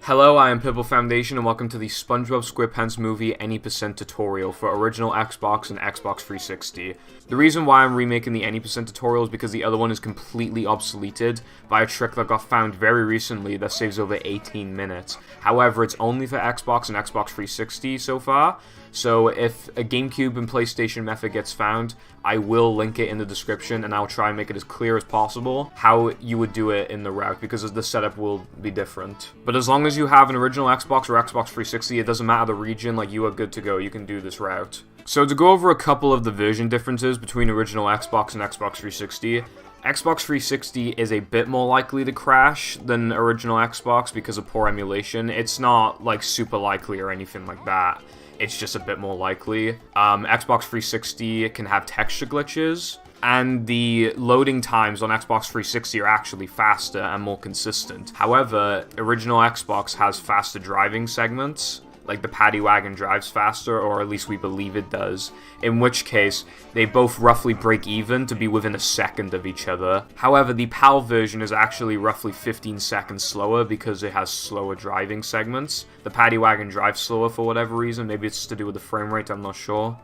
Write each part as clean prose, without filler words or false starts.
Hello, I am Purple Foundation and welcome to the SpongeBob SquarePants movie Any% tutorial for original Xbox and Xbox 360. The reason why I'm remaking the Any% tutorial is because the other one is completely obsoleted by a trick that got found very recently that saves over 18 minutes. However, it's only for Xbox and Xbox 360 so far, so if a GameCube and PlayStation method gets found, I will link it in the description and I'll try and make it as clear as possible how you would do it in the route, because the setup will be different. But as long as you have an original Xbox or Xbox 360, it doesn't matter the region, like you are good to go, you can do this route. So to go over a couple of the version differences between original Xbox and Xbox 360, Xbox 360 is a bit more likely to crash than original Xbox because of poor emulation. It's not like super likely or anything like that. It's just a bit more likely. Xbox 360 can have texture glitches, and the loading times on Xbox 360 are actually faster and more consistent. However, original Xbox has faster driving segments, like the paddy wagon drives faster, or at least we believe it does, in which case they both roughly break even to be within a second of each other. However, the PAL version is actually roughly 15 seconds slower because it has slower driving segments. The paddy wagon drives slower for whatever reason, maybe it's to do with the frame rate, I'm not sure.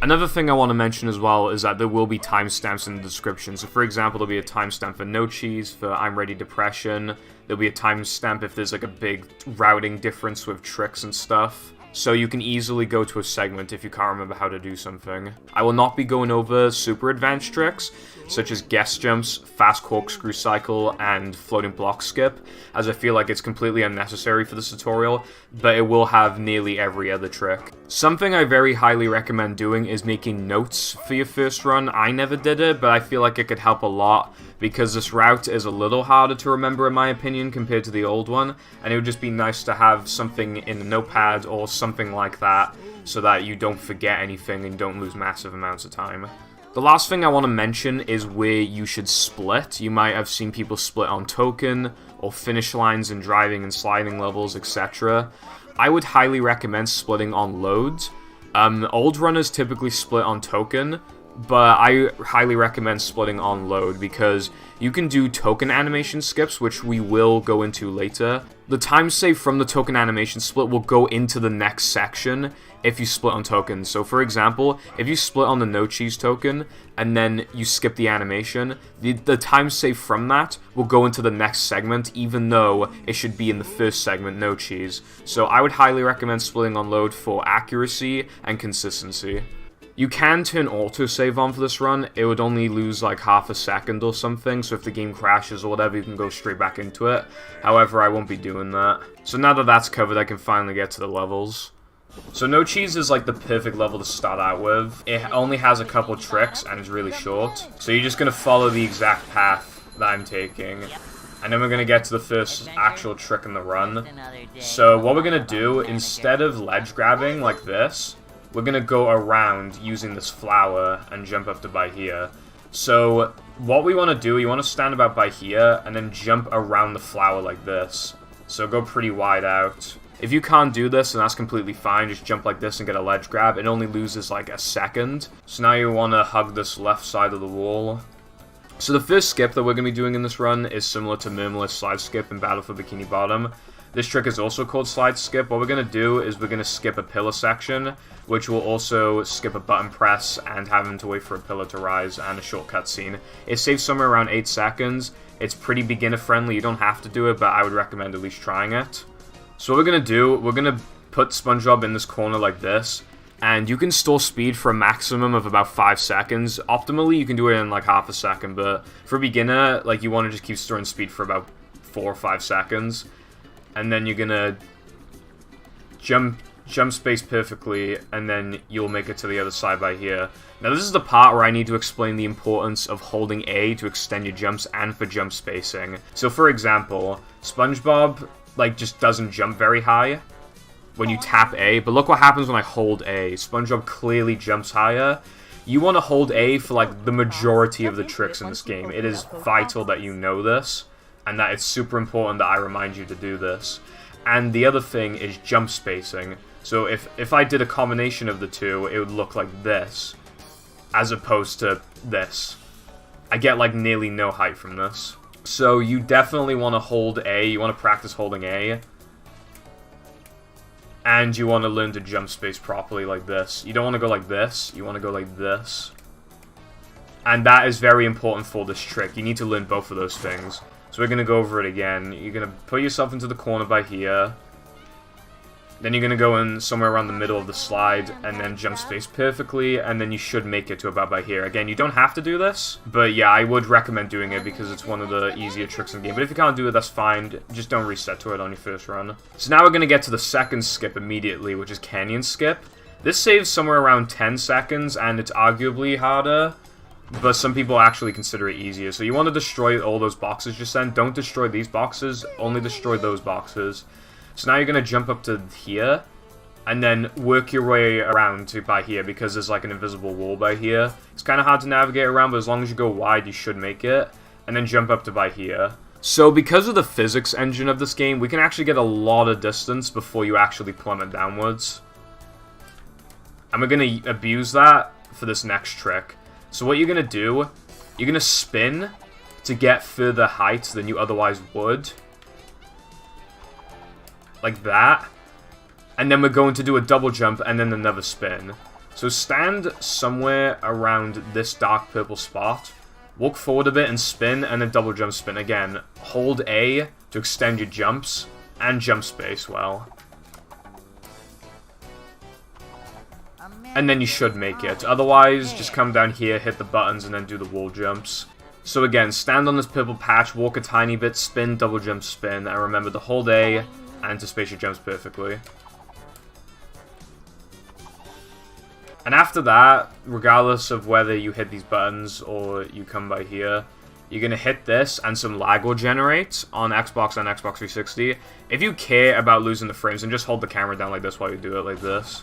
Another thing I want to mention as well is that there will be timestamps in the description. So for example, there'll be a timestamp for No Cheese, for I'm Ready Depression. There'll be a timestamp if there's like a big routing difference with tricks and stuff. So you can easily go to a segment if you can't remember how to do something. I will not be going over super advanced tricks, such as guest jumps, fast corkscrew cycle, and floating block skip, as I feel like it's completely unnecessary for this tutorial, but it will have nearly every other trick. Something I very highly recommend doing is making notes for your first run. I never did it, but I feel like it could help a lot, because this route is a little harder to remember in my opinion compared to the old one, and it would just be nice to have something in a notepad or something like that, so that you don't forget anything and don't lose massive amounts of time. The last thing I want to mention is where you should split. You might have seen people split on token, or finish lines in driving and sliding levels, etc. I would highly recommend splitting on loads. Old runners typically split on token, but I highly recommend splitting on load because you can do token animation skips, which we will go into later. The time save from the token animation split will go into the next section if you split on tokens. So for example, if you split on the No Cheese token and then you skip the animation, the time save from that will go into the next segment, even though it should be in the first segment, No Cheese. So I would highly recommend splitting on load for accuracy and consistency. You can turn autosave on for this run. It would only lose like half a second or something, so if the game crashes or whatever, you can go straight back into it. However, I won't be doing that. So now that that's covered, I can finally get to the levels. So No Cheese is like the perfect level to start out with. It only has a couple tricks and is really short. So you're just going to follow the exact path that I'm taking. And then we're going to get to the first actual trick in the run. So what we're going to do, instead of ledge grabbing like this, we're going to go around using this flower and jump up to by here. So what we want to do, you want to stand about by here and then jump around the flower like this. So go pretty wide out. If you can't do this, then that's completely fine. Just jump like this and get a ledge grab. It only loses like a second. So now you want to hug this left side of the wall. So the first skip that we're going to be doing in this run is similar to Murmurous Slide Skip in Battle for Bikini Bottom. This trick is also called Slide Skip. What we're going to do is we're going to skip a pillar section, which will also skip a button press and having to wait for a pillar to rise and a short cutscene. It saves somewhere around 8 seconds. It's pretty beginner friendly. You don't have to do it, but I would recommend at least trying it. So what we're going to do, we're going to put SpongeBob in this corner like this, and you can store speed for a maximum of about 5 seconds. Optimally, you can do it in like half a second, but for a beginner, like you want to just keep storing speed for about 4 or 5 seconds. And then you're gonna jump space perfectly, and then you'll make it to the other side by here. Now this is the part where I need to explain the importance of holding A to extend your jumps and for jump spacing. So for example, SpongeBob like just doesn't jump very high when you tap A, but look what happens when I hold A. SpongeBob clearly jumps higher. You want to hold A for like the majority of the tricks in this game. It is vital that you know this, and that it's super important that I remind you to do this. And the other thing is jump spacing. So if I did a combination of the two, it would look like this, as opposed to this. I get like nearly no height from this. So you definitely want to hold A, you want to practice holding A, And you want to learn to jump space properly like this. You don't want to go like this, you want to go like this. And that is very important for this trick. You need to learn both of those things. So we're going to go over it again. You're going to put yourself into the corner by here. Then you're going to go in somewhere around the middle of the slide and then jump space perfectly, and then you should make it to about by here. Again, you don't have to do this, but yeah, I would recommend doing it because it's one of the easier tricks in the game. But if you can't do it, that's fine. Just don't reset to it on your first run. So now we're going to get to the second skip immediately, which is Canyon Skip. This saves somewhere around 10 seconds, and it's arguably harder, but some people actually consider it easier. So you want to destroy all those boxes just then. Don't destroy these boxes, only destroy those boxes. So now you're going to jump up to here, and then work your way around to by here, because there's like an invisible wall by here. It's kind of hard to navigate around, but as long as you go wide, you should make it. And then jump up to by here. So because of the physics engine of this game, we can actually get a lot of distance before you actually plummet downwards. And we're going to abuse that for this next trick. So what you're going to do, you're going to spin to get further height than you otherwise would. Like that. And then we're going to do a double jump and then another spin. So stand somewhere around this dark purple spot. Walk forward a bit and spin, and then double jump spin again. Hold A to extend your jumps, and jump space well. And then you should make it. Otherwise, just come down here, hit the buttons, and then do the wall jumps. So again, stand on this purple patch, walk a tiny bit, spin, double jump, spin, and remember to hold A and to space your jumps perfectly. And after that, regardless of whether you hit these buttons or you come by here, you're going to hit this and some lag will generate on Xbox and Xbox 360. If you care about losing the frames, then just hold the camera down like this while you do it like this.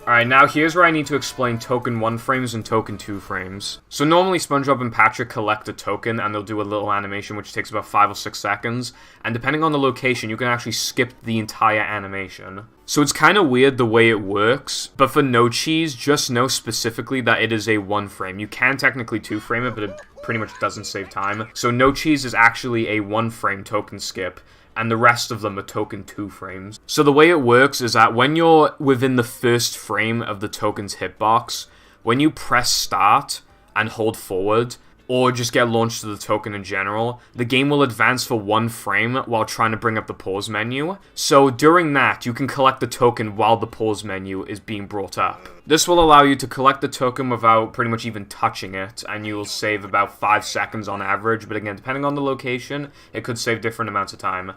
Alright, now here's where I need to explain token 1 frames and token 2 frames. So normally SpongeBob and Patrick collect a token and they'll do a little animation which takes about 5 or 6 seconds. And depending on the location, you can actually skip the entire animation. So it's kind of weird the way it works, but for No Cheese, just know specifically that it is a 1 frame. You can technically 2 frame it, but it pretty much doesn't save time. So No Cheese is actually a 1 frame token skip, and the rest of them are token 2 frames. So the way it works is that when you're within the first frame of the token's hitbox, when you press start and hold forward, or just get launched to the token in general, the game will advance for 1 frame while trying to bring up the pause menu. So during that, you can collect the token while the pause menu is being brought up. This will allow you to collect the token without pretty much even touching it, and you will save about 5 seconds on average, but again, depending on the location, it could save different amounts of time.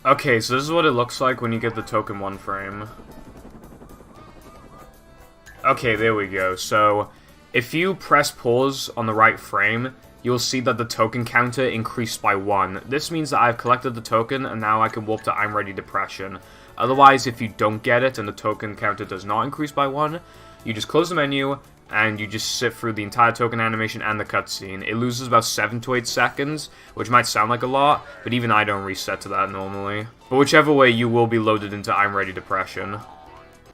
Okay, so this is what it looks like when you get the token 1 frame. Okay, there we go. So if you press pause on the right frame, you'll see that the token counter increased by 1. This means that I've collected the token, and now I can warp to I'm Ready Depression. Otherwise, if you don't get it and the token counter does not increase by 1, you just close the menu, and you just sit through the entire token animation and the cutscene. It loses about 7 to 8 seconds, which might sound like a lot, but even I don't reset to that normally. But whichever way, you will be loaded into I'm Ready Depression.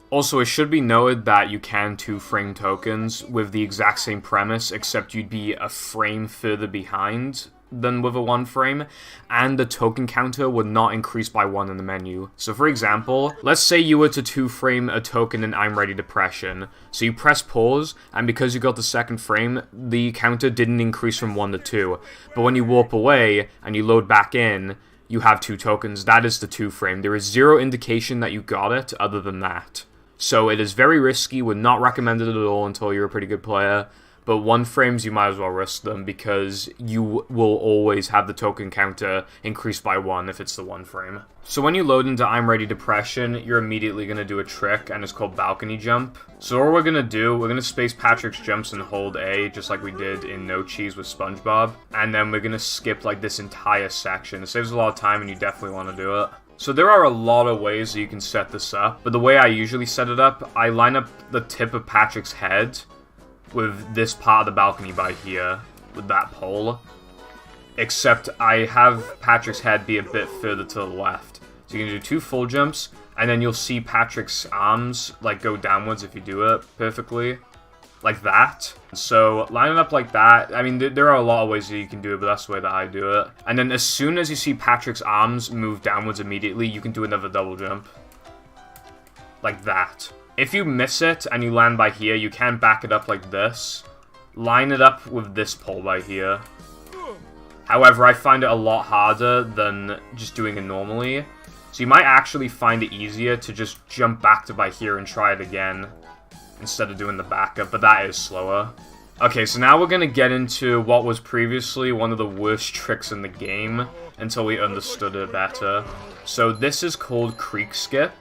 Also, it should be noted that you can 2-frame tokens with the exact same premise, except you'd be a frame further behind than with a 1 frame, and the token counter would not increase by 1 in the menu. So for example, let's say you were to 2-frame a token in I'm Ready Depression. So you press pause, and because you got the 2nd frame, the counter didn't increase from 1 to 2. But when you warp away, and you load back in, you have 2 tokens. That is the 2 frame. There is 0 indication that you got it other than that. So it is very risky, would not recommend it at all until you're a pretty good player. But 1 frames, you might as well risk them because you will always have the token counter increased by 1 if it's the 1 frame. So when you load into I'm Ready Depression, you're immediately going to do a trick, and it's called Balcony Jump. So what we're going to do, we're going to space Patrick's jumps and hold A, just like we did in No Cheese with SpongeBob. And then we're going to skip like this entire section. It saves a lot of time, and you definitely want to do it. So there are a lot of ways that you can set this up, but the way I usually set it up, I line up the tip of Patrick's head with this part of the balcony by here, with that pole. Except I have Patrick's head be a bit further to the left. So you can do 2 full jumps, and then you'll see Patrick's arms like go downwards if you do it perfectly. like that. So line it up like that. I mean, there are a lot of ways that you can do it, but that's the way that I do it. And then as soon as you see Patrick's arms move downwards immediately, you can do another double jump. Like that. If you miss it and you land by here, you can back it up like this. Line it up with this pole by here. However, I find it a lot harder than just doing it normally. So you might actually find it easier to just jump back to by here and try it again, instead of doing the backup, but that is slower. Okay, so now we're gonna get into what was previously one of the worst tricks in the game, until we understood it better. So this is called creek skip,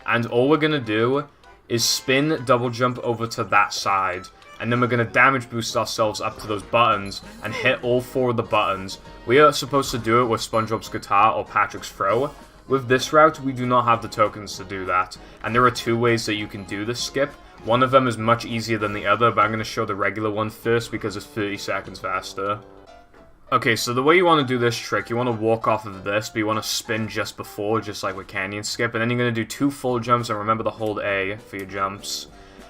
and all we're gonna do is spin double jump over to that side, and then we're going to damage boost ourselves up to those buttons and hit all 4 of the buttons. We are supposed to do it with SpongeBob's guitar or Patrick's throw. With this route, we do not have the tokens to do that, and there are 2 ways that you can do this skip. One of them is much easier than the other, but I'm going to show the regular one first because it's 30 seconds faster. Okay, so the way you want to do this trick, you want to walk off of this, but you want to spin just before, just like with Canyon Skip, and then you're going to do 2 full jumps, and remember to hold A for your jumps,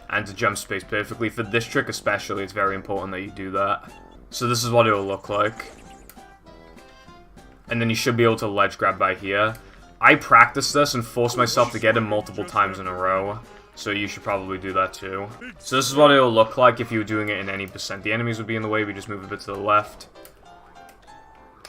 and to jump space perfectly. For this trick especially, it's very important that you do that. So this is what it will look like. And then you should be able to ledge grab by here. I practiced this and forced myself to get him multiple times in a row, so you should probably do that too. So this is what it will look like if you were doing it in any percent. The enemies would be in the way, we just move a bit to the left.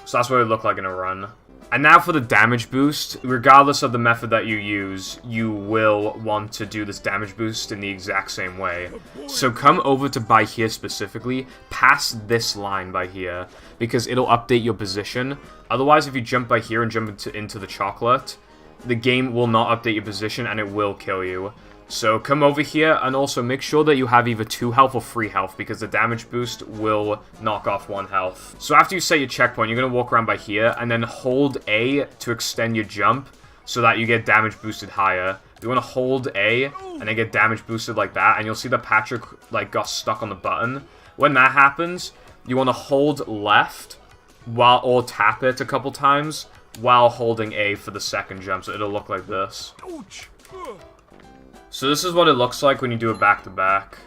So that's what it would look like in a run. And now for the damage boost. Regardless of the method that you use, you will want to do this damage boost in the exact same way. So come over to by here specifically, past this line by here, because it'll update your position. Otherwise, if you jump by here and jump into the chocolate, the game will not update your position and it will kill you. So come over here, and also make sure that you have either 2 health or 3 health, because the damage boost will knock off 1 health. So after you set your checkpoint, you're going to walk around by here, and then hold A to extend your jump, so that you get damage boosted higher. You want to hold A, and then get damage boosted like that, and you'll see that Patrick, like, got stuck on the button. When that happens, you want to hold left, or tap it a couple times, while holding A for the second jump, so it'll look like this. So this is what it looks like when you do it back-to-back.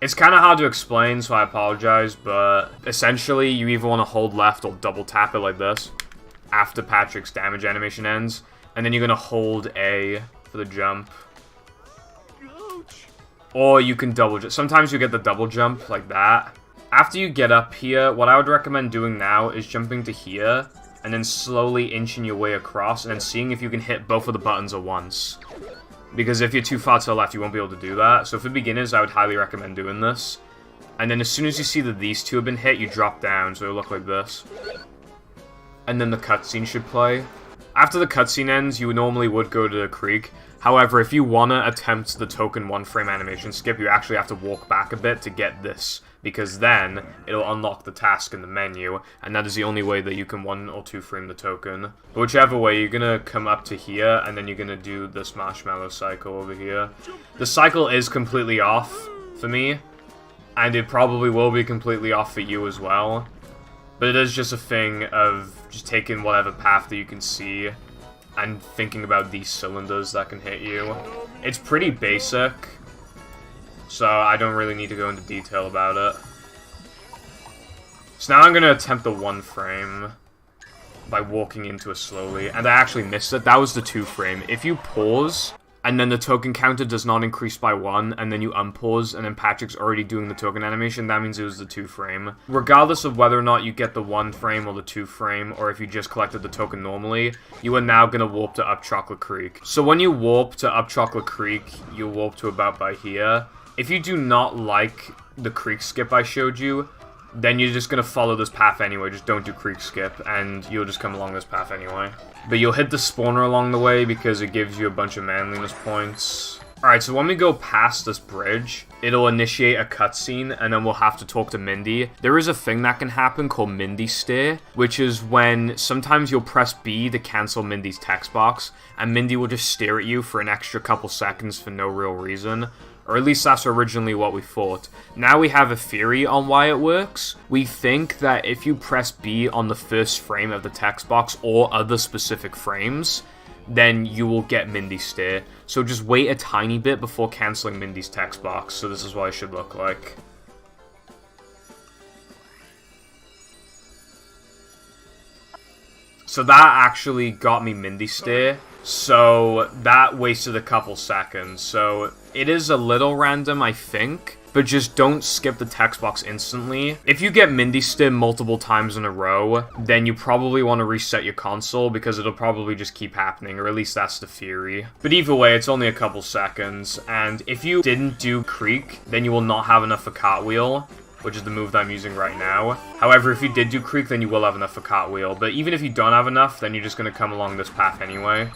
It's kind of hard to explain, so I apologize, but essentially you either want to hold left or double tap it like this after Patrick's damage animation ends, and then you're going to hold A for the jump. Or you can double jump. Sometimes you get the double jump like that. After you get up here, what I would recommend doing now is jumping to here, and then slowly inching your way across, and then seeing if you can hit both of the buttons at once. Because if you're too far to the left, you won't be able to do that. So for beginners, I would highly recommend doing this. And then as soon as you see that these 2 have been hit, you drop down, so it'll look like this. And then the cutscene should play. After the cutscene ends, you normally would go to the creek. However, if you want to attempt the token 1-frame animation skip, you actually have to walk back a bit to get this, because then it'll unlock the task in the menu, and that is the only way that you can 1 or 2 frame the token. But whichever way, you're gonna come up to here, and then you're gonna do this marshmallow cycle over here. The cycle is completely off for me, and it probably will be completely off for you as well. But it is just a thing of just taking whatever path that you can see, and thinking about these cylinders that can hit you. It's pretty basic, so I don't really need to go into detail about it. So now I'm going to attempt the 1 frame by walking into it slowly, and I actually missed it. That was the 2 frame. If you pause, and then the token counter does not increase by 1, and then you unpause, and then Patrick's already doing the token animation, that means it was the 2 frame. Regardless of whether or not you get the 1 frame or the 2 frame, or if you just collected the token normally, you are now going to warp to Up Chocolate Creek. So when you warp to Up Chocolate Creek, you'll warp to about by here. If you do not like the creek skip I showed you, then you're just going to follow this path anyway. Just don't do creek skip, and you'll just come along this path anyway. But you'll hit the spawner along the way because it gives you a bunch of manliness points. Alright, so when we go past this bridge, it'll initiate a cutscene, and then we'll have to talk to Mindy. There is a thing that can happen called Mindy stare, which is when sometimes you'll press B to cancel Mindy's text box, and Mindy will just stare at you for an extra couple seconds for no real reason. Or at least that's originally what we thought. Now we have a theory on why it works. We think that if you press B on the first frame of the text box or other specific frames, then you will get Mindy steer. So just wait a tiny bit before cancelling Mindy's text box. So this is what it should look like. So that actually got me Mindy steer. So that wasted a couple seconds. So it is a little random, I think. But just don't skip the text box instantly. If you get Mindy steer multiple times in a row, then you probably want to reset your console because it'll probably just keep happening, or at least that's the theory. But either way, it's only a couple seconds, and if you didn't do Creek, then you will not have enough for Cartwheel, which is the move that I'm using right now. However, if you did do Creek, then you will have enough for Cartwheel. But even if you don't have enough, then you're just going to come along this path anyway.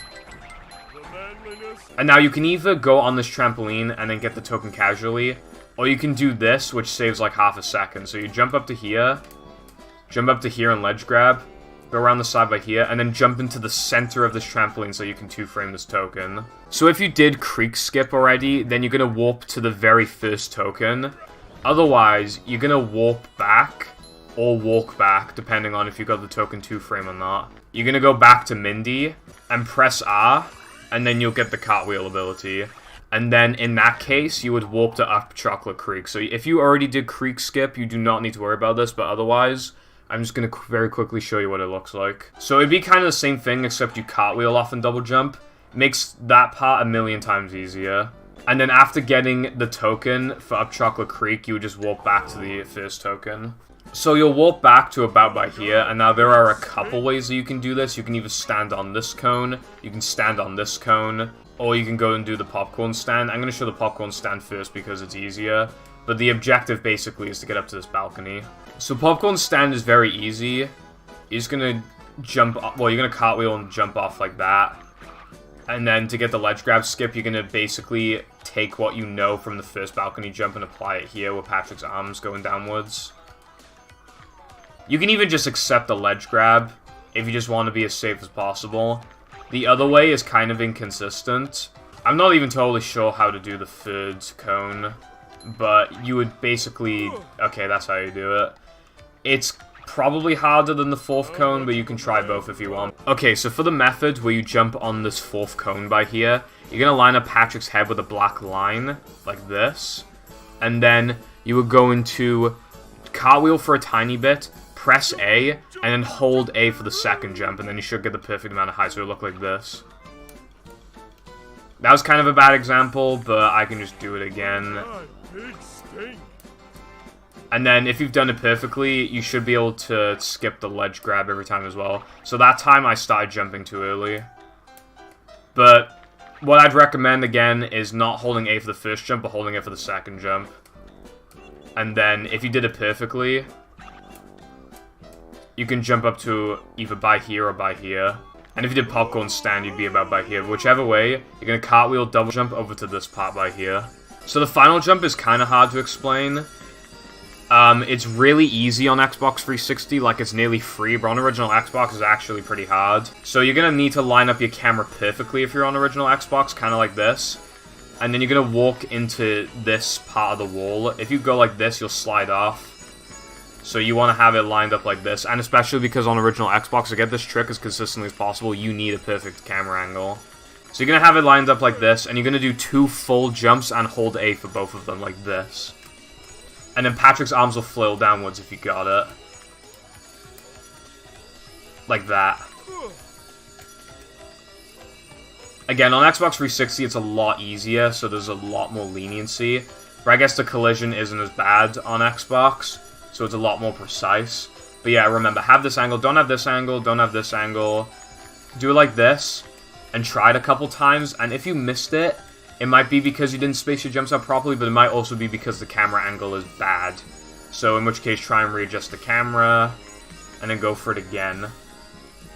And now you can either go on this trampoline and then get the token casually, or you can do this, which saves like half a second. So you jump up to here and ledge grab, go around the side by here, and then jump into the center of this trampoline so you can 2-frame this token. So if you did Creek skip already, then you're going to warp to the very first token. Otherwise, you're going to warp back or walk back, depending on if you got the token 2-frame or not. You're going to go back to Mindy and press R, and then you'll get the cartwheel ability. And then, in that case, you would warp to up Chocolate Creek. So if you already did Creek skip, you do not need to worry about this, but otherwise, I'm just going to very quickly show you what it looks like. So it'd be kind of the same thing, except you cartwheel off and double jump. Makes that part 1,000,000 times easier. And then after getting the token for up Chocolate Creek, you would just warp back to the first token. So you'll warp back to about by here, and now there are a couple ways that you can do this. You can either stand on this cone, you can stand on this cone, or you can go and do the popcorn stand. I'm going to show the popcorn stand first because it's easier. But the objective basically is to get up to this balcony. So popcorn stand is very easy. You're just going to jump, well, you're going to cartwheel and jump off like that. And then to get the ledge grab skip, you're going to basically take what you know from the first balcony jump and apply it here with Patrick's arms going downwards. You can even just accept the ledge grab if you just want to be as safe as possible. The other way is kind of inconsistent. I'm not even totally sure how to do the third cone, but you would basically... Okay, that's how you do it. It's probably harder than the fourth cone, but you can try both if you want. Okay, so for the method where you jump on this fourth cone by here, you're going to line up Patrick's head with a black line, like this. And then you would go into cartwheel for a tiny bit, press A, and then hold A for the second jump, and then you should get the perfect amount of height, so it'll look like this. That was kind of a bad example, but I can just do it again. And then, if you've done it perfectly, you should be able to skip the ledge grab every time as well. So that time, I started jumping too early. But what I'd recommend, again, is not holding A for the first jump, but holding it for the second jump. And then, if you did it perfectly, you can jump up to either by here or by here. And if you did popcorn stand, you'd be about by here. But whichever way, you're going to cartwheel, double jump over to this part by here. So the final jump is kind of hard to explain. It's really easy on Xbox 360, like it's nearly free, but on original Xbox it's actually pretty hard. So you're going to need to line up your camera perfectly if you're on original Xbox, kind of like this. And then you're going to walk into this part of the wall. If you go like this, you'll slide off. So you want to have it lined up like this, and especially because on original Xbox, to get this trick as consistently as possible, you need a perfect camera angle. So you're going to have it lined up like this, and you're going to do 2 full jumps and hold A for both of them like this. And then Patrick's arms will flail downwards if you got it. Like that. Again, on Xbox 360, it's a lot easier, so there's a lot more leniency. But I guess the collision isn't as bad on Xbox. So it's a lot more precise. But yeah, remember, have this angle, don't have this angle, don't have this angle. Do it like this, and try it a couple times, and if you missed it, it might be because you didn't space your jumps out properly, but it might also be because the camera angle is bad. So in which case, try and readjust the camera, and then go for it again.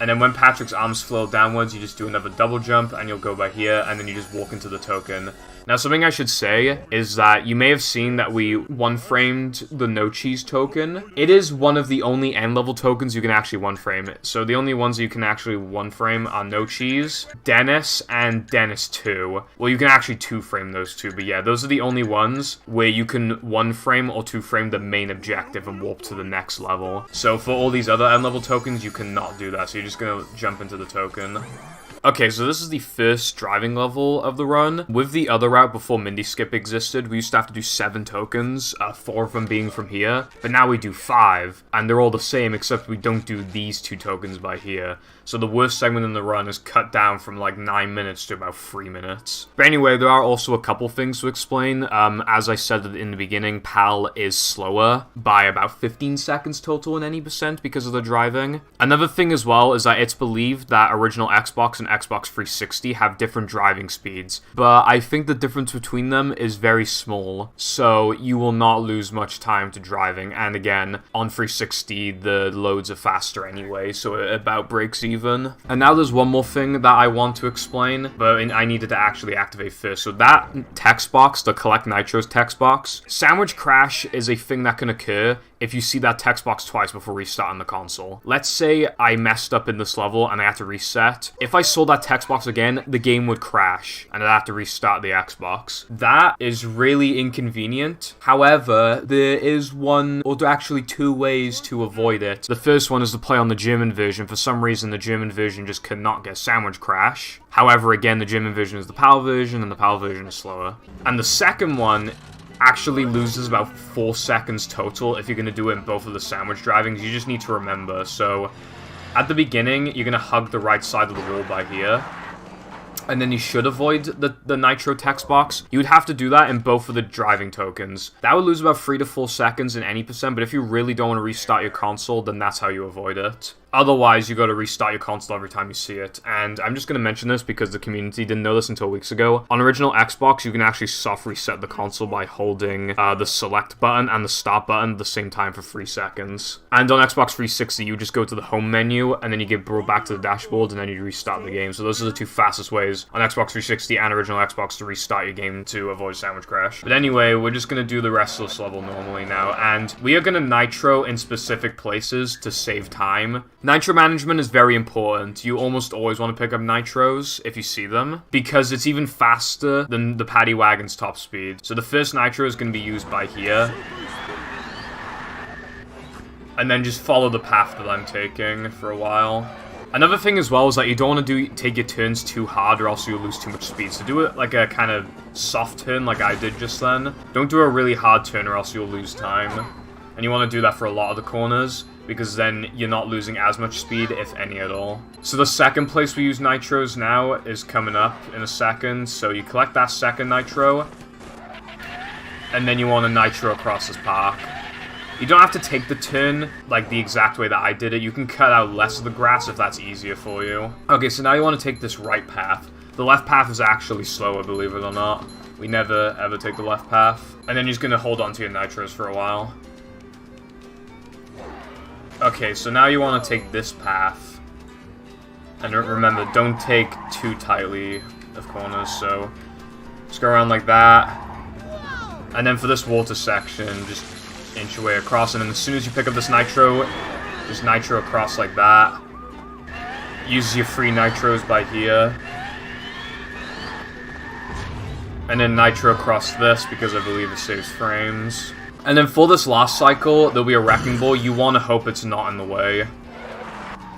And then when Patrick's arms flow downwards, you just do another double jump, and you'll go by here, and then you just walk into the token. Now, something I should say is that you may have seen that we one-framed the no cheese token. It is one of the only end-level tokens you can actually one-frame. So the only ones you can actually one-frame are no cheese, Dennis, and Dennis 2. Well, you can actually two-frame those two, but yeah, those are the only ones where you can one-frame or two-frame the main objective and warp to the next level. So for all these other end-level tokens, you cannot do that, so you're just gonna jump into the token. Okay, so this is the first driving level of the run. With the other route before Mindy Skip existed, we used to have to do 7 tokens, 4 of them being from here. But now we do 5, and they're all the same, except we don't do these 2 tokens by here. So the worst segment in the run is cut down from like 9 minutes to about 3 minutes. But anyway, there are also a couple things to explain. As I said in the beginning, PAL is slower by about 15 seconds total in any percent because of the driving. Another thing as well is that it's believed that original Xbox and Xbox 360 have different driving speeds, but I think the difference between them is very small, so you will not lose much time to driving. And again, on 360 the loads are faster anyway, so it about breaks even. And now there's one more thing that I want to explain, but I needed to actually activate first. So that text box, the collect nitros text box, sandwich crash is a thing that can occur if you see that text box twice before restarting the console. Let's say I messed up in this level and I had to reset. If I saw that text box again, the game would crash and I'd have to restart the Xbox. That is really inconvenient. However, there is one, or actually 2 ways to avoid it. The first one is to play on the German version. For some reason, the German version just cannot get sandwich crash. However, again, the German version is the PAL version and the PAL version is slower. And the second one actually loses about 4 seconds total if you're going to do it in both of the sandwich drivings. You just need to remember. So at the beginning, you're going to hug the right side of the wall by here, and then you should avoid the nitro text box. You would have to do that in both of the driving tokens. That would lose about 3 to 4 seconds in any percent, but if you really don't want to restart your console, then that's how you avoid it. Otherwise, you got to restart your console every time you see it. And I'm just going to mention this because the community didn't know this until weeks ago. On original Xbox, you can actually soft reset the console by holding the select button and the start button at the same time for 3 seconds. And on Xbox 360, you just go to the home menu and then you get brought back to the dashboard and then you restart the game. So those are the 2 fastest ways on Xbox 360 and original Xbox to restart your game to avoid sandwich crash. But anyway, we're just going to do the rest of this level normally now. And we are going to nitro in specific places to save time. Nitro management is very important. You almost always want to pick up nitros if you see them, because it's even faster than the paddy wagon's top speed. So the first nitro is going to be used by here. And then just follow the path that I'm taking for a while. Another thing as well is that you don't want to take your turns too hard or else you'll lose too much speed. So do it like a kind of soft turn like I did just then. Don't do a really hard turn or else you'll lose time. And you want to do that for a lot of the corners, because then you're not losing as much speed, if any at all. So the second place we use nitros now is coming up in a second. So you collect that second nitro, and then you want to nitro across this park. You don't have to take the turn like the exact way that I did it. You can cut out less of the grass if that's easier for you. Okay, so now you want to take this right path. The left path is actually slower, believe it or not. We never ever take the left path. And then you're just going to hold on to your nitros for a while. Okay, so now you want to take this path. And remember, don't take too tightly of corners, so just go around like that. And then for this water section, just inch your way across, and then as soon as you pick up this nitro, just nitro across like that. Use your free nitros by here. And then nitro across this, because I believe it saves frames. And then for this last cycle, there'll be a wrecking ball. You want to hope it's not in the way.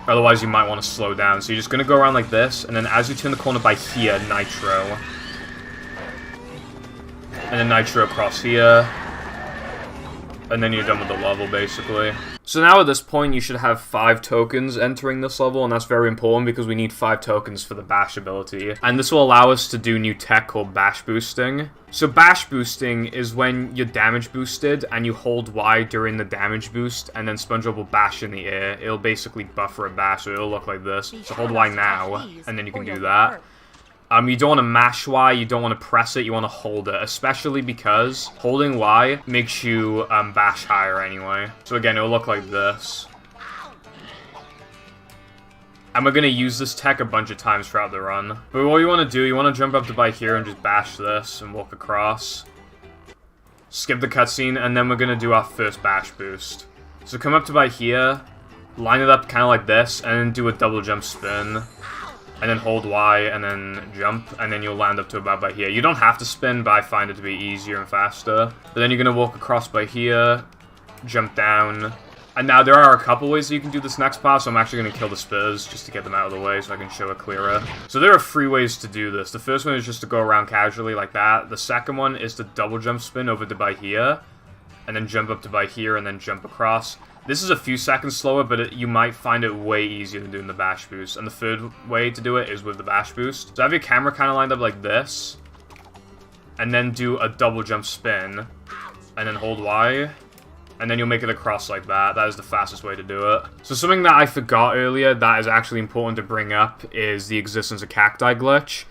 Otherwise, you might want to slow down. So you're just going to go around like this, and then as you turn the corner by here, nitro. And then nitro across here. And then you're done with the level, basically. So now at this point, you should have 5 tokens entering this level, and that's very important because we need 5 tokens for the bash ability. And this will allow us to do new tech called bash boosting. So bash boosting is when you're damage boosted and you hold Y during the damage boost, and then SpongeBob will bash in the air. It'll basically buffer a bash, so it'll look like this. So hold Y now, and then you can do that. You don't want to mash Y, you don't want to press it, you want to hold it, especially because holding Y makes you bash higher anyway. So again, it'll look like this. And we're going to use this tech a bunch of times throughout the run. But what you want to do, you want to jump up to by here and just bash this and walk across. Skip the cutscene, and then we're going to do our first bash boost. So come up to by here, line it up kind of like this, and then do a double jump spin. And then hold Y, and then jump, and then you'll land up to about by here. You don't have to spin, but I find it to be easier and faster. But then you're going to walk across by here, jump down. And now there are a couple ways that you can do this next part, so I'm actually going to kill the Spiz just to get them out of the way so I can show it clearer. So there are 3 ways to do this. The first one is just to go around casually like that. The second one is to double jump spin over to by here, and then jump up to by here, and then jump across. This is a few seconds slower, but you might find it way easier than doing the bash boost. And the third way to do it is with the bash boost. So have your camera kind of lined up like this, and then do a double jump spin, and then hold Y. And then you'll make it across like that. That is the fastest way to do it. So something that I forgot earlier that is actually important to bring up is the existence of cacti glitch.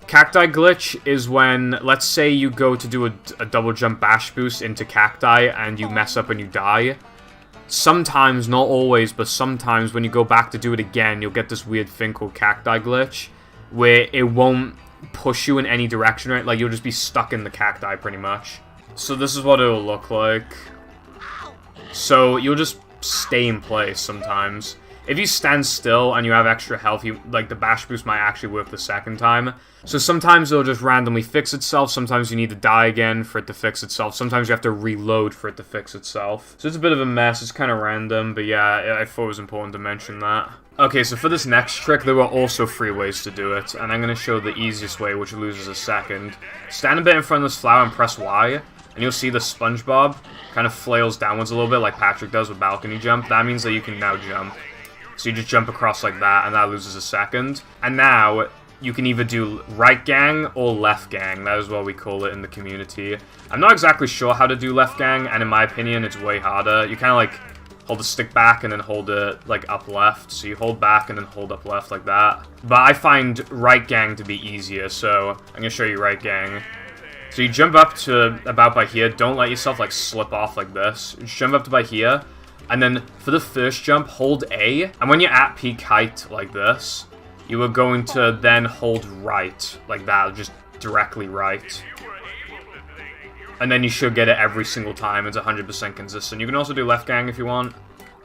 Cacti glitch is when, let's say you go to do a double jump bash boost into cacti and you mess up and you die. Sometimes, not always, but sometimes when you go back to do it again, you'll get this weird thing called cacti glitch, where it won't push you in any direction, right? Like, you'll just be stuck in the cacti pretty much. So this is what it'll look like. So you'll just stay in place sometimes. If you stand still and you have extra health, like the bash boost might actually work the second time. So sometimes it'll just randomly fix itself. Sometimes you need to die again for it to fix itself. Sometimes you have to reload for it to fix itself. So it's a bit of a mess. It's kind of random, but yeah, I thought it was important to mention that. Okay, so for this next trick, there were also 3 ways to do it, and I'm going to show the easiest way, which loses a second. Stand a bit in front of this flower and press Y, and you'll see the SpongeBob kind of flails downwards a little bit like Patrick does with balcony jump. That means that you can now jump. So you just jump across like that, and that loses a second. And now, you can either do right gang or left gang. That is what we call it in the community. I'm not exactly sure how to do left gang, and in my opinion, it's way harder. You kind of like hold the stick back and then hold it like up left. So you hold back and then hold up left like that. But I find right gang to be easier, so I'm going to show you right gang. So you jump up to about by here. Don't let yourself like slip off like this. Just jump up to by here. And then for the first jump, hold A. And when you're at peak height like this, you are going to then hold right like that. Just directly right. And then you should get it every single time. It's 100% consistent. You can also do left gang if you want,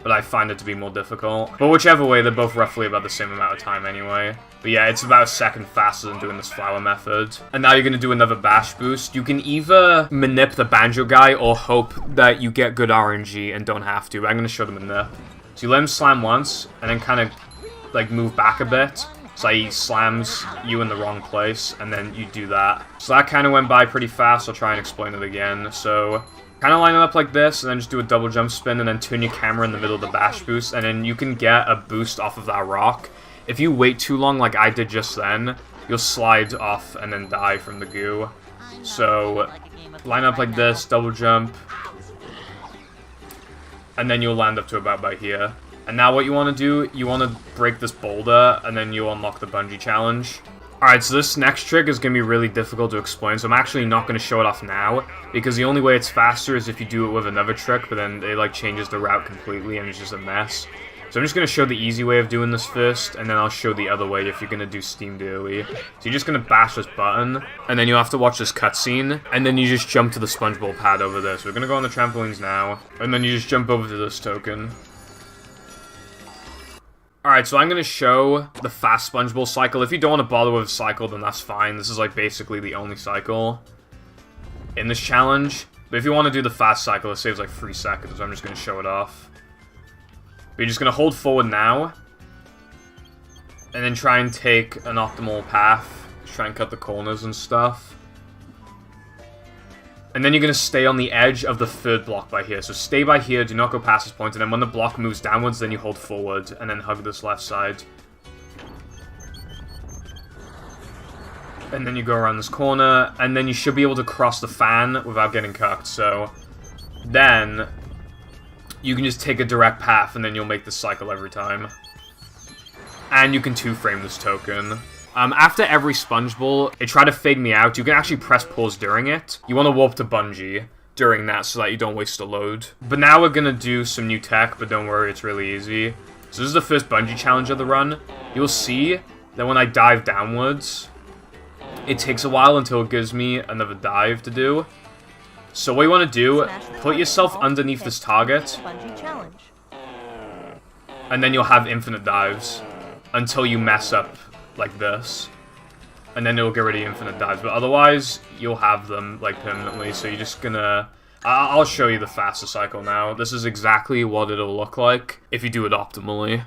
but I find it to be more difficult. But whichever way, they're both roughly about the same amount of time anyway. But yeah, it's about a second faster than doing this flower method. And now you're going to do another bash boost. You can either manip the banjo guy or hope that you get good RNG and don't have to. But I'm going to show the manip. So you let him slam once, and then kind of like move back a bit. So he slams you in the wrong place, and then you do that. So that kind of went by pretty fast. I'll try and explain it again. So kind of line it up like this, and then just do a double jump spin, and then turn your camera in the middle of the bash boost, and then you can get a boost off of that rock. If you wait too long, like I did just then, you'll slide off and then die from the goo. So line up like this, double jump, and then you'll land up to about by here. And now what you want to do, you want to break this boulder, and then you'll unlock the bungee challenge. Alright, so this next trick is going to be really difficult to explain, so I'm actually not going to show it off now, because the only way it's faster is if you do it with another trick, but then it like changes the route completely, and it's just a mess. So I'm just going to show the easy way of doing this first, and then I'll show the other way if you're going to do steamed early. So you're just going to bash this button, and then you'll have to watch this cutscene, and then you just jump to the SpongeBob pad over there. So we're going to go on the trampolines now, and then you just jump over to this token. Alright, so I'm going to show the fast SpongeBob cycle. If you don't want to bother with a cycle, then that's fine. This is like basically the only cycle in this challenge. But if you want to do the fast cycle, it saves like 3 seconds, so I'm just going to show it off. But you're just going to hold forward now, and then try and take an optimal path. Just try and cut the corners and stuff. And then you're going to stay on the edge of the third block by here. So stay by here, do not go past this point, and then when the block moves downwards, then you hold forward, and then hug this left side. And then you go around this corner, and then you should be able to cross the fan without getting cucked. So then you can just take a direct path, and then you'll make this cycle every time. And you can 2-frame this token. After every SpongeBob, it tried to fade me out. You can actually press pause during it. You want to warp to bungee during that so that you don't waste a load. But now we're going to do some new tech, but don't worry, it's really easy. So this is the first bungee challenge of the run. You'll see that when I dive downwards, it takes a while until it gives me another dive to do. So what you want to do, put yourself underneath this target, and then you'll have infinite dives until you mess up like this. And then it'll get rid of infinite dives, but otherwise, you'll have them, like, permanently, so you're just gonna... I'll show you the faster cycle now. This is exactly what it'll look like if you do it optimally.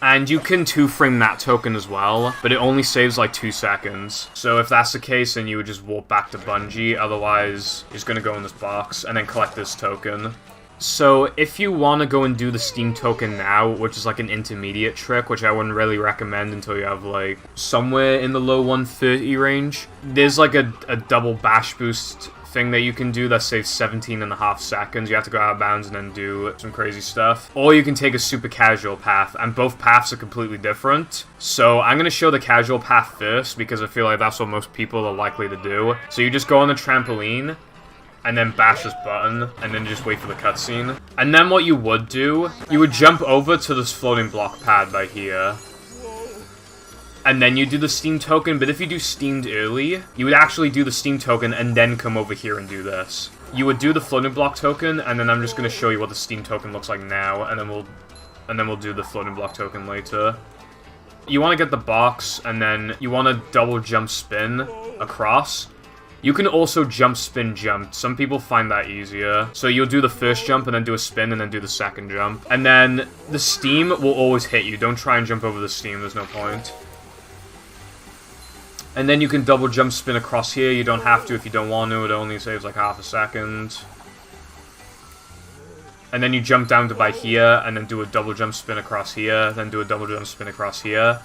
And you can 2-frame that token as well, but it only saves like 2 seconds. So if that's the case, then you would just warp back to bungee, otherwise it's gonna go in this box, and then collect this token. So if you want to go and do the Steam token now, which is like an intermediate trick, which I wouldn't really recommend until you have like somewhere in the low 130 range, there's like a double bash boost thing that you can do that saves 17.5 seconds. You have to go out of bounds and then do some crazy stuff. Or you can take a super casual path, and both paths are completely different. So I'm going to show the casual path first, because I feel like that's what most people are likely to do. So you just go on the trampoline, and then bash this button, and then just wait for the cutscene. And then what you would do, you would jump over to this floating block pad by here. And then you do the Steam token, but if you do Steamed early, you would actually do the Steam token and then come over here and do this. You would do the floating block token, and then I'm just going to show you what the Steam token looks like now, and then we'll do the floating block token later. You want to get the box, and then you want to double jump spin across. You can also jump, spin, jump. Some people find that easier. So you'll do the first jump, and then do a spin, and then do the second jump. And then the Steam will always hit you. Don't try and jump over the Steam, there's no point. And then you can double jump spin across here. You don't have to if you don't want to. It only saves like half a second. And then you jump down to by here, and then do a double jump spin across here. Then do a double jump spin across here.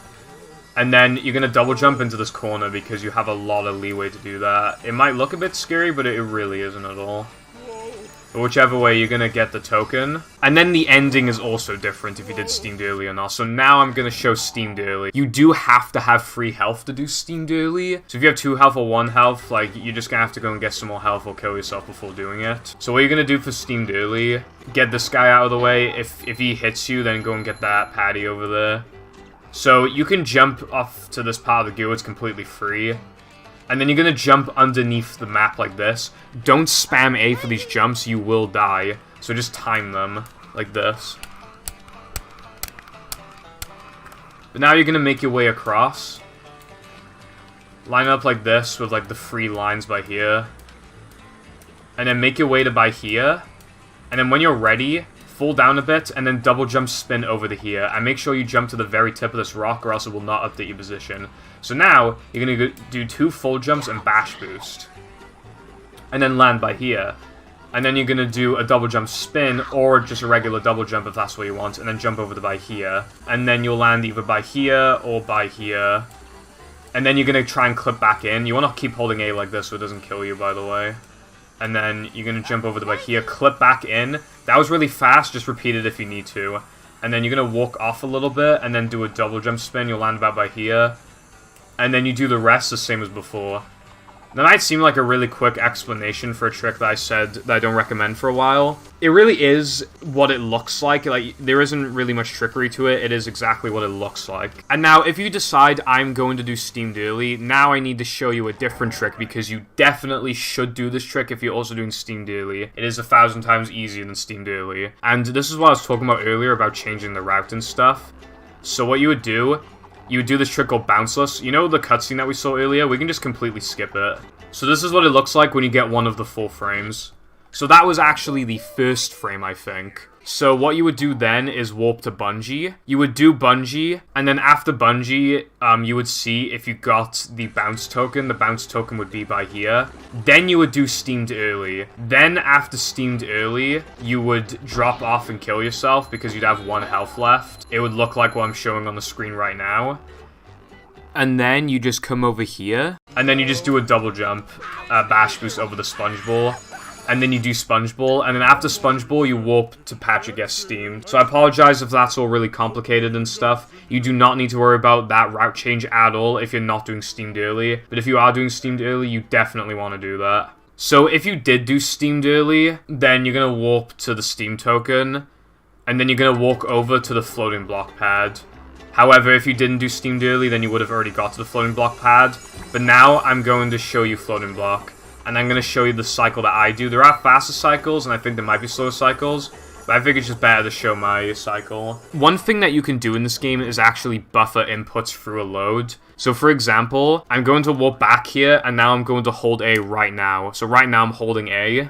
And then you're going to double jump into this corner because you have a lot of leeway to do that. It might look a bit scary, but it really isn't at all. But whichever way, you're going to get the token. And then the ending is also different if you did Steamed early or not. So now I'm going to show Steamed early. You do have to have free health to do Steamed early. So if you have 2 health or 1 health, like, you're just going to have to go and get some more health or kill yourself before doing it. So what you're going to do for Steamed early, get this guy out of the way. If he hits you, then go and get that patty over there. So you can jump off to this part of the goo. It's completely free. And then you're going to jump underneath the map like this. Don't spam A for these jumps, you will die. So just time them, like this. But now you're going to make your way across. Line up like this with like the free lines by here. And then make your way to by here. And then when you're ready, fall down a bit, and then double jump spin over to here. And make sure you jump to the very tip of this rock, or else it will not update your position. So now, you're going to do 2 full jumps and bash boost. And then land by here. And then you're going to do a double jump spin, or just a regular double jump if that's what you want, and then jump over to by here. And then you'll land either by here, or by here. And then you're going to try and clip back in. You want to keep holding A like this so it doesn't kill you, by the way. And then you're going to jump over to by here, clip back in. That was really fast, just repeat it if you need to. And then you're going to walk off a little bit, and then do a double jump spin. You'll land about by here. And then you do the rest the same as before. That might seem like a really quick explanation for a trick that I said that I don't recommend for a while. It really is what it looks like. Like, there isn't really much trickery to it. It is exactly what it looks like. And now, if you decide I'm going to do Steamed early, now I need to show you a different trick, because you definitely should do this trick if you're also doing Steamed early. It is 1,000 times easier than Steamed early. And this is what I was talking about earlier about changing the route and stuff. So what you would do, you would do this trick called Bounceless. You know the cutscene that we saw earlier? We can just completely skip it. So this is what it looks like when you get one of the 4 frames. So that was actually the first frame, I think. So what you would do then is warp to bungee. You would do bungee, and then after bungee, you would see if you got the bounce token. The bounce token would be by here. Then you would do Steamed early. Then after Steamed early, you would drop off and kill yourself because you'd have 1 health left. It would look like what I'm showing on the screen right now. And then you just come over here. And then you just do a double jump, bash boost over the sponge ball. and then you do Sponge Ball, and then after Sponge Ball, you warp to patch it gets steamed. So I apologize if that's all really complicated and stuff. You do not need to worry about that route change at all if you're not doing steamed early, but if you are doing steamed early, you definitely want to do that. So if you did do steamed early, then you're going to warp to the steam token, and then you're going to walk over to the floating block pad. However, if you didn't do steamed early, then you would have already got to the floating block pad. But now I'm going to show you floating block, and I'm going to show you the cycle that I do. There are faster cycles, and I think there might be slower cycles, but I think it's just better to show my cycle. One thing that you can do in this game is actually buffer inputs through a load. So for example, I'm going to warp back here, and now I'm going to hold A right now. So right now I'm holding A.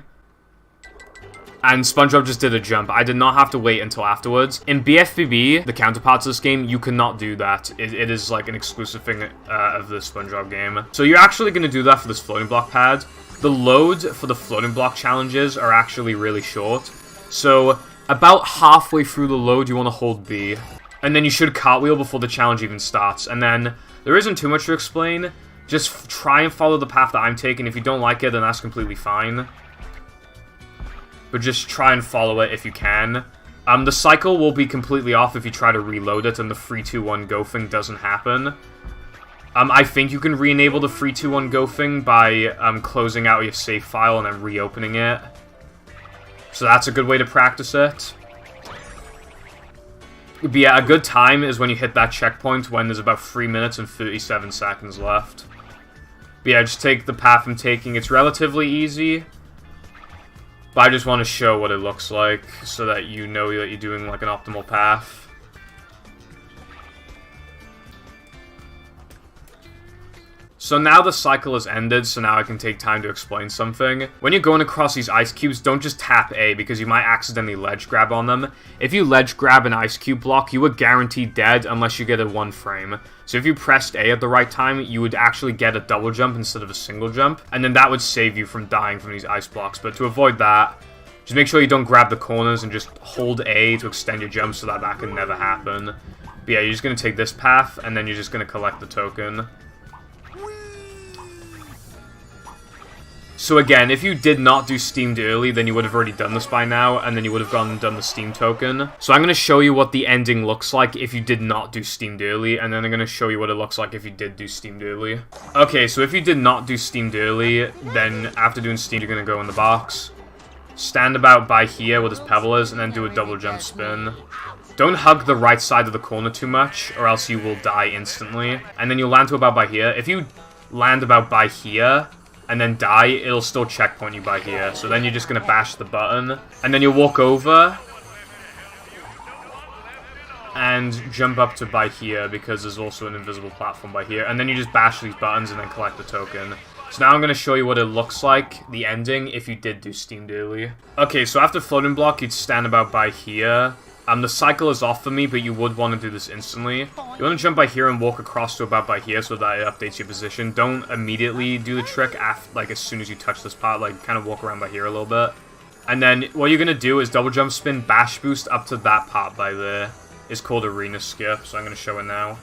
And SpongeBob just did a jump. I did not have to wait until afterwards. In BFBB, the counterpart to this game, you cannot do that. It is like an exclusive thing of the SpongeBob game. So you're actually going to do that for this floating block pad. The loads for the floating block challenges are actually really short. So about halfway through the load, you want to hold B. And then you should cartwheel before the challenge even starts. And then there isn't too much to explain. Just try and follow the path that I'm taking. If you don't like it, then that's completely fine. But just try and follow it if you can. The cycle will be completely off if you try to reload it and the 3, 2, 1 go thing doesn't happen. I think you can re-enable the 3, 2, 1 go thing by closing out your save file and then reopening it. So that's a good way to practice it. But yeah, a good time is when you hit that checkpoint when there's about 3 minutes and 37 seconds left. But yeah, just take the path I'm taking. It's relatively easy. But I just want to show what it looks like so that you know that you're doing like an optimal path. So now the cycle has ended, so now I can take time to explain something. When you're going across these ice cubes, don't just tap A, because you might accidentally ledge grab on them. If you ledge grab an ice cube block, you are guaranteed dead unless you get a 1 frame. So if you pressed A at the right time, you would actually get a double jump instead of a single jump, and then that would save you from dying from these ice blocks. But to avoid that, just make sure you don't grab the corners and just hold A to extend your jump so that that can never happen. But yeah, you're just going to take this path, and then you're just going to collect the token. So again, if you did not do steamed early, then you would have already done this by now, and then you would have gone and done the steam token. So I'm going to show you what the ending looks like if you did not do steamed early, and then I'm going to show you what it looks like if you did do steamed early. Okay, so if you did not do steamed early, then after doing steamed, you're going to go in the box, stand about by here where this pebble is, and then do a double jump spin. Don't hug the right side of the corner too much, or else you will die instantly. And then you'll land to about by here. If you land about by here and then die, it'll still checkpoint you by here. So then you're just going to bash the button. And then you'll walk over and jump up to by here, because there's also an invisible platform by here. And then you just bash these buttons and then collect the token. So now I'm going to show you what it looks like, the ending, if you did do steamed early. Okay, so after floating block, you'd stand about by here. The cycle is off for me, but you would want to do this instantly. You want to jump by here and walk across to about by here so that it updates your position. Don't immediately do the trick after, like, as soon as you touch this part. Like, kind of walk around by here a little bit. And then what you're going to do is double jump spin, bash boost up to that part by there. It's called arena skip, so I'm going to show it now.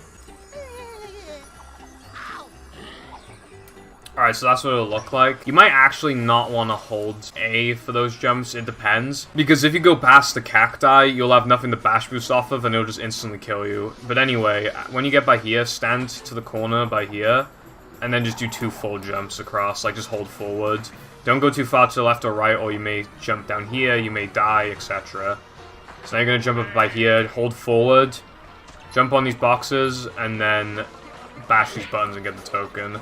Alright, so that's what it'll look like. You might actually not want to hold A for those jumps, it depends. Because if you go past the cacti, you'll have nothing to bash boost off of and it'll just instantly kill you. But anyway, when you get by here, stand to the corner by here, and then just do 2 full jumps across, like just hold forward. Don't go too far to the left or right, or you may jump down here, you may die, etc. So now you're going to jump up by here, hold forward, jump on these boxes, and then bash these buttons and get the token.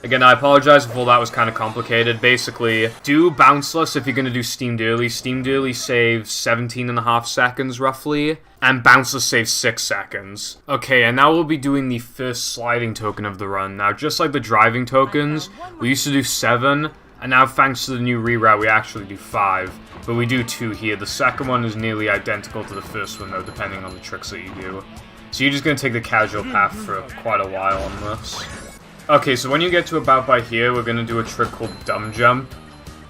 Again, I apologize if all that was kind of complicated. Basically, do bounceless if you're going to do steamed early. Steamed early saves 17.5 seconds, roughly. And bounceless saves 6 seconds. Okay, and now we'll be doing the first sliding token of the run. Now, just like the driving tokens, we used to do 7. And now, thanks to the new reroute, we actually do 5. But we do 2 here. The second one is nearly identical to the first one, though, depending on the tricks that you do. So you're just going to take the casual path for quite a while on this. Okay, so when you get to about by here, we're going to do a trick called dumb jump.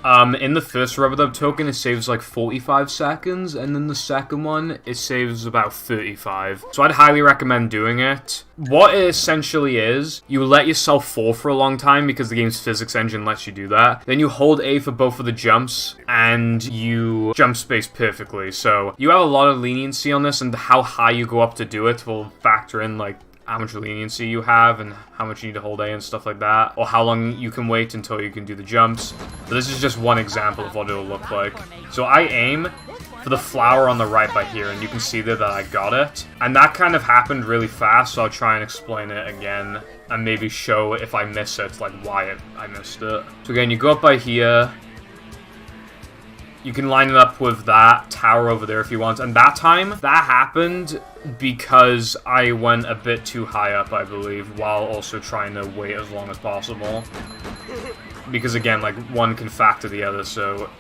In the first rubber dub token, it saves like 45 seconds, and then the second one, it saves about 35. So I'd highly recommend doing it. What it essentially is, you let yourself fall for a long time because the game's physics engine lets you do that. Then you hold A for both of the jumps, and you jump space perfectly. So you have a lot of leniency on this, and how high you go up to do it will factor in, like, how much leniency you have and how much you need to hold A and stuff like that, or how long you can wait until you can do the jumps. But this is just one example of what it'll look like. So I aim for the flower on the right by here, and you can see there that I got it. And that kind of happened really fast, so I'll try and explain it again and maybe show if I miss it, like why I missed it. So again, you go up by here. You can line it up with that tower over there if you want. And that time, that happened because I went a bit too high up, I believe, while also trying to wait as long as possible. Because again, like, one can factor the other, so...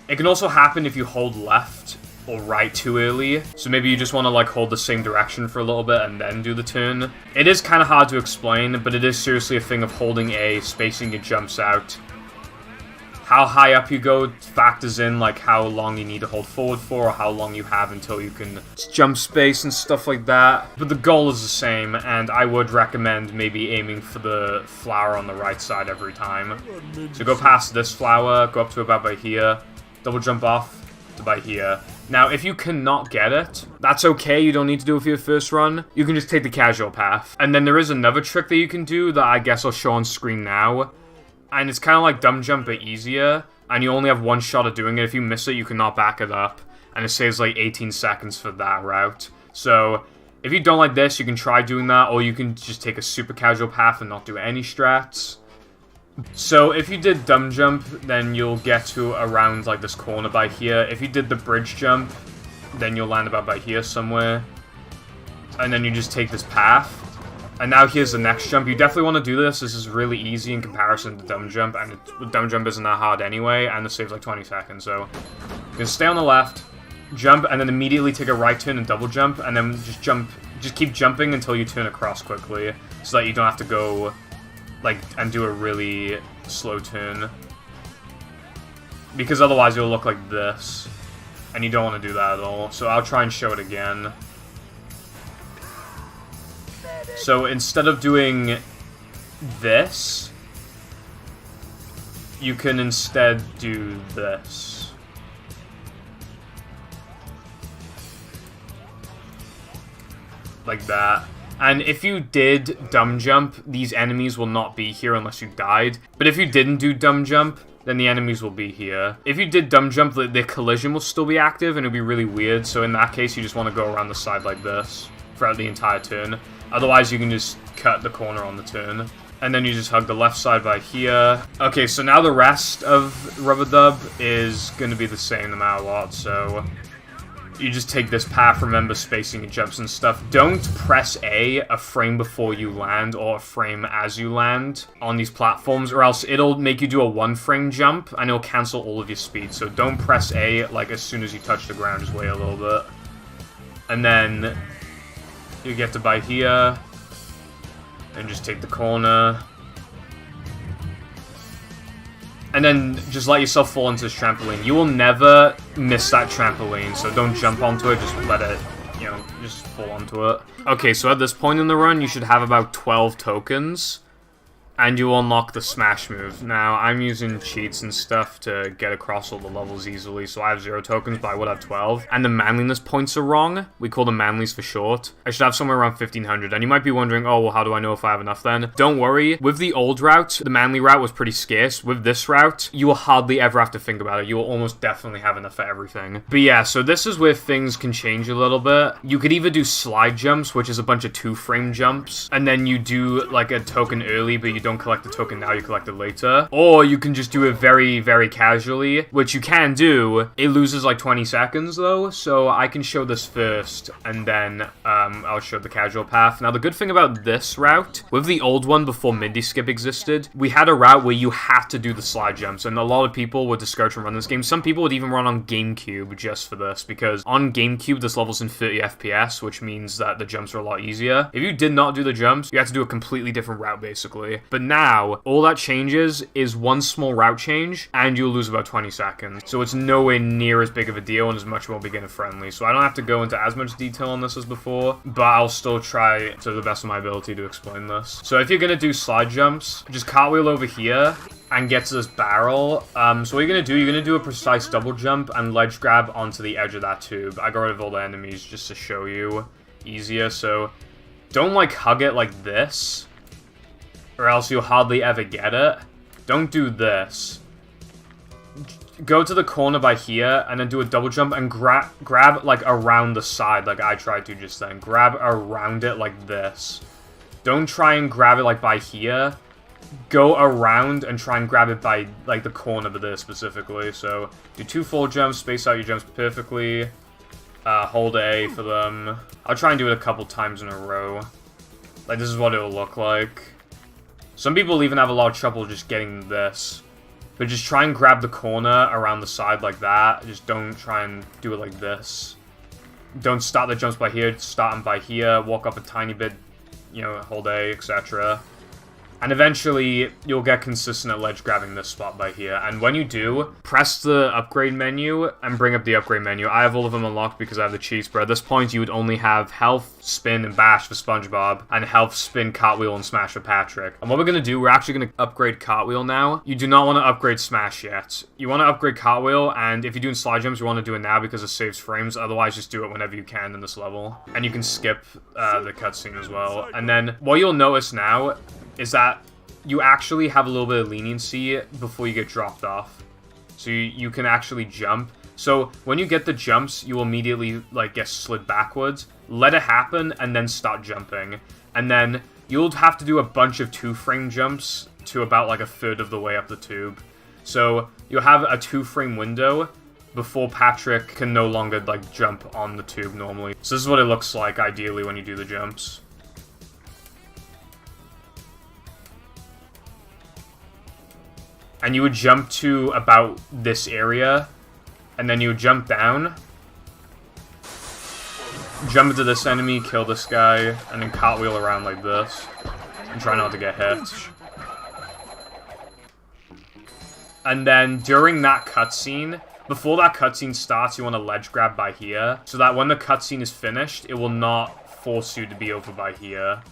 It can also happen if you hold left or right too early. So maybe you just want to, like, hold the same direction for a little bit and then do the turn. It is kind of hard to explain, but it is seriously a thing of holding A, spacing your jumps out. How high up you go factors in, like, how long you need to hold forward for, or how long you have until you can jump space and stuff like that. But the goal is the same, and I would recommend maybe aiming for the flower on the right side every time. So go past this flower, go up to about by here, double jump off to by here. Now, if you cannot get it, that's okay, you don't need to do it for your first run. You can just take the casual path. And then there is another trick that you can do that I guess I'll show on screen now. And it's kind of like dumb jump, but easier. And you only have one shot at doing it. If you miss it, you cannot back it up. And it saves like 18 seconds for that route. So, if you don't like this, you can try doing that. Or you can just take a super casual path and not do any strats. So, if you did dumb jump, then you'll get to around like this corner by here. If you did the bridge jump, then you'll land about by here somewhere. And then you just take this path. And now here's the next jump. You definitely want to do this. This is really easy in comparison to dumb jump, and dumb jump isn't that hard anyway, and it saves like 20 seconds, so... You can stay on the left, jump, and then immediately take a right turn and double jump, and then just keep jumping until you turn across quickly, so that you don't have to go, like, and do a really slow turn. Because otherwise you'll look like this, and you don't want to do that at all, so I'll try and show it again. So instead of doing this, you can instead do this. Like that. And if you did dumb jump, these enemies will not be here unless you died. But if you didn't do dumb jump, then the enemies will be here. If you did dumb jump, the collision will still be active and it'll be really weird. So in that case, you just want to go around the side like this throughout the entire turn. Otherwise, you can just cut the corner on the turn. And then you just hug the left side by here. Okay, so now the rest of Rubber Dub is going to be the same no matter what. So you just take this path, remember spacing your jumps and stuff. Don't press A frame before you land or a frame as you land on these platforms, or else it'll make you do a 1-frame jump and it'll cancel all of your speed. So don't press A like as soon as you touch the ground, just wait a little bit. And then you get to by here, and just take the corner. And then just let yourself fall into this trampoline. You will never miss that trampoline, so don't jump onto it, just let it, you know, just fall onto it. Okay, so at this point in the run, you should have about 12 tokens. And you unlock the smash move. Now, I'm using cheats and stuff to get across all the levels easily, so I have 0 tokens, but I would have 12. And the manliness points are wrong. We call them manlies for short. I should have somewhere around 1500, and you might be wondering, oh, well, how do I know if I have enough then? Don't worry. With the old route, the manly route was pretty scarce. With this route, you will hardly ever have to think about it. You will almost definitely have enough for everything. But yeah, so this is where things can change a little bit. You could either do slide jumps, which is a bunch of 2-frame jumps, and then you do, like, a token early, but you don't collect the token now, you collect it later. Or you can just do it very, very casually, which you can do. It loses like 20 seconds though, so I can show this first, and then I'll show the casual path. Now the good thing about this route, with the old one before Mindy skip existed, we had a route where you had to do the slide jumps, and a lot of people were discouraged from running this game. Some people would even run on GameCube just for this, because on GameCube this level's in 30 FPS, which means that the jumps are a lot easier. If you did not do the jumps, you have to do a completely different route basically. But now, all that changes is one small route change, and you'll lose about 20 seconds. So it's nowhere near as big of a deal and is much more beginner friendly. So I don't have to go into as much detail on this as before, but I'll still try to the best of my ability to explain this. So if you're going to do slide jumps, just cartwheel over here and get to this barrel. So what you're going to do a precise double jump and ledge grab onto the edge of that tube. I got rid of all the enemies just to show you easier. So don't like hug it like this, or else you'll hardly ever get it. Don't do this. Go to the corner by here and then do a double jump and grab like around the side like I tried to just then. Grab around it like this. Don't try and grab it like by here. Go around and try and grab it by like the corner of this specifically. So do 2 full jumps, space out your jumps perfectly. Hold A for them. I'll try and do it a couple times in a row. Like this is what it'll look like. Some people even have a lot of trouble just getting this. But just try and grab the corner around the side like that. Just don't try and do it like this. Don't start the jumps by here, start them by here. Walk up a tiny bit, you know, hold A, etc. And eventually, you'll get consistent at ledge grabbing this spot by here. And when you do, press the upgrade menu and bring up the upgrade menu. I have all of them unlocked because I have the cheats, but at this point, you would only have health, spin, and bash for SpongeBob, and health, spin, cartwheel, and smash for Patrick. And what we're going to do, we're actually going to upgrade cartwheel now. You do not want to upgrade smash yet. You want to upgrade cartwheel, and if you're doing slide jumps, you want to do it now because it saves frames. Otherwise, just do it whenever you can in this level. And you can skip the cutscene as well. And then, what you'll notice now is that you actually have a little bit of leniency before you get dropped off. So you can actually jump. So when you get the jumps, you will immediately like get slid backwards. Let it happen and then start jumping. And then you'll have to do a bunch of 2-frame jumps to about like a third of the way up the tube. So you'll have a 2-frame window before Patrick can no longer like jump on the tube normally. So this is what it looks like ideally when you do the jumps. And you would jump to about this area, and then you would jump down, jump into this enemy, kill this guy, and then cartwheel around like this, and try not to get hit. And then during that cutscene, before that cutscene starts, you want to ledge grab by here, so that when the cutscene is finished, it will not force you to be over by here.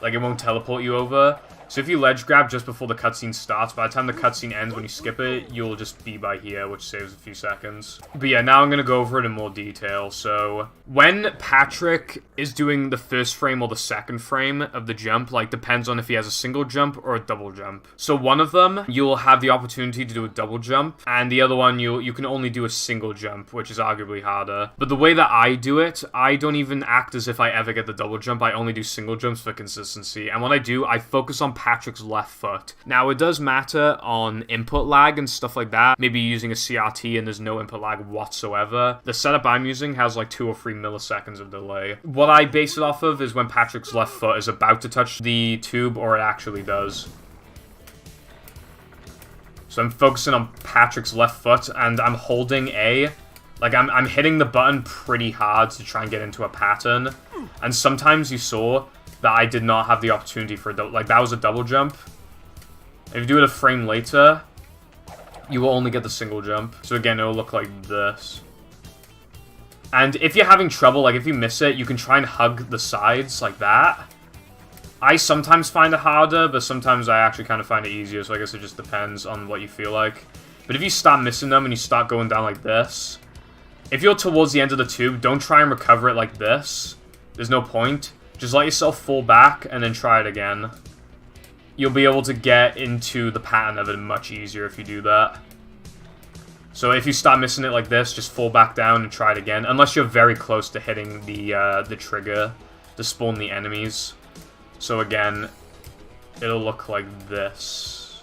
Like, it won't teleport you over. So if you ledge grab just before the cutscene starts, by the time the cutscene ends, when you skip it, you'll just be by here, which saves a few seconds. But yeah, now I'm going to go over it in more detail. So when Patrick is doing the first frame or the second frame of the jump, like depends on if he has a single jump or a double jump. So one of them, you'll have the opportunity to do a double jump, and the other one, you can only do a single jump, which is arguably harder. But the way that I do it, I don't even act as if I ever get the double jump. I only do single jumps for consistency. And when I do, I focus on Patrick's left foot. Now, it does matter on input lag and stuff like that. Maybe using a CRT and there's no input lag whatsoever. The setup I'm using has like 2 or 3 milliseconds of delay. What I base it off of is when Patrick's left foot is about to touch the tube, or it actually does. So I'm focusing on Patrick's left foot, and I'm holding A. Like, I'm hitting the button pretty hard to try and get into a pattern. And sometimes you saw that I did not have the opportunity for a double, like that was a double jump. If you do it a frame later, you will only get the single jump. So again, it'll look like this. And if you're having trouble, like if you miss it, you can try and hug the sides like that. I sometimes find it harder, but sometimes I actually kind of find it easier, so I guess it just depends on what you feel like. But if you start missing them and you start going down like this, if you're towards the end of the tube, don't try and recover it like this. There's no point. Just let yourself fall back and then try it again. You'll be able to get into the pattern of it much easier if you do that. So if you start missing it like this, just fall back down and try it again. Unless you're very close to hitting the trigger to spawn the enemies. So again, it'll look like this.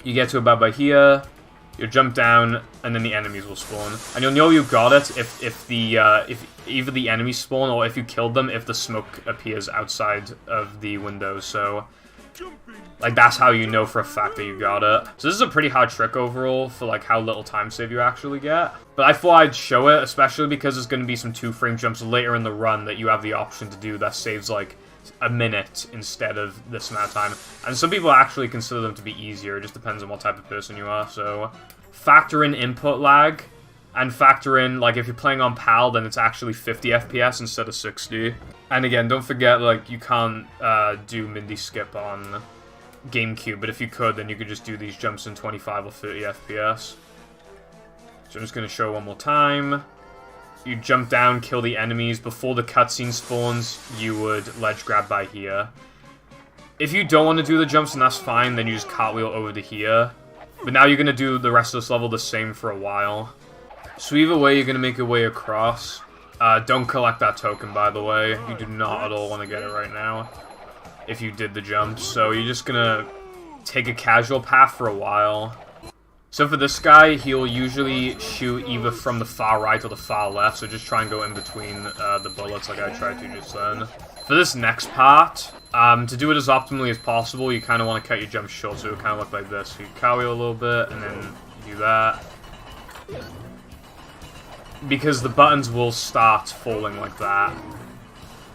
You get to about by here. You'll jump down, and then the enemies will spawn. And you'll know you got it if either the enemies spawn or if you killed them, if the smoke appears outside of the window. So, like, that's how you know for a fact that you got it. So this is a pretty hard trick overall for, like, how little time save you actually get. But I thought I'd show it, especially because there's going to be some 2-frame jumps later in the run that you have the option to do that saves, like, a minute instead of this amount of time. And some people actually consider them to be easier. It just depends on what type of person you are. So factor in input lag, and factor in, like, if you're playing on PAL, then it's actually 50 FPS instead of 60. And again, don't forget, like, you can't do Mindy skip on GameCube, but if you could, then you could just do these jumps in 25 or 30 FPS. So I'm just going to show one more time. You jump down, kill the enemies. Before the cutscene spawns, you would ledge grab by here. If you don't want to do the jumps, then that's fine, then you just cartwheel over to here. But now you're going to do the rest of this level the same for a while. So either way, you're going to make your way across. Don't collect that token, by the way. You do not at all want to get it right now if you did the jumps. So you're just going to take a casual path for a while. So for this guy, he'll usually shoot either from the far right or the far left, so just try and go in between the bullets like I tried to just then. For this next part, to do it as optimally as possible, you kind of want to cut your jump short, so it'll kind of look like this. So you carry a little bit, and then do that. Because the buttons will start falling like that.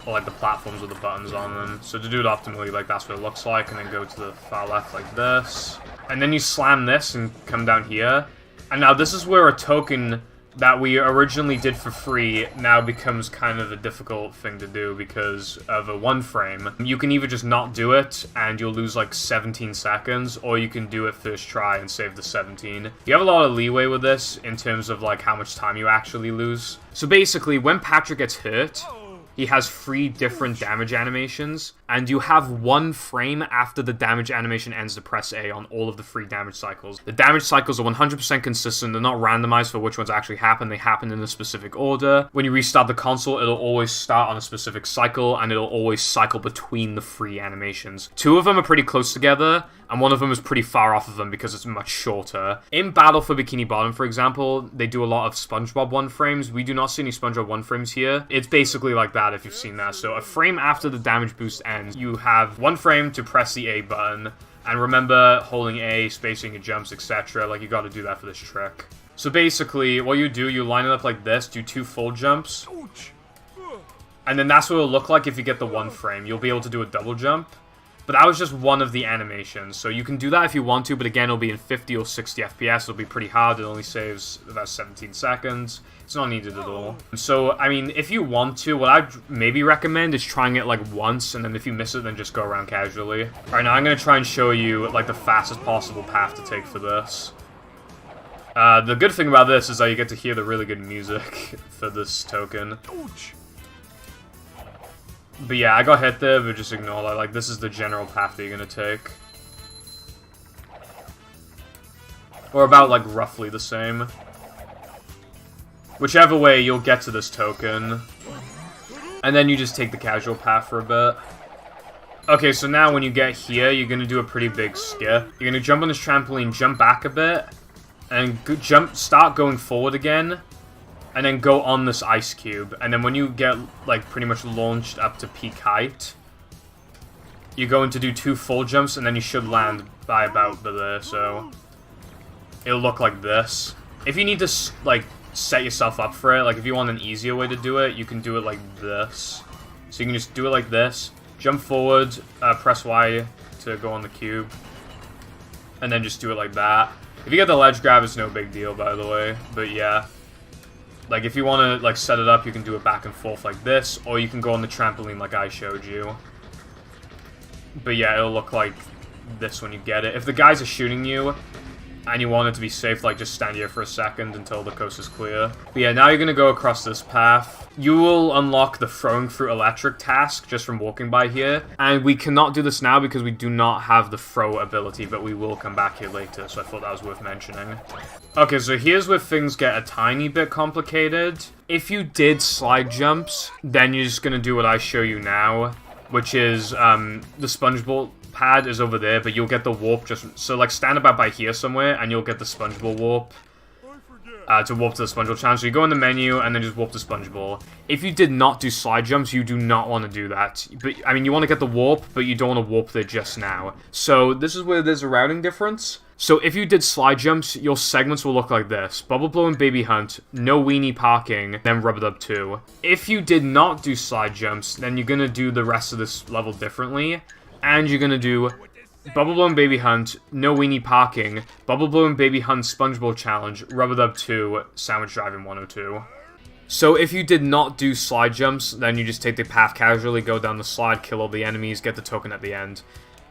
Or like the platforms with the buttons on them. So to do it optimally, like that's what it looks like, and then go to the far left like this. And then you slam this and come down here. And now this is where a token that we originally did for free now becomes kind of a difficult thing to do because of a one frame. You can either just not do it and you'll lose like 17 seconds, or you can do it first try and save the 17. You have a lot of leeway with this in terms of like how much time you actually lose. So basically, when Patrick gets hurt, he has 3 different damage animations, and you have 1 frame after the damage animation ends to press A on all of the 3 damage cycles. The damage cycles are 100% consistent. They're not randomized for which ones actually happen. They happen in a specific order. When you restart the console, it'll always start on a specific cycle, and it'll always cycle between the 3 animations. 2 of them are pretty close together, and 1 of them is pretty far off of them because it's much shorter. In Battle for Bikini Bottom, for example, they do a lot of SpongeBob 1 frames. We do not see any SpongeBob 1 frames here. It's basically like that if you've seen that. So a frame after the damage boost ends, you have 1 frame to press the A button, and remember holding A, spacing your jumps, etc. Like, you gotta do that for this trick. So basically, what you do, you line it up like this, do 2 full jumps, and then that's what it'll look like if you get the 1 frame. You'll be able to do a double jump. But that was just one of the animations, so you can do that if you want to, but again, it'll be in 50 or 60 FPS, it'll be pretty hard, it only saves about 17 seconds, it's not needed at all. So, I mean, if you want to, what I'd maybe recommend is trying it, like, once, and then if you miss it, then just go around casually. Alright, now I'm gonna try and show you, like, the fastest possible path to take for this. The good thing about this is that you get to hear the really good music for this token. But yeah, I got hit there, but just ignore that. Like, this is the general path that you're gonna take. Or about, like, roughly the same. Whichever way, you'll get to this token. And then you just take the casual path for a bit. Okay, so now when you get here, you're gonna do a pretty big skip. You're gonna jump on this trampoline, jump back a bit, and start going forward again. And then go on this ice cube. And then when you get, like, pretty much launched up to peak height, you're going to do 2 full jumps, and then you should land by about there, so it'll look like this. If you need to, like, set yourself up for it, like, if you want an easier way to do it, you can do it like this. So you can just do it like this, jump forward, press Y to go on the cube, and then just do it like that. If you get the ledge grab, it's no big deal, by the way, but yeah. Like, if you want to, like, set it up, you can do it back and forth like this, or you can go on the trampoline like I showed you. But yeah, it'll look like this when you get it. If the guys are shooting you, and you want it to be safe, like, just stand here for a second until the coast is clear. But yeah, now you're gonna go across this path. You will unlock the throwing through electric task just from walking by here. And we cannot do this now because we do not have the throw ability, but we will come back here later, so I thought that was worth mentioning. Okay, so here's where things get a tiny bit complicated. If you did slide jumps, then you're just gonna do what I show you now, which is, the SpongeBob pad is over there, but you'll get the warp just... So, like, stand about by here somewhere, and you'll get the SpongeBob warp. to warp to the SpongeBob challenge. So you go in the menu and then just warp to SpongeBob. If you did not do slide jumps, you do not want to do that. But I mean, you want to get the warp, but you don't want to warp there just now. So this is where there's a routing difference. So if you did slide jumps, your segments will look like this. Bubble Blow and Baby Hunt, no Weenie parking, then Rub It Up 2. If you did not do slide jumps, then you're going to do the rest of this level differently. And you're going to do Bubble Blow and Baby Hunt, no Weenie parking, Bubble Blow and Baby Hunt SpongeBob challenge, Rub It Up 2, Sandwich Driving 102. So if you did not do slide jumps, then you just take the path casually, go down the slide, kill all the enemies, get the token at the end.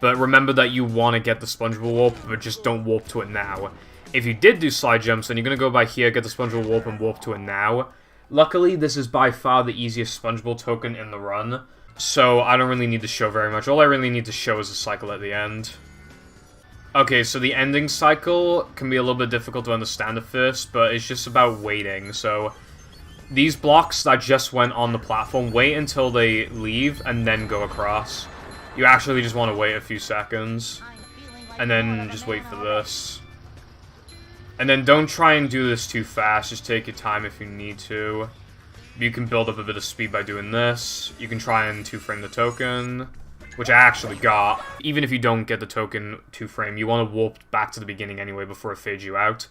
But remember that you want to get the SpongeBob warp, but just don't warp to it now. If you did do slide jumps, then you're going to go by here, get the SpongeBob warp, and warp to it now. Luckily, this is by far the easiest SpongeBob token in the run, so I don't really need to show very much. All I really need to show is the cycle at the end. Okay, so the ending cycle can be a little bit difficult to understand at first, but it's just about waiting. So these blocks that just went on the platform, wait until they leave and then go across. You actually just want to wait a few seconds, and then just wait for this. And then don't try and do this too fast, just take your time if you need to. You can build up a bit of speed by doing this. You can try and 2-frame the token, which I actually got. Even if you don't get the token 2-frame, you want to warp back to the beginning anyway before it fades you out.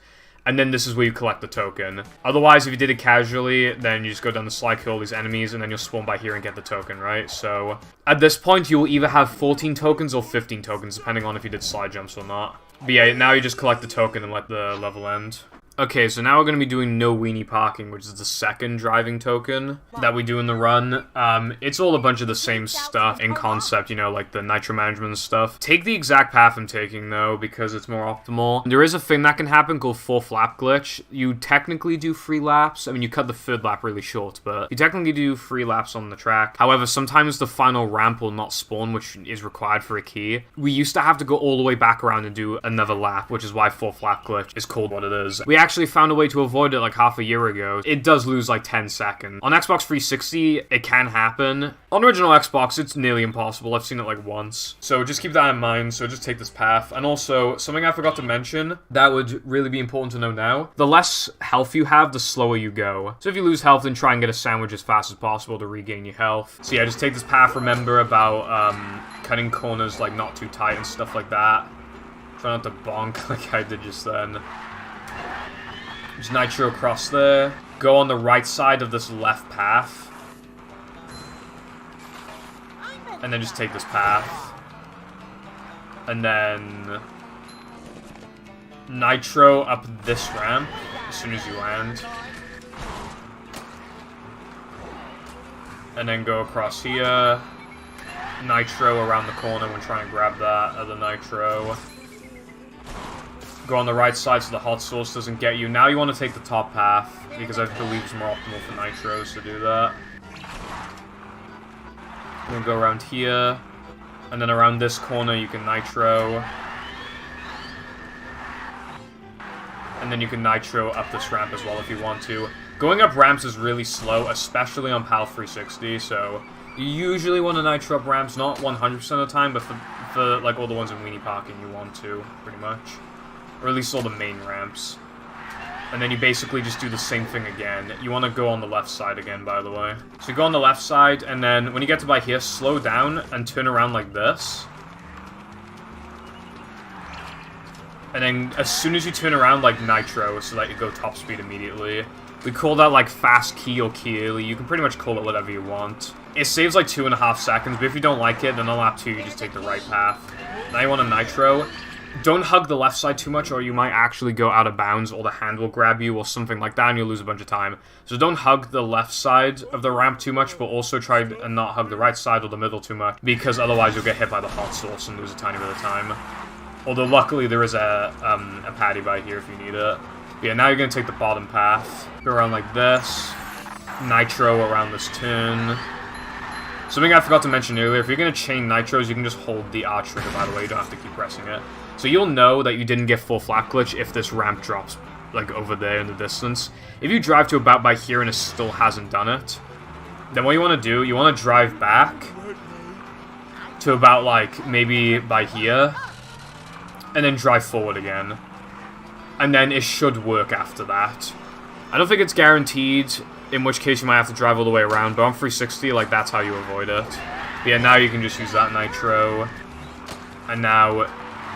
And then this is where you collect the token. Otherwise, if you did it casually, then you just go down the slide, kill all these enemies, and then you'll spawn by here and get the token, right? So at this point, you will either have 14 tokens or 15 tokens, depending on if you did slide jumps or not. But yeah, now you just collect the token and let the level end. Okay, so now we're going to be doing no Weenie parking, which is the second driving token that we do in the run. It's all a bunch of the same stuff in concept, you know, like the nitro management stuff. Take the exact path I'm taking, though, because it's more optimal. There is a thing that can happen called full flap glitch. You technically do 3 laps. I mean, you cut the 3rd lap really short, but you technically do 3 laps on the track. However, sometimes the final ramp will not spawn, which is required for a key. We used to have to go all the way back around and do another lap, which is why full flap glitch is called what it is. We actually found a way to avoid it like half a year ago. It does lose like 10 seconds. On Xbox 360, it can happen. On original Xbox, it's nearly impossible. I've seen it like once. So just keep that in mind. So just take this path. And also, something I forgot to mention that would really be important to know now. The less health you have, the slower you go. So if you lose health, then try and get a sandwich as fast as possible to regain your health. So yeah, just take this path. Remember about cutting corners like not too tight and stuff like that. Try not to bonk like I did just then. Just nitro across there. Go on the right side of this left path. And then just take this path. And then nitro up this ramp as soon as you land. And then go across here. Nitro around the corner when trying to grab that other nitro. Go on the right side so the hot sauce doesn't get you. Now you want to take the top path, because I believe it's more optimal for nitros to do that. And then go around here, and then around this corner you can nitro. And then you can nitro up this ramp as well if you want to. Going up ramps is really slow, especially on PAL 360, so you usually want to nitro up ramps, not 100% of the time, but for like all the ones in Weenie Parking you want to, pretty much. Or at least all the main ramps. And then you basically just do the same thing again. You want to go on the left side again, by the way. So you go on the left side, and then when you get to by here, slow down and turn around like this. And then as soon as you turn around, like nitro, so that you go top speed immediately. We call that like fast key or key early. You can pretty much call it whatever you want. It saves like 2.5 seconds, but if you don't like it, then on lap 2 you just take the right path. Now you want to nitro. Don't hug the left side too much, or you might actually go out of bounds, or the hand will grab you, or something like that, and you'll lose a bunch of time. So don't hug the left side of the ramp too much, but also try and not hug the right side or the middle too much, because otherwise you'll get hit by the hot sauce and lose a tiny bit of time. Although luckily there is a patty by here if you need it. But yeah, now you're going to take the bottom path. Go around like this. Nitro around this turn. Something I forgot to mention earlier, if you're going to chain nitros, you can just hold the R trigger, by the way. You don't have to keep pressing it. So you'll know that you didn't get full flat glitch if this ramp drops, like, over there in the distance. If you drive to about by here and it still hasn't done it, then what you want to do, you want to drive back to about, like, maybe by here, and then drive forward again. And then it should work after that. I don't think it's guaranteed, in which case you might have to drive all the way around, but on 360, like, that's how you avoid it. But yeah, now you can just use that nitro, and now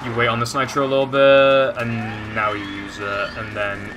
you wait on this nitro a little bit, and now you use it, and then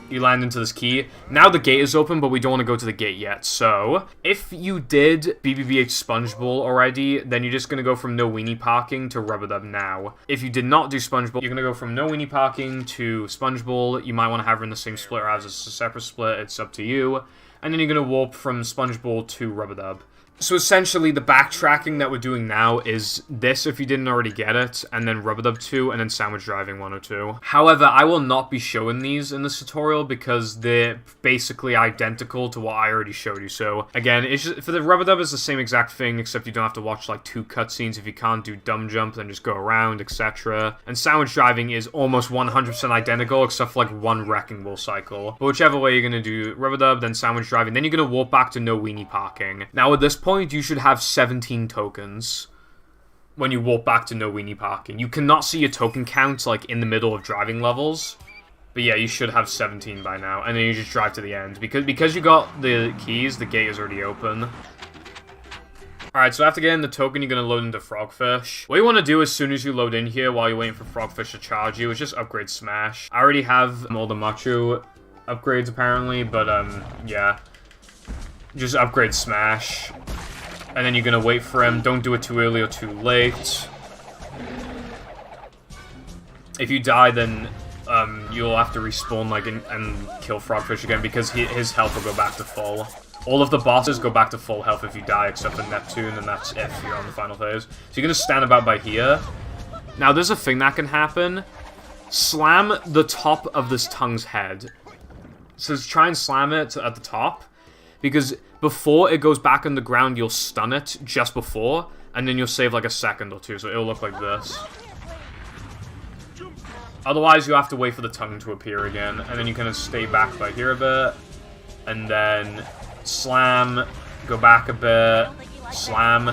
you land into this key. Now the gate is open, but we don't want to go to the gate yet. So, if you did BBBH SpongeBob already, then you're just going to go from no weenie parking to Rubber Dub now. If you did not do SpongeBob, you're going to go from no weenie parking to SpongeBob. You might want to have her in the same split or as a separate split. It's up to you. And then you're going to warp from SpongeBob to Rubber Dub. So essentially, the backtracking that we're doing now is this, if you didn't already get it, and then Rubber Dub 2, and then Sandwich Driving 102. However, I will not be showing these in this tutorial because they're basically identical to what I already showed you. So again, it's just, for the Rubber Dub, it's the same exact thing, except you don't have to watch like 2 cutscenes. If you can't do Dumb Jump, then just go around, etc. And Sandwich Driving is almost 100% identical, except for like 1 Wrecking Ball cycle. But whichever way you're going to do Rubber Dub, then Sandwich Driving, then you're going to warp back to no weenie parking. Now at this point, you should have 17 tokens when you walk back to no weenie parking. You cannot see your token count like in the middle of driving levels, but yeah, you should have 17 by now, and then you just drive to the end. Because you got the keys, the gate is already open. Alright, so after getting the token, you're going to load into Frogfish. What you want to do as soon as you load in here, while you're waiting for Frogfish to charge you, is just upgrade Smash. I already have all the macho upgrades apparently, but yeah. Just upgrade Smash. And then you're gonna wait for him. Don't do it too early or too late. If you die, then you'll have to respawn like and kill Frogfish again because his health will go back to full. All of the bosses go back to full health if you die, except for Neptune, and that's if you're on the final phase. So you're gonna stand about by here. Now there's a thing that can happen. Slam the top of this tongue's head. So try and slam it at the top. Because before it goes back on the ground, you'll stun it just before, and then you'll save like a second or two, so it'll look like this. Otherwise, you have to wait for the tongue to appear again, and then you kind of stay back by here a bit, and then slam, go back a bit, slam.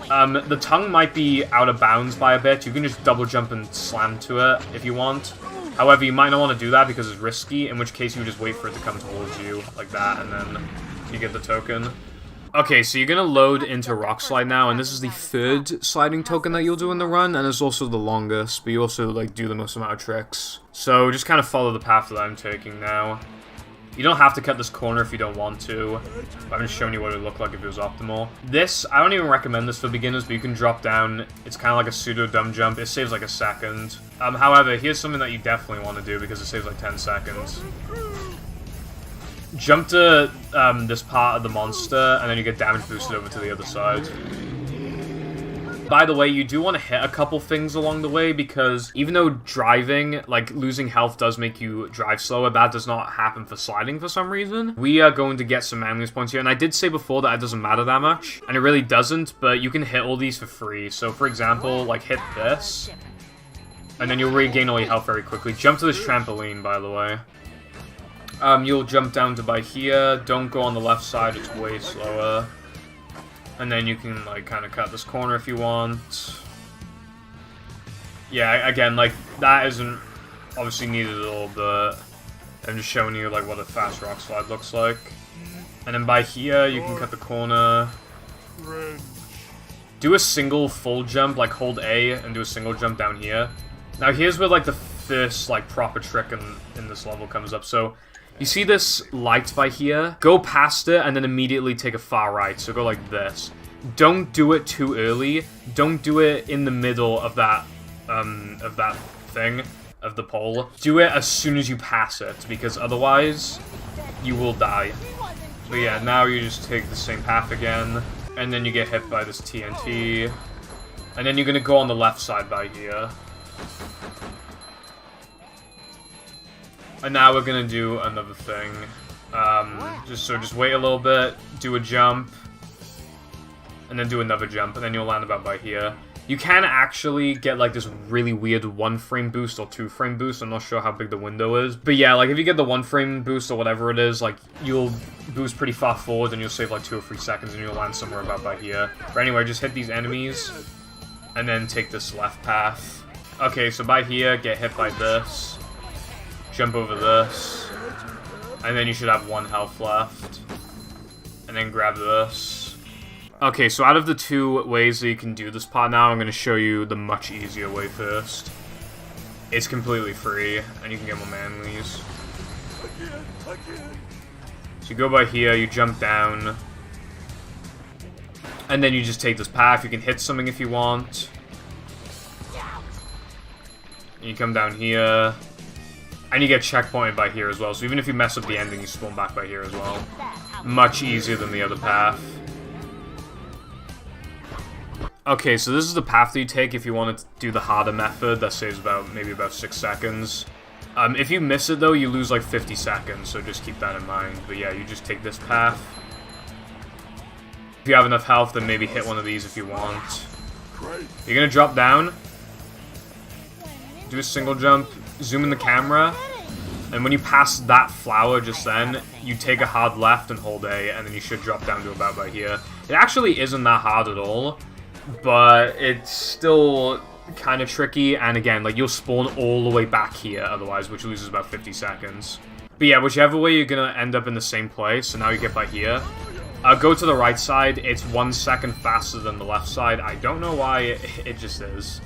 The tongue might be out of bounds by a bit. You can just double jump and slam to it if you want. However, you might not want to do that because it's risky, in which case you just wait for it to come towards you like that, and then you get the token. Okay, so you're gonna load into Rock Slide now, and this is the 3rd sliding token that you'll do in the run, and it's also the longest, but you also like do the most amount of tricks. So just kind of follow the path that I'm taking now. You don't have to cut this corner if you don't want to. I'm just showing you what it would look like if it was optimal. This, I don't even recommend this for beginners, but you can drop down. It's kind of like a pseudo dumb jump. It saves like a second. However, here's something that you definitely want to do because it saves like 10 seconds. Jump to this part of the monster, and then you get damage boosted over to the other side. By the way, you do want to hit a couple things along the way, because even though driving, like, losing health does make you drive slower, that does not happen for sliding for some reason. We are going to get some manliness points here, and I did say before that it doesn't matter that much, and it really doesn't, but you can hit all these for free. So, for example, like, hit this, and then you'll regain all your health very quickly. Jump to this trampoline, by the way. You'll jump down to by here. Don't go on the left side, it's way slower. And then you can, like, kind of cut this corner if you want. Yeah, again, like, that isn't obviously needed at all, but I'm just showing you, like, what a fast rock slide looks like. And then by here, you can cut the corner. Do a single full jump, like, hold A and do a single jump down here. Now, here's where, like, the first, like, proper trick in this level comes up. So, you see this light by here? Go past it and then immediately take a far right. So go like this. Don't do it too early. Don't do it in the middle of that thing, of the pole. Do it as soon as you pass it, because otherwise you will die. But yeah, now you just take the same path again, and then you get hit by this TNT. And then you're gonna go on the left side by here. And now we're gonna do another thing. Just wait a little bit, do a jump, and then do another jump, and then you'll land about by here. You can actually get like this really weird 1-frame boost or 2-frame boost. I'm not sure how big the window is. But yeah, like if you get the 1-frame boost or whatever it is, like you'll boost pretty far forward and you'll save like 2 or 3 seconds and you'll land somewhere about by here. But anyway, just hit these enemies and then take this left path. Okay, so by here, get hit by this. Jump over this. And then you should have 1 health left. And then grab this. Okay, so out of the 2 ways that you can do this part now, I'm going to show you the much easier way first. It's completely free, and you can get more manlies. So you go by here, you jump down. And then you just take this path. You can hit something if you want. And you come down here. And you get checkpointed by here as well. So even if you mess up the ending, you spawn back by here as well. Much easier than the other path. Okay, so this is the path that you take if you want to do the harder method. That saves maybe about 6 seconds. If you miss it though, you lose like 50 seconds, so just keep that in mind. But yeah, you just take this path. If you have enough health, then maybe hit one of these if you want. You're gonna drop down. Do a single jump. Zoom in the camera. And when you pass that flower just then, you take a hard left and hold A, and then you should drop down to about by here. It actually isn't that hard at all. But it's still kind of tricky, and again, like, you'll spawn all the way back here otherwise, which loses about 50 seconds. But yeah, whichever way, you're gonna end up in the same place, so now you get by here. Go to the right side, it's 1 second faster than the left side. I don't know why, it just is.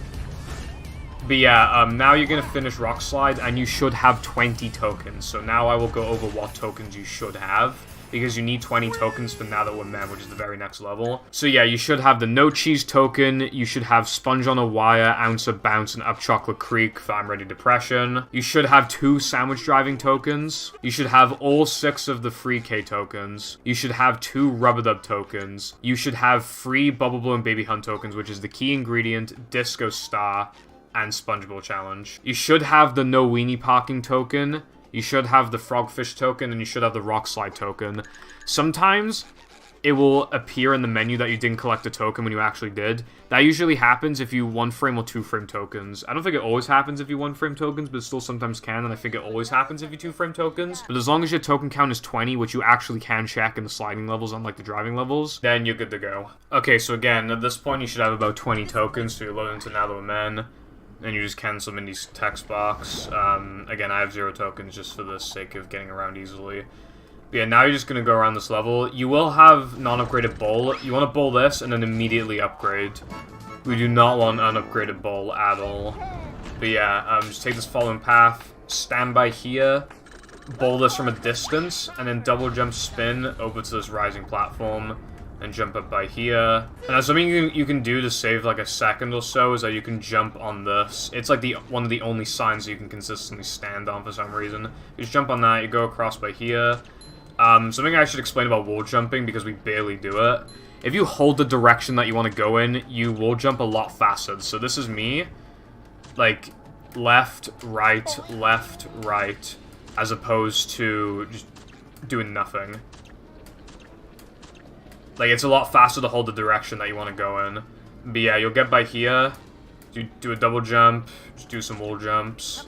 But yeah, now you're gonna finish Rock Slide, and you should have 20 tokens. So now I will go over what tokens you should have, because you need 20 tokens for Now That We're Men, which is the very next level. So yeah, you should have the No Cheese token, you should have Sponge on a Wire, Ounce of Bounce, and Up Chocolate Creek for I'm Ready Depression. You should have 2 Sandwich Driving tokens. You should have all 6 of the free K tokens. You should have 2 Rubber Dub tokens. You should have free Bubble Blow and Baby Hunt tokens, which is the key ingredient, Disco Star, and SpongeBob Challenge. You should have the No Weenie Parking token. You should have the Frogfish token, and you should have the Rock Slide token. Sometimes it will appear in the menu that you didn't collect a token when you actually did. That usually happens if you 1-frame or 2-frame tokens. I don't think it always happens if you 1-frame tokens, but it still sometimes can, and I think it always happens if you 2-frame tokens. But as long as your token count is 20, which you actually can check in the sliding levels, unlike the driving levels, then you're good to go. Okay, so again, at this point you should have about 20 tokens, so you're loading into Now That We're Men. And you just cancel Mindy's text box. Again, I have 0 tokens just for the sake of getting around easily. But yeah, now you're just going to go around this level. You will have non-upgraded bowl. You want to bowl this and then immediately upgrade. We do not want an unupgraded bowl at all. But yeah, just take this following path. Stand by here. Bowl this from a distance. And then double jump spin over to this rising platform. And jump up by here. And something you can do to save like a second or so is that you can jump on this. It's like one of the only signs that you can consistently stand on for some reason. You just jump on that, you go across by here. Something I should explain about wall jumping, because we barely do it. If you hold the direction that you want to go in, you wall jump a lot faster. So this is me. Like, left, right, as opposed to just doing nothing. Like, it's a lot faster to hold the direction that you want to go in. But yeah, you'll get by here, do a double jump, just do some wall jumps.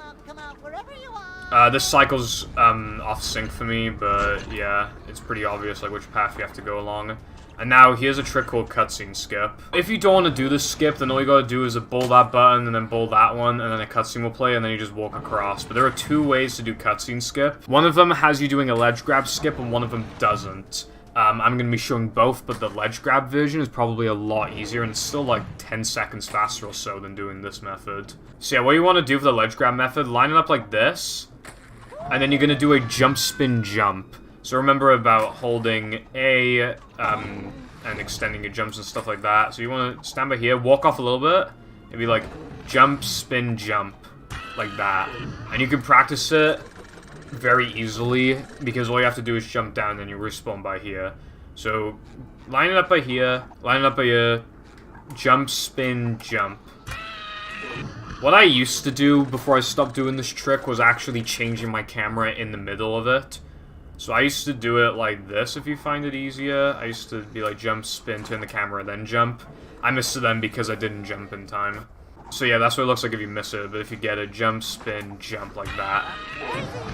This cycle's off sync for me, but yeah, it's pretty obvious like which path you have to go along. And now here's a trick called cutscene skip. If you don't want to do this skip, then all you gotta do is bowl that button and then bowl that one, and then a cutscene will play, and then you just walk across. But there are 2 ways to do cutscene skip. One of them has you doing a ledge grab skip, and one of them doesn't. I'm going to be showing both, but the ledge grab version is probably a lot easier, and it's still like 10 seconds faster or so than doing this method. So yeah, what you want to do for the ledge grab method, line it up like this, and then you're going to do a jump, spin, jump. So remember about holding A, and extending your jumps and stuff like that. So you want to stand by here, walk off a little bit, and be like, jump, spin, jump, like that. And you can practice it very easily, because all you have to do is jump down and you respawn by here. So, line it up by here, jump, spin, jump. What I used to do before I stopped doing this trick was actually changing my camera in the middle of it. So I used to do it like this if you find it easier. I used to be like jump, spin, turn the camera, then jump. I missed it then because I didn't jump in time. So yeah, that's what it looks like if you miss it, but if you get a jump, spin, jump like that,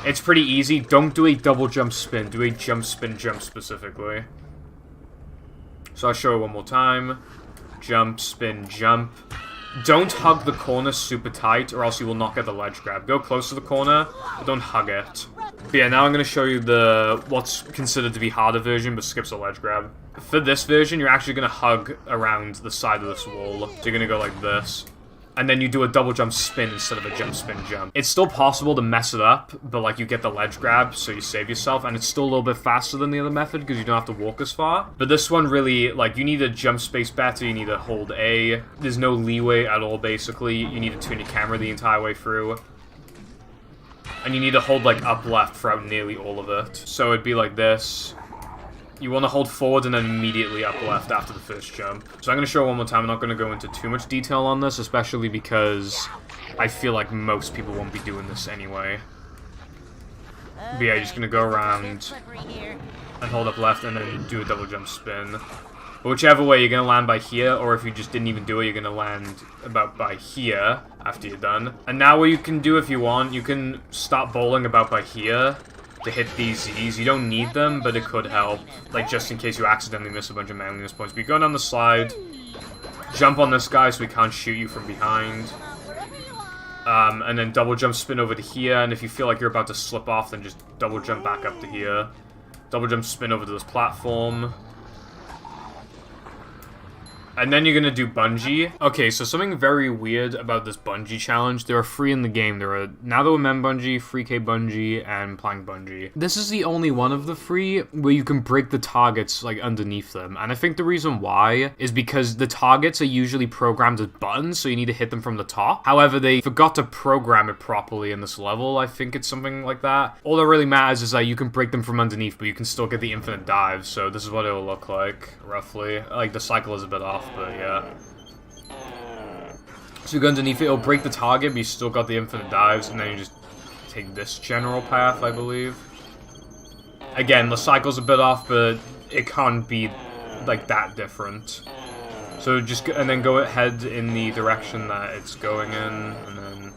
it's pretty easy. Don't do a double jump spin, do a jump, spin, jump specifically. So I'll show it one more time. Jump, spin, jump. Don't hug the corner super tight, or else you will not get the ledge grab. Go close to the corner, but don't hug it. But yeah, now I'm going to show you what's considered to be harder version, but skips a ledge grab. For this version, you're actually going to hug around the side of this wall. So you're going to go like this. And then you do a double jump spin instead of a jump spin jump. It's still possible to mess it up, but like you get the ledge grab, so you save yourself, and it's still a little bit faster than the other method because you don't have to walk as far. But this one really, like, you need to jump space better, you need to hold A. There's no leeway at all, basically. You need to turn your camera the entire way through. And you need to hold, like, up left throughout nearly all of it. So it'd be like this. You want to hold forward and then immediately up left after the first jump. So I'm going to show it one more time. I'm not going to go into too much detail on this, especially because I feel like most people won't be doing this anyway. But yeah, you're just going to go around and hold up left and then do a double jump spin. But whichever way, you're going to land by here, or if you just didn't even do it, you're going to land about by here after you're done. And now what you can do if you want, you can start bowling about by here to hit these Z's. You don't need them, but it could help, like just in case you accidentally miss a bunch of manliness points. But you go down the slide, jump on this guy so he can't shoot you from behind, and then double jump spin over to here, and if you feel like you're about to slip off, then just double jump back up to here. Double jump spin over to this platform. And then you're gonna do bungee. Okay, so something very weird about this bungee challenge. There are 3 in the game. There are NTWM bungee, 3K bungee, and plank bungee. This is the only one of the 3 where you can break the targets, like, underneath them. And I think the reason why is because the targets are usually programmed as buttons, so you need to hit them from the top. However, they forgot to program it properly in this level. I think it's something like that. All that really matters is that you can break them from underneath, but you can still get the infinite dive. So this is what it'll look like, roughly. Like, the cycle is a bit off, but yeah. So you go underneath it, it'll break the target, but you still got the infinite dives, and then you just take this general path, I believe. Again, the cycle's a bit off, but it can't be, like, that different. So just, and then go ahead in the direction that it's going in, and then...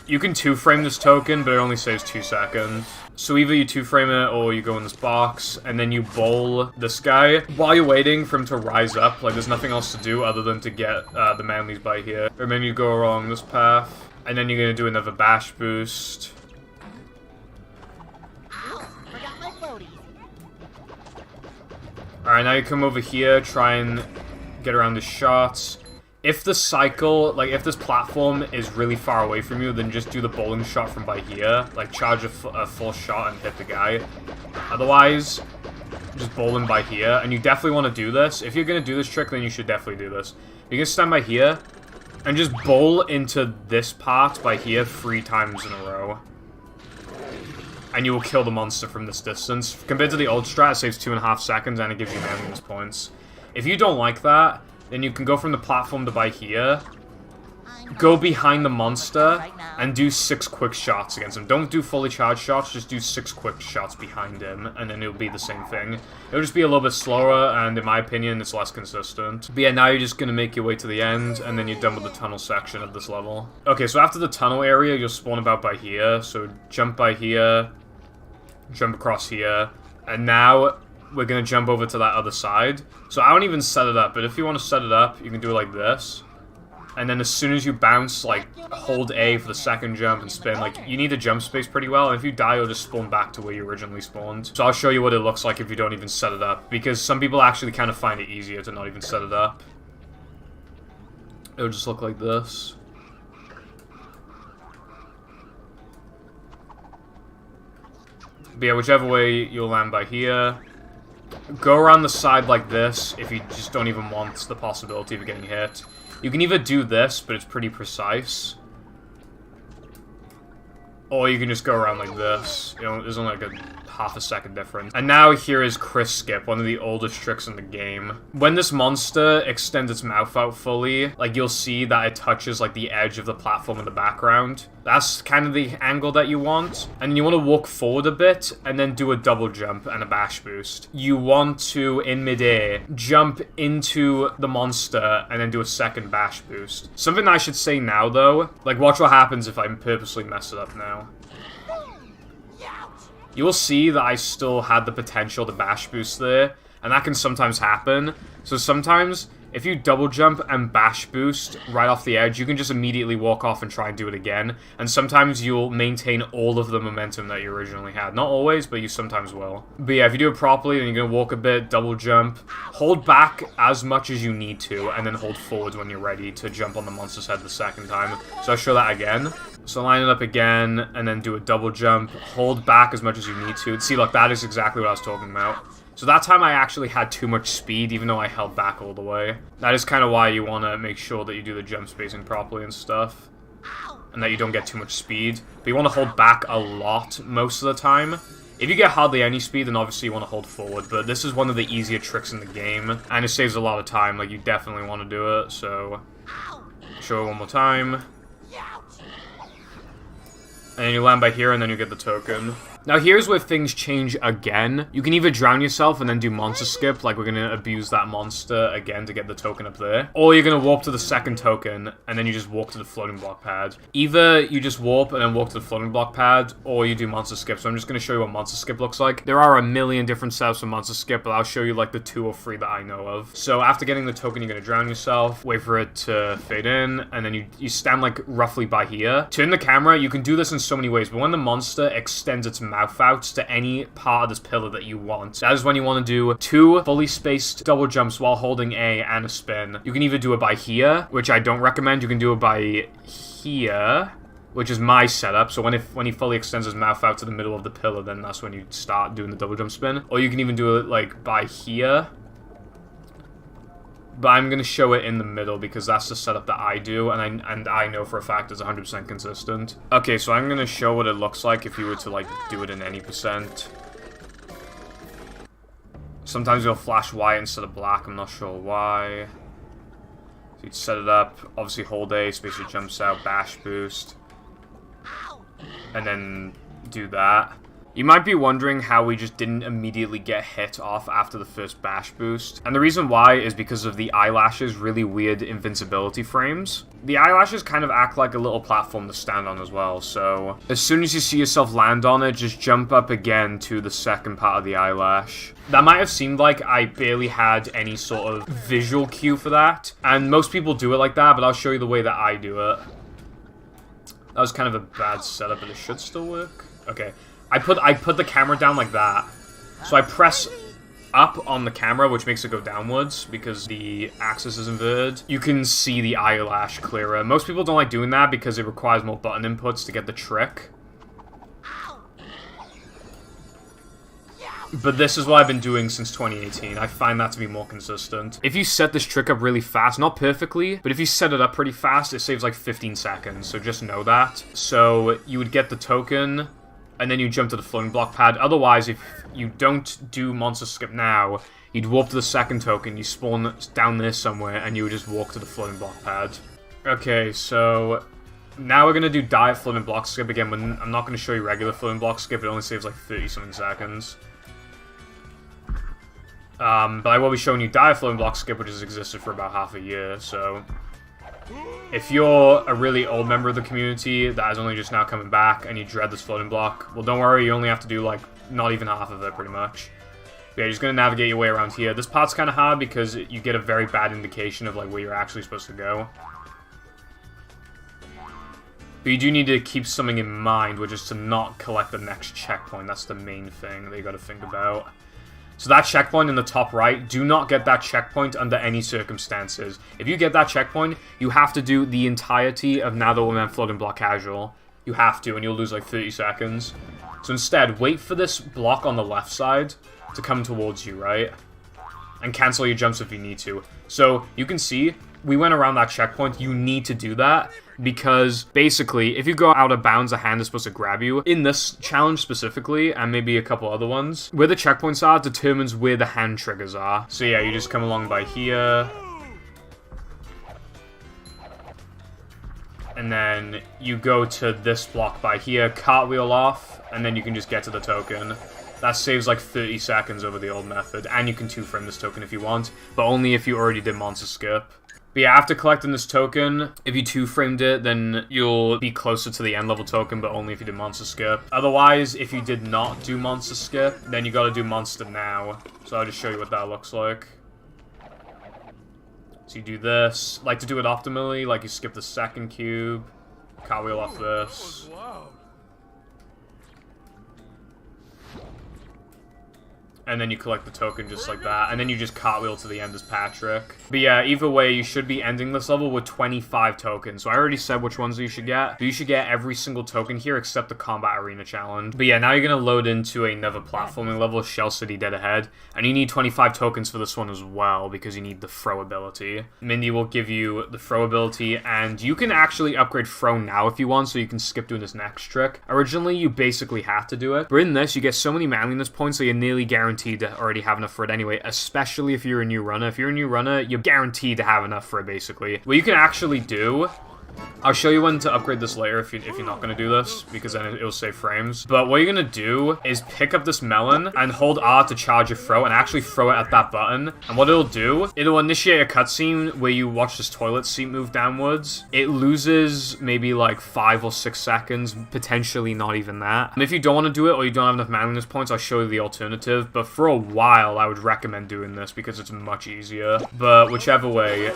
You can 2-frame this token, but it only saves 2 seconds. So either you 2-frame it, or you go in this box, and then you bowl this guy. While you're waiting for him to rise up, like, there's nothing else to do other than to get the manlies by here. And then you go along this path, and then you're gonna do another bash boost. Alright, now you come over here, try and get around the shots. If the cycle, like, if this platform is really far away from you, then just do the bowling shot from by here. Like, charge a full shot and hit the guy. Otherwise, just bowling by here. And you definitely want to do this. If you're going to do this trick, then you should definitely do this. You can stand by here and just bowl into this part by here 3 times in a row. And you will kill the monster from this distance. Compared to the old strat, it saves 2.5 seconds and it gives you manliness points. If you don't like that, then you can go from the platform to by here, go behind the monster, and do 6 quick shots against him. Don't do fully charged shots, just do 6 quick shots behind him, and then it'll be the same thing. It'll just be a little bit slower, and in my opinion, it's less consistent. But yeah, now you're just gonna make your way to the end, and then you're done with the tunnel section of this level. Okay, so after the tunnel area, you'll spawn about by here, so jump by here, jump across here, and now we're gonna jump over to that other side. So I don't even set it up, but if you want to set it up, you can do it like this. And then as soon as you bounce, like, hold A for the second jump and spin. Like, you need to jump space pretty well, and if you die, you'll just spawn back to where you originally spawned. So I'll show you what it looks like if you don't even set it up, because some people actually kind of find it easier to not even set it up. It'll just look like this. But yeah, whichever way you'll land by here. Go around the side like this if you just don't even want the possibility of getting hit. You can either do this, but it's pretty precise. Or you can just go around like this. You know, there's only like a half a second difference. And now here is Chris Skip, one of the oldest tricks in the game. When this monster extends its mouth out fully, like, you'll see that it touches, like, the edge of the platform in the background. That's kind of the angle that you want. And you want to walk forward a bit, and then do a double jump and a bash boost. You want to, in midair, jump into the monster, and then do a second bash boost. Something I should say now, though, like, watch what happens if I purposely mess it up now. You will see that I still had the potential to bash boost there, and that can sometimes happen. So sometimes, if you double jump and bash boost right off the edge, you can just immediately walk off and try and do it again. And sometimes you'll maintain all of the momentum that you originally had. Not always, but you sometimes will. But yeah, if you do it properly, then you're going to walk a bit, double jump, hold back as much as you need to, and then hold forwards when you're ready to jump on the monster's head the second time. So I'll show that again. So line it up again, and then do a double jump, hold back as much as you need to. See, look, that is exactly what I was talking about. So that time I actually had too much speed, even though I held back all the way. That is kind of why you want to make sure that you do the jump spacing properly and stuff. And that you don't get too much speed. But you want to hold back a lot most of the time. If you get hardly any speed, then obviously you want to hold forward. But this is one of the easier tricks in the game. And it saves a lot of time. Like, you definitely want to do it. So, show it one more time. And then you land by here, and then you get the token. Now here's where things change again. You can either drown yourself and then do monster skip, like we're gonna abuse that monster again to get the token up there. Or you're gonna warp to the second token, and then you just walk to the floating block pad. Either you just warp and then walk to the floating block pad, or you do monster skip. So I'm just gonna show you what monster skip looks like. There are a million different setups for monster skip, but I'll show you like the 2 or 3 that I know of. So after getting the token, you're gonna drown yourself, wait for it to fade in, and then you stand like roughly by here. Turn the camera, you can do this in so many ways, but when the monster extends its mouth out to any part of this pillar that you want, that is when you want to do 2 fully spaced double jumps while holding A and a spin. You can either do it by here, which I don't recommend. You can do it by here, which is my setup. So when he fully extends his mouth out to the middle of the pillar, then that's when you start doing the double jump spin. Or you can even do it like by here. But I'm going to show it in the middle because that's the setup that I do, and I know for a fact it's 100% consistent. Okay, so I'm going to show what it looks like if you were to, like, do it in any percent. Sometimes it'll flash white instead of black, I'm not sure why. So you'd set it up, obviously hold A, space your jumps out, bash boost. And then do that. You might be wondering how we just didn't immediately get hit off after the first bash boost. And the reason why is because of the eyelashes' really weird invincibility frames. The eyelashes kind of act like a little platform to stand on as well, so as soon as you see yourself land on it, just jump up again to the second part of the eyelash. That might have seemed like I barely had any sort of visual cue for that, and most people do it like that, but I'll show you the way that I do it. That was kind of a bad setup, but it should still work. Okay. I put the camera down like that. So I press up on the camera, which makes it go downwards because the axis is inverted. You can see the eyelash clearer. Most people don't like doing that because it requires more button inputs to get the trick. But this is what I've been doing since 2018. I find that to be more consistent. If you set this trick up really fast, not perfectly, but if you set it up pretty fast, it saves like 15 seconds. So just know that. So you would get the token, and then you jump to the floating block pad. Otherwise, if you don't do monster skip now, you'd warp to the second token, you spawn down there somewhere, and you would just walk to the floating block pad. Okay, so now we're going to do diet floating block skip again. I'm not going to show you regular floating block skip, it only saves like 30-something seconds. But I will be showing you diet floating block skip, which has existed for about half a year, so if you're a really old member of the community that is only just now coming back and you dread this floating block, well, don't worry, you only have to do, like, not even half of it, pretty much. But yeah, you're just going to navigate your way around here. This part's kind of hard because you get a very bad indication of, like, where you're actually supposed to go. But you do need to keep something in mind, which is to not collect the next checkpoint. That's the main thing that you got to think about. So that checkpoint in the top right, do not get that checkpoint under any circumstances. If you get that checkpoint, you have to do the entirety of NTWM Floating Block Casual. You have to, and you'll lose like 30 seconds. So instead, wait for this block on the left side to come towards you, right? And cancel your jumps if you need to. So you can see, we went around that checkpoint. You need to do that because basically, if you go out of bounds, a hand is supposed to grab you. In this challenge specifically, and maybe a couple other ones, where the checkpoints are determines where the hand triggers are. So yeah, you just come along by here. And then you go to this block by here, cartwheel off, and then you can just get to the token. That saves like 30 seconds over the old method, and you can 2-frame this token if you want, but only if you already did monster skip. But yeah, after collecting this token, if you 2-framed it, then you'll be closer to the end level token, but only if you did monster skip. Otherwise, if you did not do monster skip, then you gotta do monster now. So I'll just show you what that looks like. So you do this. Like to do it optimally, like you skip the second cube, cartwheel off this. And then you collect the token just like that. And then you just cartwheel to the end as Patrick. But yeah, either way, you should be ending this level with 25 tokens. So I already said which ones you should get. But you should get every single token here except the Combat Arena Challenge. But yeah, now you're going to load into another platforming level, Shell City Dead Ahead. And you need 25 tokens for this one as well, because you need the throw ability. Mindy will give you the throw ability, and you can actually upgrade throw now if you want, so you can skip doing this next trick. Originally, you basically have to do it. But in this, you get so many manliness points, so you're nearly guaranteed to already have enough for it anyway, especially if you're a new runner. If you're a new runner, you're guaranteed to have enough for it, basically. What you can actually do... I'll show you when to upgrade this later if you're not going to do this, because then it'll save frames. But what you're going to do is pick up this melon and hold R to charge your throw and actually throw it at that button. And what it'll do, it'll initiate a cutscene where you watch this toilet seat move downwards. It loses maybe like 5 or 6 seconds, potentially not even that. And if you don't want to do it or you don't have enough manliness points, I'll show you the alternative. But for a while, I would recommend doing this because it's much easier. But whichever way...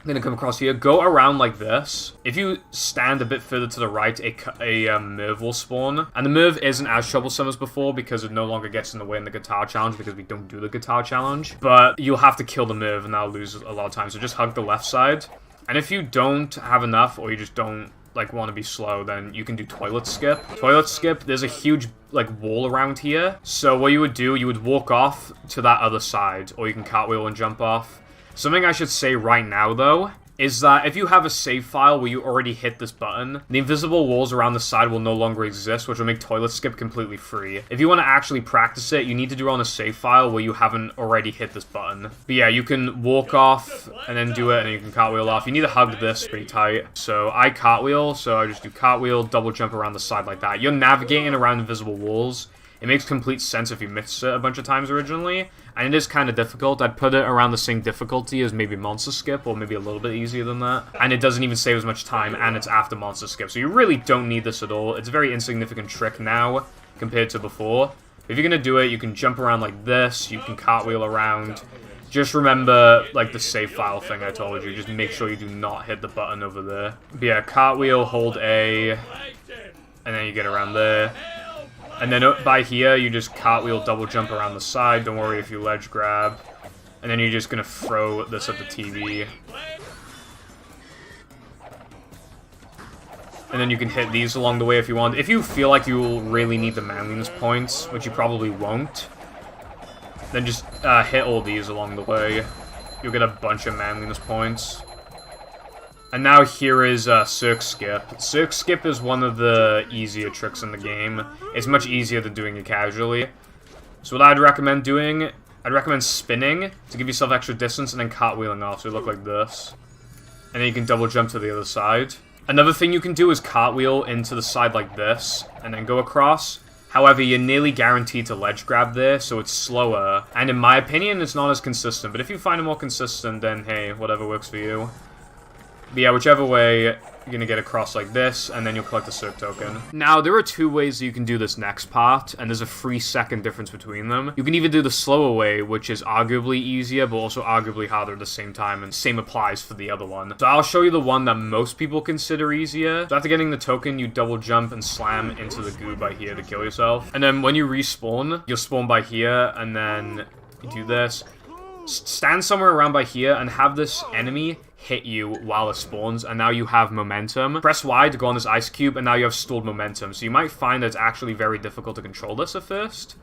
I'm gonna come across here, go around like this. If you stand a bit further to the right, a Merv will spawn. And the Merv isn't as troublesome as before because it no longer gets in the way in the guitar challenge because we don't do the guitar challenge. But you'll have to kill the Merv and that'll lose a lot of time. So just hug the left side. And if you don't have enough or you just don't like want to be slow, then you can do toilet skip. Toilet skip, there's a huge like wall around here. So what you would do, you would walk off to that other side, or you can cartwheel and jump off. Something I should say right now, though, is that if you have a save file where you already hit this button, the invisible walls around the side will no longer exist, which will make toilet skip completely free. If you want to actually practice it, you need to do it on a save file where you haven't already hit this button. But yeah, you can walk off and then do it, and you can cartwheel off. You need to hug this pretty tight. So I cartwheel, so I just do cartwheel, double jump around the side like that. You're navigating around invisible walls. It makes complete sense if you missed it a bunch of times originally, and it is kind of difficult. I'd put it around the same difficulty as maybe Monster Skip, or maybe a little bit easier than that. And it doesn't even save as much time, and it's after Monster Skip, so you really don't need this at all. It's a very insignificant trick now, compared to before. If you're gonna do it, you can jump around like this, you can cartwheel around. Just remember, like, the save file thing I told you. Just make sure you do not hit the button over there. But yeah, cartwheel, hold A, and then you get around there. And then by here, you just cartwheel, double jump around the side. Don't worry if you ledge grab. And then you're just going to throw this at the TV. And then you can hit these along the way if you want. If you feel like you really need the manliness points, which you probably won't, then just hit all these along the way. You'll get a bunch of manliness points. And now here is Cirque Skip. Cirque Skip is one of the easier tricks in the game. It's much easier than doing it casually. So what I'd recommend doing, I'd recommend spinning to give yourself extra distance and then cartwheeling off, so you look like this. And then you can double jump to the other side. Another thing you can do is cartwheel into the side like this, and then go across. However, you're nearly guaranteed to ledge grab there, so it's slower. And in my opinion, it's not as consistent. But if you find it more consistent, then hey, whatever works for you. But yeah, whichever way, you're gonna get across like this, and then you'll collect the Cirque token. Now, there are 2 ways that you can do this next part, and there's a 3-second difference between them. You can either do the slower way, which is arguably easier, but also arguably harder at the same time, and same applies for the other one. So I'll show you the one that most people consider easier. So after getting the token, you double jump and slam into the goo by here to kill yourself. And then when you respawn, you'll spawn by here, and then you do this. Stand somewhere around by here, and have this enemy hit you while it spawns, and now you have momentum. Press Y to go on this ice cube, and now you have stored momentum. So you might find that it's actually very difficult to control this at first.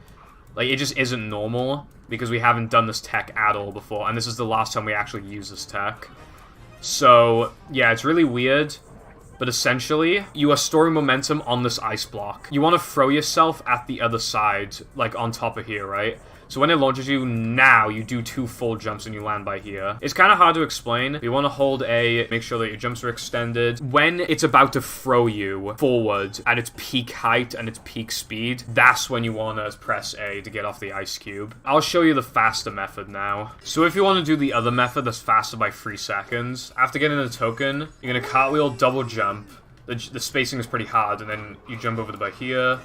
Like, it just isn't normal, because we haven't done this tech at all before, and this is the last time we actually use this tech. So, yeah, it's really weird, but essentially, you are storing momentum on this ice block. You want to throw yourself at the other side, like on top of here, right? So when it launches you, now you do 2 full jumps and you land by here. It's kind of hard to explain. You want to hold A, make sure that your jumps are extended. When it's about to throw you forward at its peak height and its peak speed, that's when you want to press A to get off the ice cube. I'll show you the faster method now. So if you want to do the other method that's faster by 3 seconds, after getting the token, you're going to cartwheel, double jump. The spacing is pretty hard, and then you jump over to by here.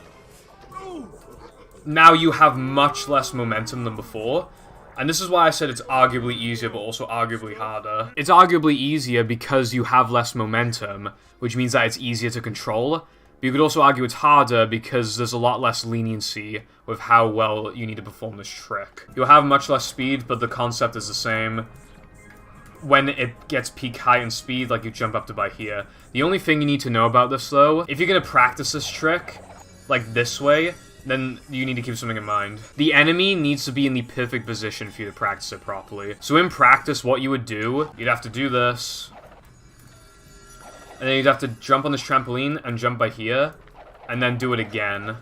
Now you have much less momentum than before, And this is why I said it's arguably easier, but also arguably harder. It's arguably easier because you have less momentum, which means that it's easier to control. But you could also argue it's harder because there's a lot less leniency with how well you need to perform this trick. You'll have much less speed, but the concept is the same. When it gets peak height and speed, like you jump up to by here. The only thing you need to know about this, though, if you're going to practice this trick, like this way, then you need to keep something in mind. The enemy needs to be in the perfect position for you to practice it properly. So in practice, what you would do, you'd have to do this. And then you'd have to jump on this trampoline and jump by here. And then do it again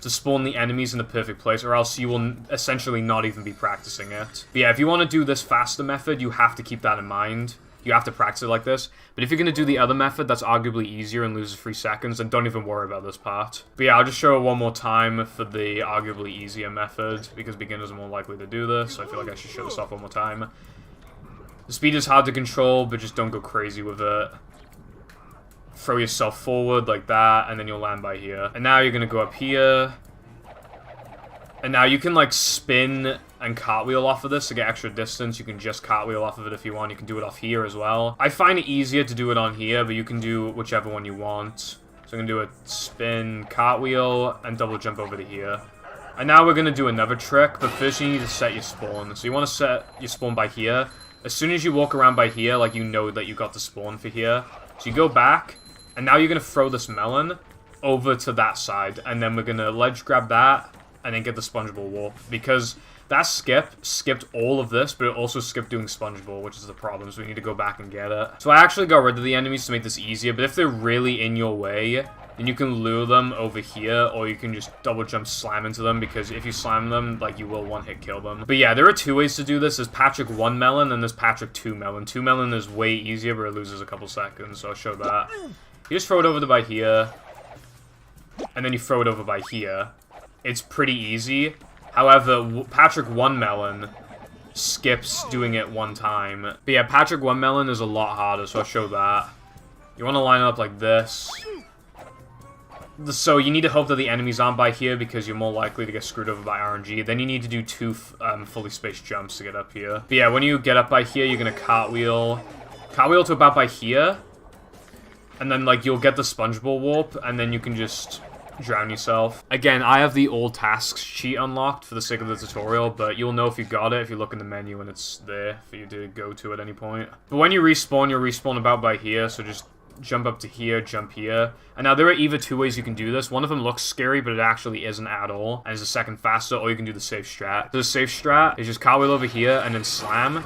to spawn the enemies in the perfect place, or else you will essentially not even be practicing it. But yeah, if you want to do this faster method, you have to keep that in mind. You have to practice it like this. But if you're going to do the other method that's arguably easier and loses 3 seconds, then don't even worry about this part. But yeah, I'll just show it one more time for the arguably easier method, because beginners are more likely to do this, so I feel like I should show this off one more time. The speed is hard to control, but just don't go crazy with it. Throw yourself forward like that, and then you'll land by here. And now you're going to go up here. And now you can, like, spin and cartwheel off of this to get extra distance. You can just cartwheel off of it if you want. You can do it off here as well. I find it easier to do it on here, but you can do whichever one you want. So I'm going to do a spin, cartwheel, and double jump over to here. And now we're going to do another trick, but first you need to set your spawn. So you want to set your spawn by here. As soon as you walk around by here, like, you know that you got the spawn for here. So you go back, and now you're going to throw this melon over to that side. And then we're going to ledge grab that, and then get the SpongeBob warp. Because that skipped all of this, but it also skipped doing SpongeBob, which is the problem, so we need to go back and get it. So I actually got rid of the enemies to make this easier, but if they're really in your way, then you can lure them over here, or you can just double jump slam into them, because if you slam them, like, you will one-hit kill them. But yeah, there are 2 ways to do this. There's Patrick 1 melon, and there's Patrick 2 melon. 2 melon is way easier, but it loses a couple seconds, so I'll show that. You just throw it over to by here, and then you throw it over by here. It's pretty easy. However, Patrick 1 melon skips doing it 1 time. But yeah, Patrick 1 melon is a lot harder, so I'll show that. You want to line it up like this. So you need to hope that the enemies aren't by here, because you're more likely to get screwed over by RNG. Then you need to do 2 fully spaced jumps to get up here. But yeah, when you get up by here, you're going to cartwheel to about by here. And then, like, you'll get the SpongeBob warp, and then you can just drown yourself. Again, I have the all tasks cheat unlocked for the sake of the tutorial, but you'll know if you got it if you look in the menu and it's there for you to go to at any point. But when you respawn, you'll respawn about by here, so just jump up to here, jump here. And now there are either 2 ways you can do this. One of them looks scary, but it actually isn't at all, and is a second faster, or you can do the safe strat. So the safe strat is just cartwheel over here, and then slam,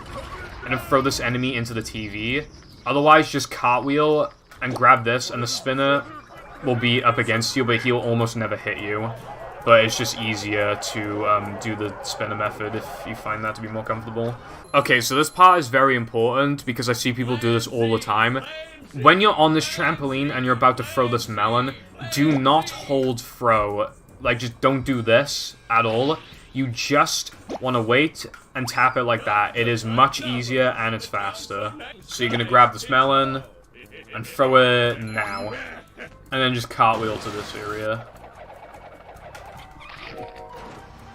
and then throw this enemy into the TV. Otherwise, just cartwheel and grab this, and the spinner will be up against you, but he'll almost never hit you. But it's just easier to do the spinner method if you find that to be more comfortable. Okay, so this part is very important because I see people do this all the time. When you're on this trampoline and you're about to throw this melon, do not hold throw. Like, just don't do this at all. You just want to wait and tap it like that. It is much easier and it's faster. So you're going to grab this melon and throw it now. And then just cartwheel to this area.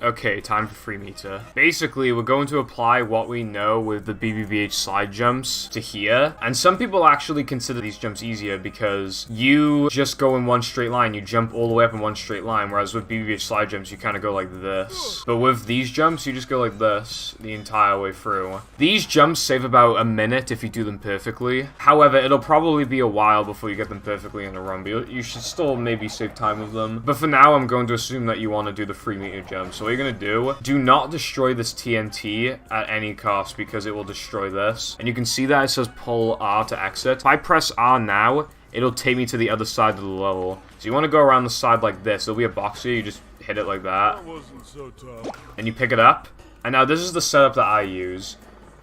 Okay, time for free meter. Basically, we're going to apply what we know with the BBBH slide jumps to here. And some people actually consider these jumps easier because you just go in one straight line. You jump all the way up in one straight line. Whereas with BBBH slide jumps, you kind of go like this. But with these jumps, you just go like this the entire way through. These jumps save about a minute if you do them perfectly. However, it'll probably be a while before you get them perfectly in a run. But you should still maybe save time with them. But for now, I'm going to assume that you want to do the free meter jump. So what you're going to do not destroy this TNT at any cost because it will destroy this. And you can see that it says pull R to exit. If I press R now, it'll take me to the other side of the level. So you want to go around the side like this. There'll be a box here. You just hit it like that. Wasn't so tough. And you pick it up. And now this is the setup that I use.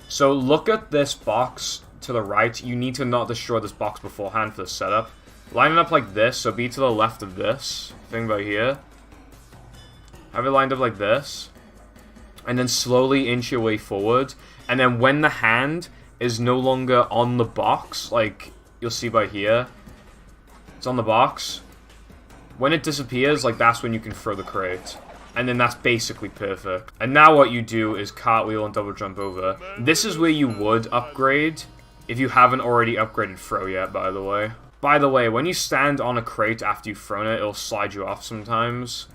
So look at this box to the right. You need to not destroy this box beforehand for the setup. Line it up like this. So be to the left of this thing right here. Have it lined up like this, and then slowly inch your way forward, and then when the hand is no longer on the box, like you'll see by here, it's on the box, when it disappears, like that's when you can throw the crate. And then that's basically perfect. And now what you do is cartwheel and double jump over. This is where you would upgrade if you haven't already upgraded throw yet, by the way. By the way, when you stand on a crate after you've thrown it, it'll slide you off sometimes.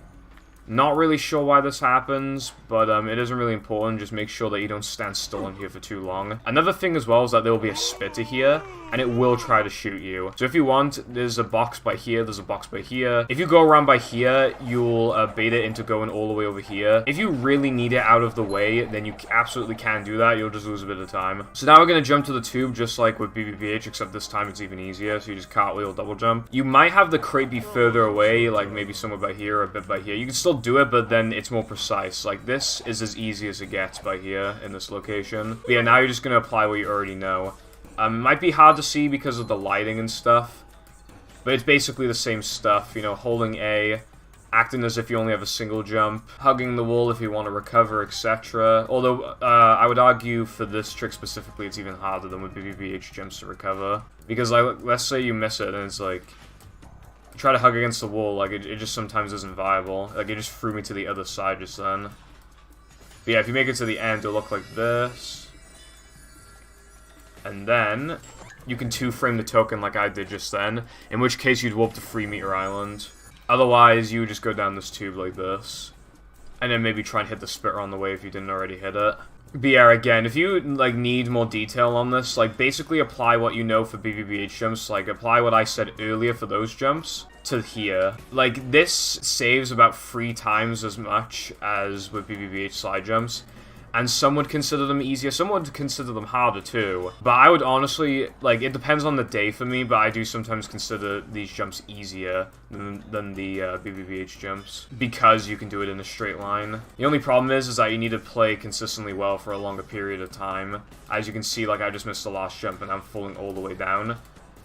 Not really sure why this happens, but it isn't really important. Just make sure that you don't stand still in here for too long. Another thing as well is that there will be a spitter here, and it will try to shoot you. So if you want, there's a box by here, there's a box by here. If you go around by here, you'll bait it into going all the way over here. If you really need it out of the way, then you absolutely can do that. You'll just lose a bit of time. So now we're going to jump to the tube, just like with BBBH, except this time it's even easier. So you just cartwheel, double jump. You might have the crate be further away, like maybe somewhere by here or a bit by here. You can still do it, but then it's more precise. Like, this is as easy as it gets by here in this location. But yeah, now you're just going to apply what you already know. It might be hard to see because of the lighting and stuff, but it's basically the same stuff, you know, holding A, acting as if you only have a single jump, hugging the wall if you want to recover, etc. Although, I would argue for this trick specifically, it's even harder than with BBBH jumps to recover. Because, like, let's say you miss it, and it's like, you try to hug against the wall, like, it just sometimes isn't viable. Like, it just threw me to the other side just then. But yeah, if you make it to the end, it'll look like this. And then, you can 2-frame the token like I did just then, in which case you'd warp to 3 Meter Island. Otherwise, you would just go down this tube like this. And then maybe try and hit the spitter on the way if you didn't already hit it. But yeah, again, if you, like, need more detail on this, like, basically apply what you know for BBBH jumps, like, apply what I said earlier for those jumps to here. Like, this saves about 3 times as much as with BBBH slide jumps. And some would consider them easier, some would consider them harder too. But I would honestly, like, it depends on the day for me, but I do sometimes consider these jumps easier than the BBBH jumps, because you can do it in a straight line. The only problem is that you need to play consistently well for a longer period of time. As you can see, like, I just missed the last jump and I'm falling all the way down.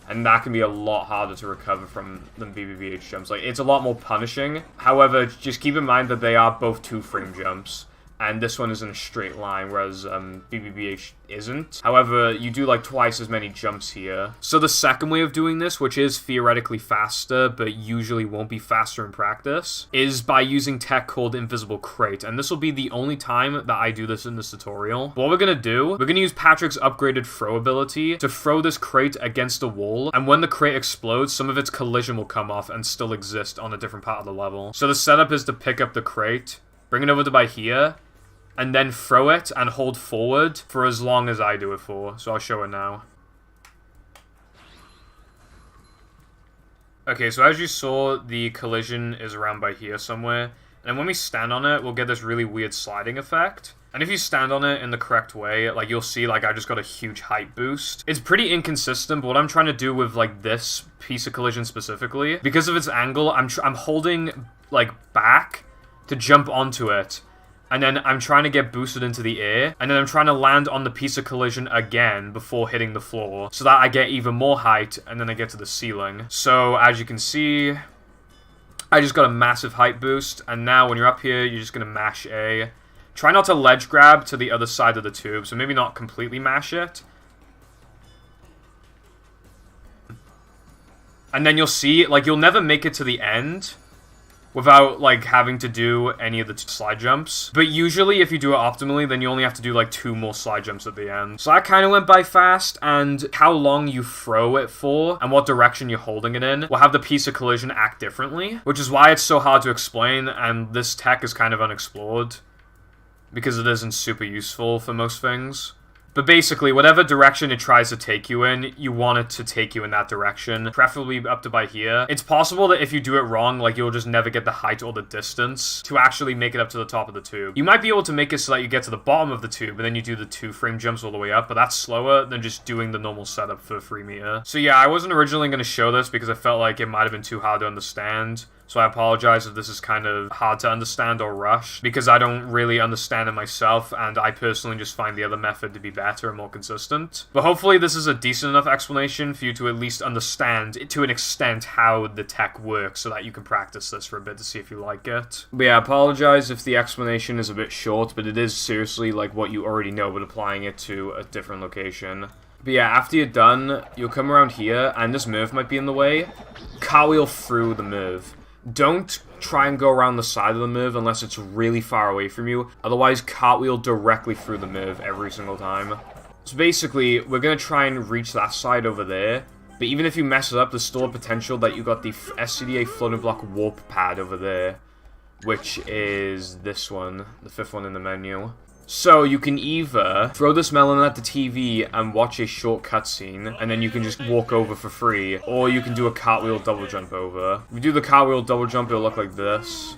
And that can be a lot harder to recover from than BBBH jumps. Like, it's a lot more punishing. However, just keep in mind that they are both 2-frame jumps. And this one is in a straight line, whereas BBBH isn't. However, you do like twice as many jumps here. So the second way of doing this, which is theoretically faster, but usually won't be faster in practice, is by using tech called Invisible Crate. And this will be the only time that I do this in this tutorial. What we're gonna do, we're gonna use Patrick's upgraded throw ability to throw this crate against a wall. And when the crate explodes, some of its collision will come off and still exist on a different part of the level. So the setup is to pick up the crate, bring it over to by here, and then throw it and hold forward for as long as I do it for. So I'll show it now. Okay, so as you saw, the collision is around by here somewhere. And then when we stand on it, we'll get this really weird sliding effect. And if you stand on it in the correct way, like, you'll see, like, I just got a huge height boost. It's pretty inconsistent, but what I'm trying to do with, like, this piece of collision specifically, because of its angle, I'm holding, like, back to jump onto it. And then I'm trying to get boosted into the air, and then I'm trying to land on the piece of collision again before hitting the floor, so that I get even more height, and then I get to the ceiling. So, as you can see, I just got a massive height boost, and now when you're up here, you're just going to mash A. Try not to ledge grab to the other side of the tube, so maybe not completely mash it. And then you'll see, like, you'll never make it to the end without, like, having to do any of the slide jumps. But usually, if you do it optimally, then you only have to do, like, 2 more slide jumps at the end. So that kind of went by fast, and how long you throw it for, and what direction you're holding it in, will have the piece of collision act differently, which is why it's so hard to explain, and this tech is kind of unexplored, because it isn't super useful for most things. But basically, whatever direction it tries to take you in, you want it to take you in that direction, preferably up to by here. It's possible that if you do it wrong, like, you'll just never get the height or the distance to actually make it up to the top of the tube. You might be able to make it so that you get to the bottom of the tube, and then you do the 2-frame jumps all the way up, but that's slower than just doing the normal setup for 3 meter. So yeah, I wasn't originally going to show this because I felt like it might have been too hard to understand. So I apologize if this is kind of hard to understand or rushed, because I don't really understand it myself, and I personally just find the other method to be better and more consistent. But hopefully this is a decent enough explanation for you to at least understand, to an extent, how the tech works, so that you can practice this for a bit to see if you like it. But yeah, I apologize if the explanation is a bit short, but it is seriously like what you already know, but applying it to a different location. But yeah, after you're done, you'll come around here, and this Merv might be in the way. Cartwheel through the Merv. Don't try and go around the side of the move unless it's really far away from you. Otherwise, cartwheel directly through the move every single time. So basically, we're going to try and reach that side over there. But even if you mess it up, there's still a potential that you got the SCDA floating block warp pad over there. Which is this one, the 5th one in the menu. So you can either throw this melon at the TV and watch a short cutscene, and then you can just walk over for free, or you can do a cartwheel double jump over. If you do the cartwheel double jump, it'll look like this.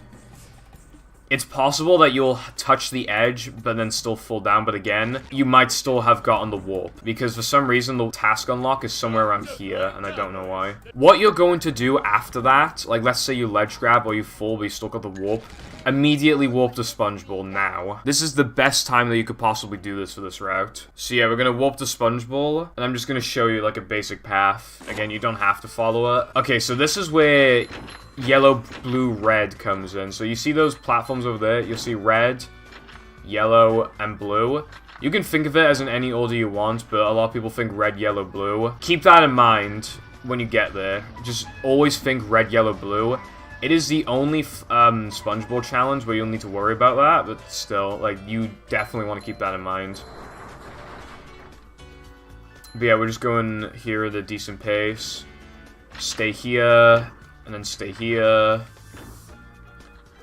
It's possible that you'll touch the edge, but then still fall down, but again, you might still have gotten the warp, because for some reason the task unlock is somewhere around here, and I don't know why. What you're going to do after that, like let's say you ledge grab or you fall, but you still got the warp, immediately warp the sponge ball now. This is the best time that you could possibly do this for this route. So yeah, we're gonna warp the sponge ball, and I'm just gonna show you like a basic path. Again, you don't have to follow it. Okay, so this is where yellow, blue, red comes in. So you see those platforms over there? You'll see red, yellow, and blue. You can think of it as in any order you want, but a lot of people think red, yellow, blue. Keep that in mind when you get there. Just always think red, yellow, blue. It is the only SpongeBob challenge where you'll need to worry about that, but still, like, you definitely want to keep that in mind. But yeah, we're just going here at a decent pace. Stay here, and then stay here.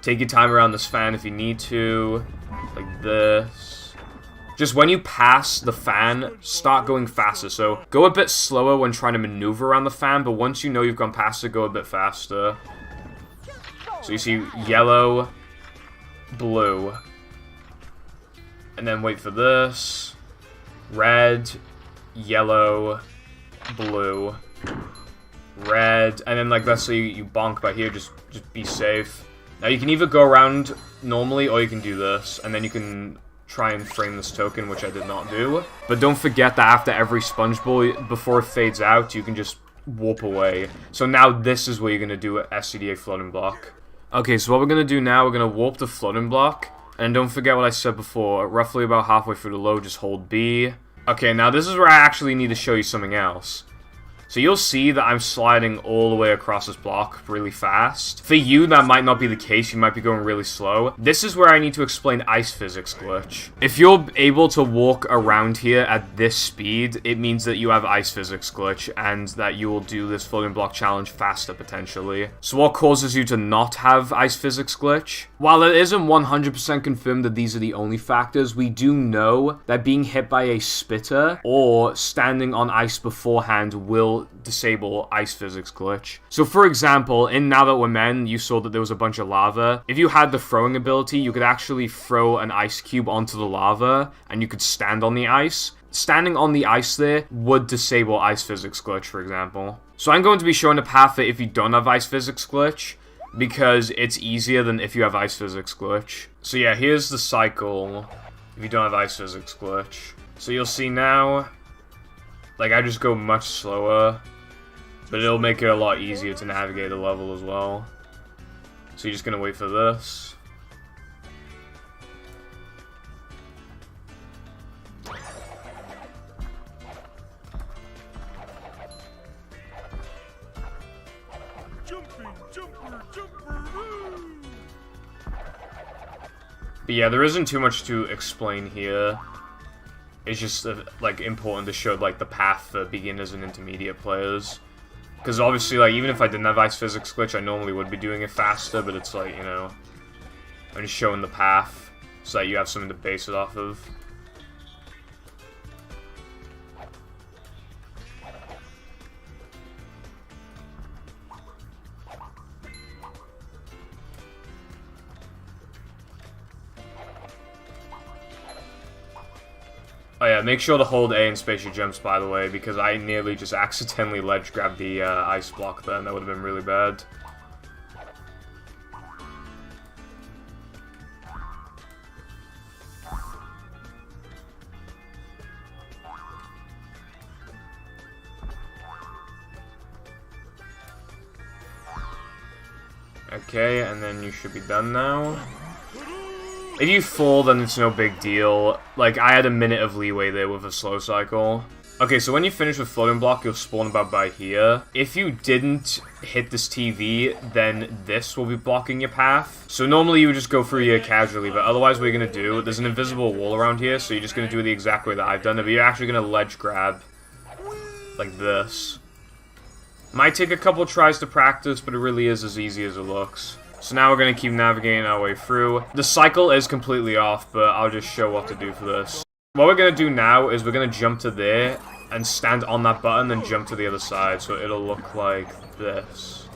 Take your time around this fan if you need to, like this. Just when you pass the fan, start going faster. So go a bit slower when trying to maneuver around the fan, but once you know you've gone past it, go a bit faster. So you see yellow, blue, and then wait for this, red, yellow, blue, red, and then like let's say you bonk by here, just be safe. Now you can either go around normally or you can do this, and then you can try and frame this token, which I did not do. But don't forget that after every sponge ball, before it fades out, you can just warp away. So now this is where you're going to do an SCDA floating block. Okay, so what we're going to do now, we're going to warp the floating block. And don't forget what I said before, roughly about halfway through the load, just hold B. Okay, now this is where I actually need to show you something else. So you'll see that I'm sliding all the way across this block really fast. For you, that might not be the case. You might be going really slow. This is where I need to explain ice physics glitch. If you're able to walk around here at this speed, it means that you have ice physics glitch and that you will do this floating block challenge faster, potentially. So what causes you to not have ice physics glitch? While it isn't 100% confirmed that these are the only factors, we do know that being hit by a spitter or standing on ice beforehand will disable ice physics glitch. So for example, in Now That We're Men, you saw that there was a bunch of lava. If you had the throwing ability, you could actually throw an ice cube onto the lava and you could stand on the ice. Standing on the ice there would disable ice physics glitch, for example. So I'm going to be showing a path that if you don't have ice physics glitch, because it's easier than if you have ice physics glitch. So yeah, here's the cycle if you don't have ice physics glitch. So you'll see now, like, I just go much slower, but it'll make it a lot easier to navigate the level as well. So you're just gonna wait for this. But yeah, there isn't too much to explain here. It's just, like, important to show, like, the path for beginners and intermediate players. Because obviously, like, even if I didn't have ice physics glitch, I normally would be doing it faster, but it's like, you know, I'm just showing the path so that you have something to base it off of. Oh yeah, make sure to hold A and space your jumps, by the way, because I nearly just accidentally ledge grabbed the ice block then. That would have been really bad. Okay, and then you should be done now. If you fall, then it's no big deal. Like, I had a minute of leeway there with a slow cycle. Okay, so when you finish with floating block, you'll spawn about by here. If you didn't hit this TV, then this will be blocking your path. So normally you would just go through here casually, but otherwise what you're going to do, there's an invisible wall around here, so you're just going to do it the exact way that I've done it, but you're actually going to ledge grab like this. Might take a couple tries to practice, but it really is as easy as it looks. So now we're going to keep navigating our way through. The cycle is completely off, but I'll just show what to do for this. What we're going to do now is we're going to jump to there and stand on that button and jump to the other side, so it'll look like this.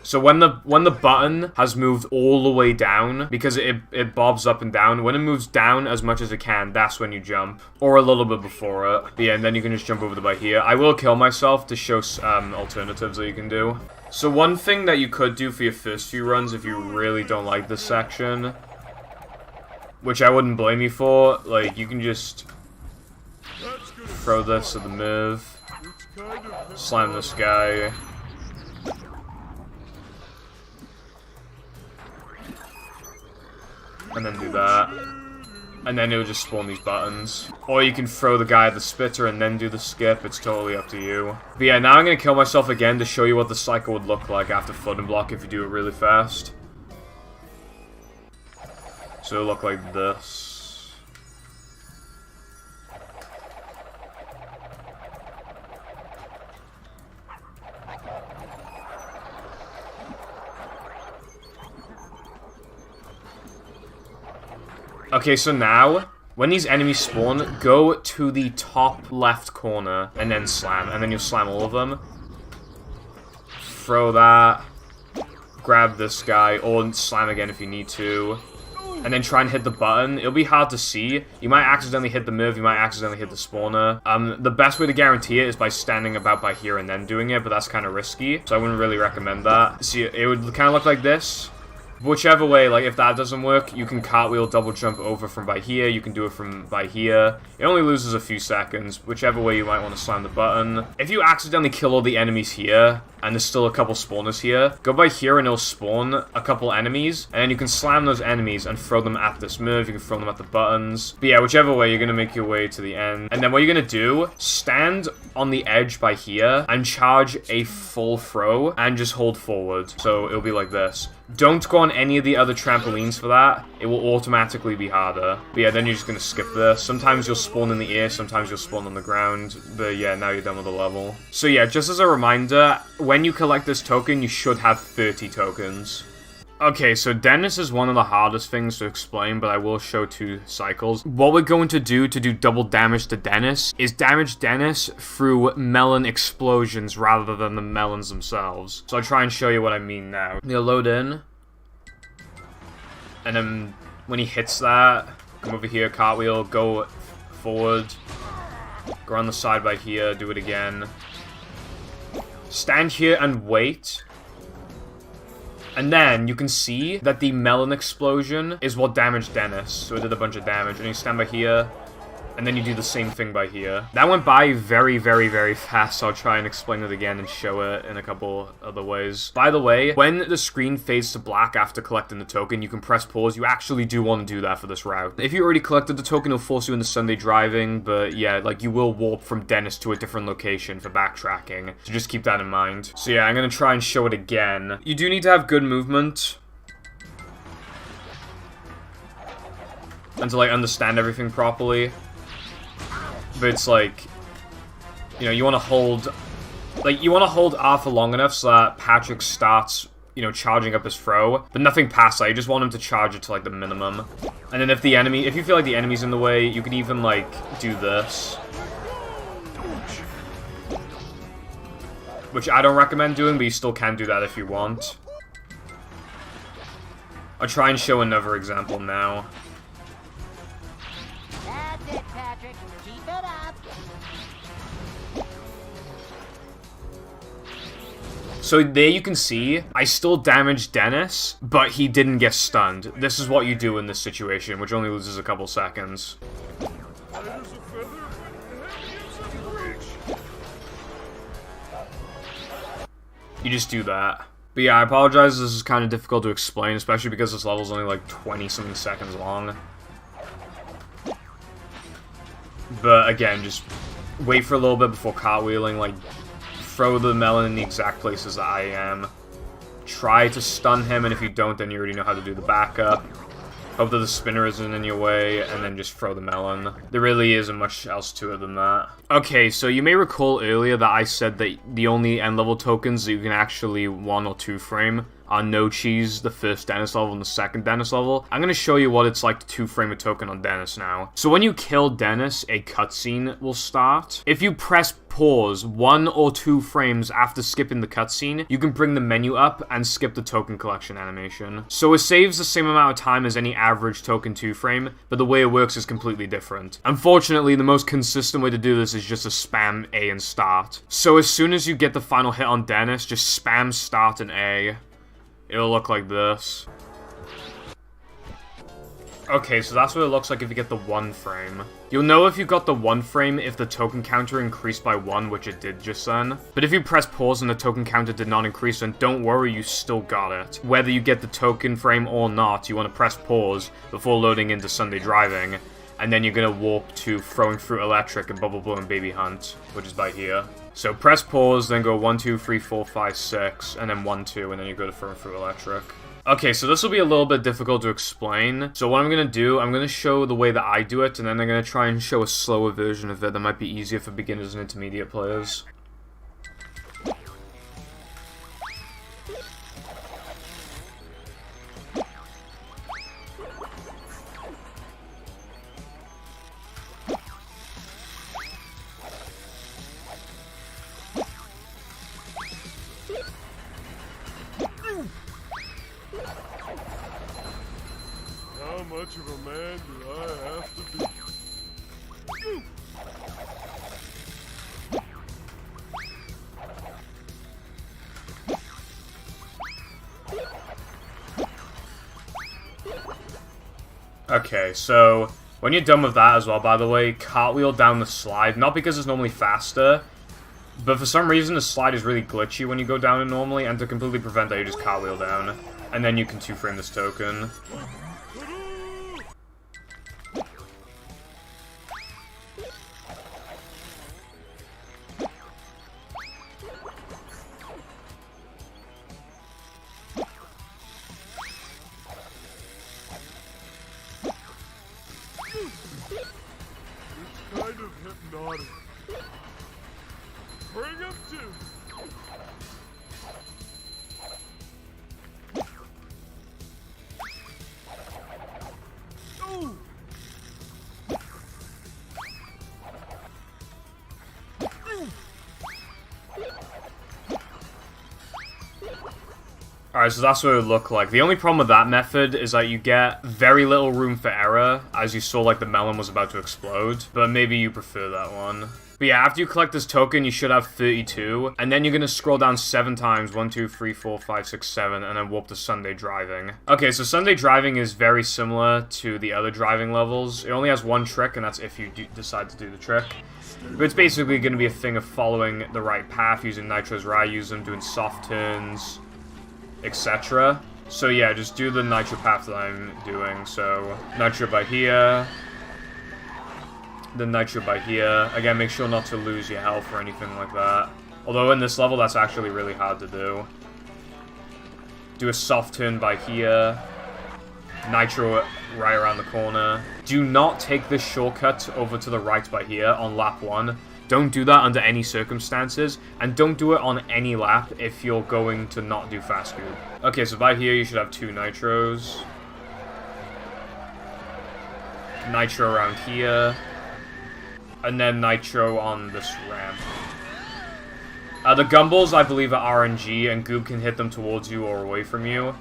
So when the button has moved all the way down, because it bobs up and down, when it moves down as much as it can, that's when you jump. Or a little bit before it. But yeah, and then you can just jump over the by here. I will kill myself to show alternatives that you can do. So one thing that you could do for your first few runs if you really don't like this section, which I wouldn't blame you for, like, you can just throw this at the move, slam this guy, and then do that, and then it'll just spawn these buttons. Or you can throw the guy at the spitter and then do the skip, it's totally up to you. But yeah, now I'm going to kill myself again to show you what the cycle would look like after floating block if you do it really fast. So it'll look like this. Okay, so now, when these enemies spawn, go to the top left corner and then slam, and then you'll slam all of them. Throw that. Grab this guy, or slam again if you need to. And then try and hit the button. It'll be hard to see. You might accidentally hit the move, you might accidentally hit the spawner. The best way to guarantee it is by standing about by here and then doing it, but that's kind of risky, so I wouldn't really recommend that. See, it would kind of look like this. Whichever way, like, if that doesn't work, you can cartwheel, double jump over from by here, you can do it from by here. It only loses a few seconds, whichever way you might want to slam the button. If you accidentally kill all the enemies here, and there's still a couple spawners here, go by here and it'll spawn a couple enemies, and then you can slam those enemies and throw them at this move, you can throw them at the buttons. But yeah, whichever way, you're going to make your way to the end. And then what you're going to do, stand on the edge by here, and charge a full throw, and just hold forward. So it'll be like this. Don't go on any of the other trampolines for that. It will automatically be harder. But yeah, then you're just going to skip this. Sometimes you'll spawn in the air, sometimes you'll spawn on the ground. But yeah, now you're done with the level. So yeah, just as a reminder, when you collect this token, you should have 30 tokens. Okay, so Dennis is one of the hardest things to explain, but I will show 2 cycles. What we're going to do double damage to Dennis is damage Dennis through melon explosions rather than the melons themselves. So I'll try and show you what I mean now. You'll load in, and then when he hits that, come over here, cartwheel, go forward, go on the side by here, do it again. Stand here and wait. And then you can see that the melon explosion is what damaged Dennis. So it did a bunch of damage. And you stand by here, and then you do the same thing by here. That went by very, very, very fast, so I'll try and explain it again and show it in a couple other ways. By the way, when the screen fades to black after collecting the token, you can press pause. You actually do want to do that for this route. If you already collected the token, it'll force you into Sundae Driving, but yeah, like, you will warp from Dennis to a different location for backtracking, so just keep that in mind. So yeah, I'm gonna try and show it again. You do need to have good movement and to, like, understand everything properly. But it's like, you know, you want to hold, like, you want to hold R for long enough so that Patrick starts, you know, charging up his throw, but nothing past that. You just want him to charge it to, like, the minimum. And then if you feel like the enemy's in the way, you can even, like, do this. Which I don't recommend doing, but you still can do that if you want. I'll try and show another example now. That's it, Patrick. Keep it up. So there you can see, I still damaged Dennis, but he didn't get stunned. This is what you do in this situation, which only loses a couple seconds. You just do that. But yeah, I apologize, this is kind of difficult to explain, especially because this level is only like 20-something seconds long. But again, just wait for a little bit before cartwheeling, like, throw the melon in the exact places that I am. Try to stun him, and if you don't, then you already know how to do the backup. Hope that the spinner isn't in your way, and then just throw the melon. There really isn't much else to it than that. Okay, so you may recall earlier that I said that the only end-level tokens that you can actually 1 or 2 frame are No Cheese, the first Dennis level, and the second Dennis level. I'm going to show you what it's like to 2-frame a token on Dennis now. So when you kill Dennis, a cutscene will start. If you press pause 1 or 2 frames after skipping the cutscene, you can bring the menu up and skip the token collection animation. So it saves the same amount of time as any average token 2-frame, but the way it works is completely different. Unfortunately, the most consistent way to do this is just to spam A and start. So as soon as you get the final hit on Dennis, just spam start and A. It'll look like this. Okay, so that's what it looks like if you get the 1 frame. You'll know if you got the 1 frame if the token counter increased by 1, which it did just then. But if you press pause and the token counter did not increase, then don't worry, you still got it. Whether you get the token frame or not, you want to press pause before loading into Sundae Driving. And then you're going to warp to Throwing Fruit Electric and Bubble Blow and Baby Hunt, which is by here. So press pause, then go 1, 2, 3, 4, 5, 6, and then 1, 2, and then you go to Throwing Fruit Electric. Okay, so this will be a little bit difficult to explain. So what I'm going to do, I'm going to show the way that I do it, and then I'm going to try and show a slower version of it that might be easier for beginners and intermediate players. How much of a man do I have to be? Okay, so when you're done with that as well, by the way, cartwheel down the slide. Not because it's normally faster, but for some reason the slide is really glitchy when you go down it normally, and to completely prevent that, you just cartwheel down. And then you can 2-frame this token. It's kind of hypnotic. Bring him to. Ooh. Alright, so that's what it would look like. The only problem with that method is that you get very little room for error, as you saw like the melon was about to explode, but maybe you prefer that one. But yeah, after you collect this token, you should have 32, and then you're going to scroll down 7 times, 1, 2, 3, 4, 5, 6, 7, and then warp to Sundae Driving. Okay, so Sundae Driving is very similar to the other driving levels. It only has one trick, and that's if you decide to do the trick. But it's basically going to be a thing of following the right path, using nitros where I use them, doing soft turns, etc. So yeah, just do the nitro path that I'm doing. So nitro by here, then nitro by here. Again, make sure not to lose your health or anything like that. Although in this level, that's actually really hard to do. Do a soft turn by here. Nitro right around the corner. Do not take this shortcut over to the right by here on lap 1. Don't do that under any circumstances, and don't do it on any lap if you're going to not do fast scoop. Okay, so by here you should have 2 nitros. Nitro around here. And then nitro on this ramp. The gumballs, I believe, are RNG, and Goob can hit them towards you or away from you.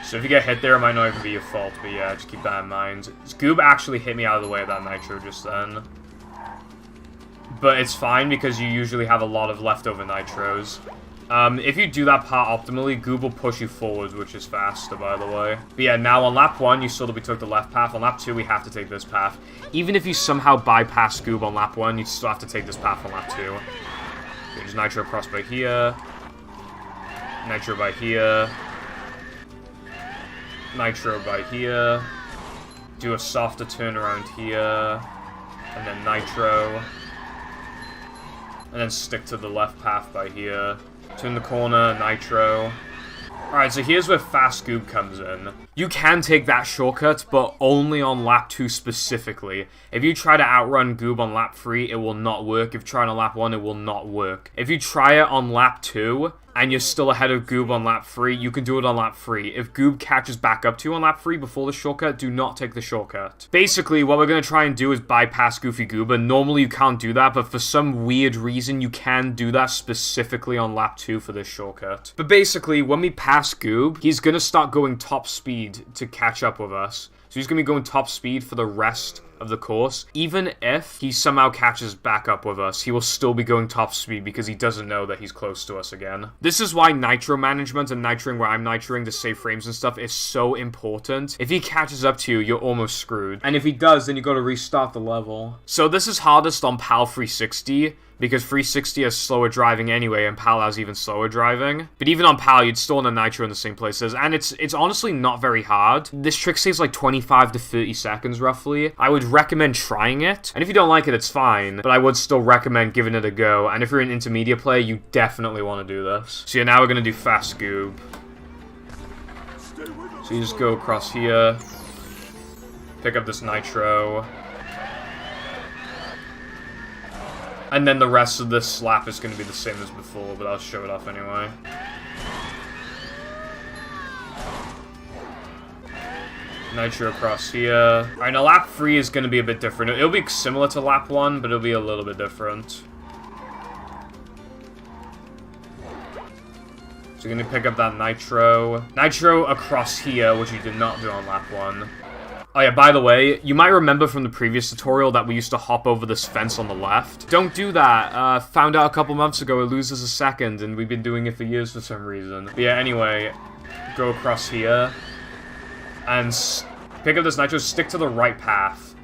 So if you get hit there, it might not even be your fault, but yeah, just keep that in mind. Goob actually hit me out of the way of that nitro just then. But it's fine, because you usually have a lot of leftover nitros. If you do that part optimally, Goob will push you forwards, which is faster, by the way. But yeah, now on lap 1, you saw that we took the left path. On lap 2, we have to take this path. Even if you somehow bypass Goob on lap 1, you still have to take this path on lap 2. Okay, just nitro across by here. Nitro by here. Nitro by here. Do a softer turn around here. and then nitro, and then stick to the left path by here. Turn the corner, nitro. Alright, so here's where fast goob comes in. You can take that shortcut, but only on lap 2 specifically. If you try to outrun goob on lap 3, it will not work. If you try on lap 1, it will not work. If you try it on lap 2, and you're still ahead of goob on lap 3, you can do it on lap 3. If goob catches back up to you on lap 3 before the shortcut, do not take the shortcut. Basically, what we're going to try and do is bypass Goofy Goober. Normally you can't do that, but for some weird reason, you can do that specifically on lap 2 for this shortcut. But basically, when we pass goob, he's going to start going top speed to catch up with us. So he's going to be going top speed for the rest of the course. Even if he somehow catches back up with us, he will still be going top speed because he doesn't know that he's close to us again. This is why nitro management and nitroing where I'm nitroing to save frames and stuff is so important. If he catches up to you, you're almost screwed. And if he does, then you got to restart the level. So this is hardest on PAL 360, because 360 has slower driving anyway, and PAL has even slower driving. But even on PAL, you'd still want a nitro in the same places, and it's honestly not very hard. This trick saves like 25 to 30 seconds, roughly. I would recommend trying it, and if you don't like it, it's fine, but I would still recommend giving it a go, and if you're an intermediate player, you definitely want to do this. So yeah, now we're going to do fast goob. So you just go across here, pick up this nitro, and then the rest of this lap is going to be the same as before, but I'll show it off anyway. Nitro across here. Alright, now lap 3 is going to be a bit different. It'll be similar to lap 1, but it'll be a little bit different. So you're going to pick up that nitro. Nitro across here, which you did not do on lap 1. Oh yeah, by the way, you might remember from the previous tutorial that we used to hop over this fence on the left. Don't do that. Found out a couple months ago it loses a second, and we've been doing it for years for some reason. But yeah, anyway, go across here, and pick up this nitro, stick to the right path.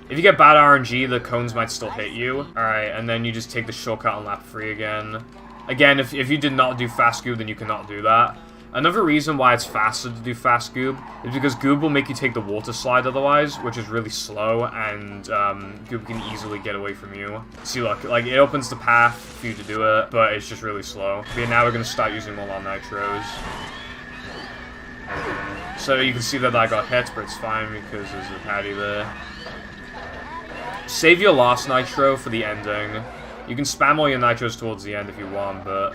If you get bad RNG, the cones might still hit you. Alright, and then you just take the shortcut on lap 3 again. Again, if you did not do fast goob, then you cannot do that. Another reason why it's faster to do fast goob is because goob will make you take the water slide otherwise, which is really slow, and goob can easily get away from you. See, look, like, it opens the path for you to do it, but it's just really slow. But yeah, now we're going to start using more on nitros. So you can see that I got hit, but it's fine because there's a patty there. Save your last nitro for the ending. You can spam all your nitros towards the end if you want, but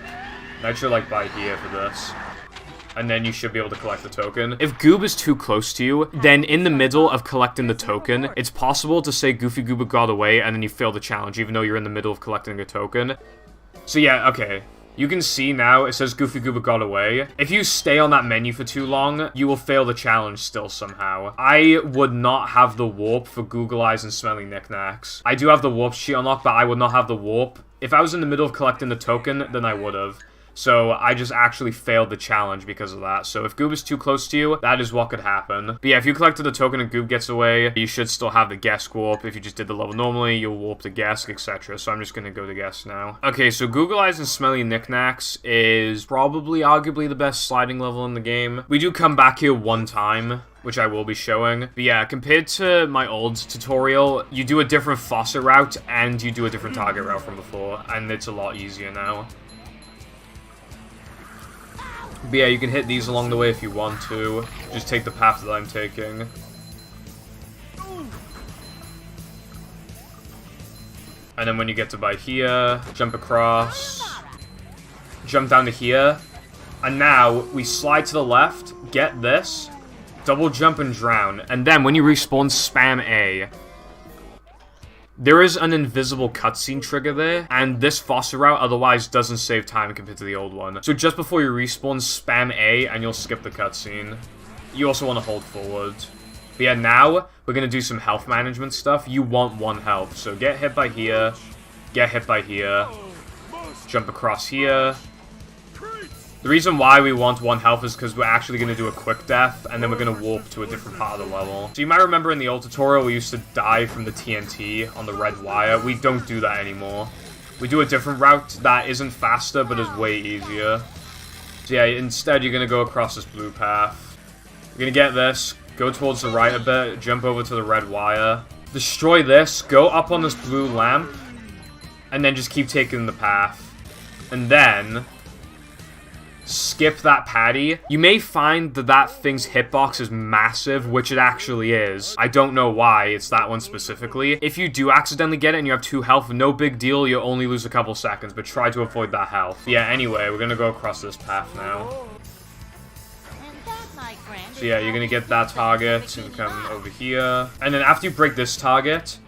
nitro, like, by here for this. And then you should be able to collect the token. If goob is too close to you, then in the middle of collecting the token, it's possible to say Goofy Goober got away, and then you fail the challenge, even though you're in the middle of collecting a token. So yeah, okay. You can see now, it says Goofy Goober got away. If you stay on that menu for too long, you will fail the challenge still somehow. I would not have the warp for Google Eyes and Smelly Knickknacks. I do have the warp sheet unlocked, but I would not have the warp. If I was in the middle of collecting the token, then I would have. So I just actually failed the challenge because of that. So if goob is too close to you, that is what could happen. But yeah, if you collected the token and goob gets away, you should still have the GESK warp. If you just did the level normally, you'll warp the GESK, etc. So I'm just going to go to GESK now. Okay, so Google Eyes and Smelly Knickknacks is probably arguably the best sliding level in the game. We do come back here one time, which I will be showing. But yeah, compared to my old tutorial, you do a different faucet route and you do a different target route from before, and it's a lot easier now. But yeah, you can hit these along the way if you want to. Just take the path that I'm taking. And then when you get to by here, jump across, jump down to here, and now we slide to the left, get this, double jump and drown, and then when you respawn, spam A. There is an invisible cutscene trigger there, and this faucet route otherwise doesn't save time compared to the old one. So just before you respawn, spam A, and you'll skip the cutscene. You also want to hold forward. But yeah, now we're going to do some health management stuff. You want 1 health, so get hit by here, get hit by here, jump across here. The reason why we want 1 health is because we're actually going to do a quick death, and then we're going to warp to a different part of the level. So you might remember in the old tutorial, we used to die from the TNT on the red wire. We don't do that anymore. We do a different route that isn't faster, but is way easier. So yeah, instead you're going to go across this blue path. You're going to get this, go towards the right a bit, jump over to the red wire, destroy this, go up on this blue lamp, and then just keep taking the path. And then skip that patty. You may find that that thing's hitbox is massive, which it actually is. I don't know why it's that one specifically. If you do accidentally get it and you have 2 health, no big deal, you'll only lose a couple seconds, but try to avoid that health. Yeah, anyway, we're gonna go across this path now. So yeah, you're gonna get that target and come over here. And then after you break this target,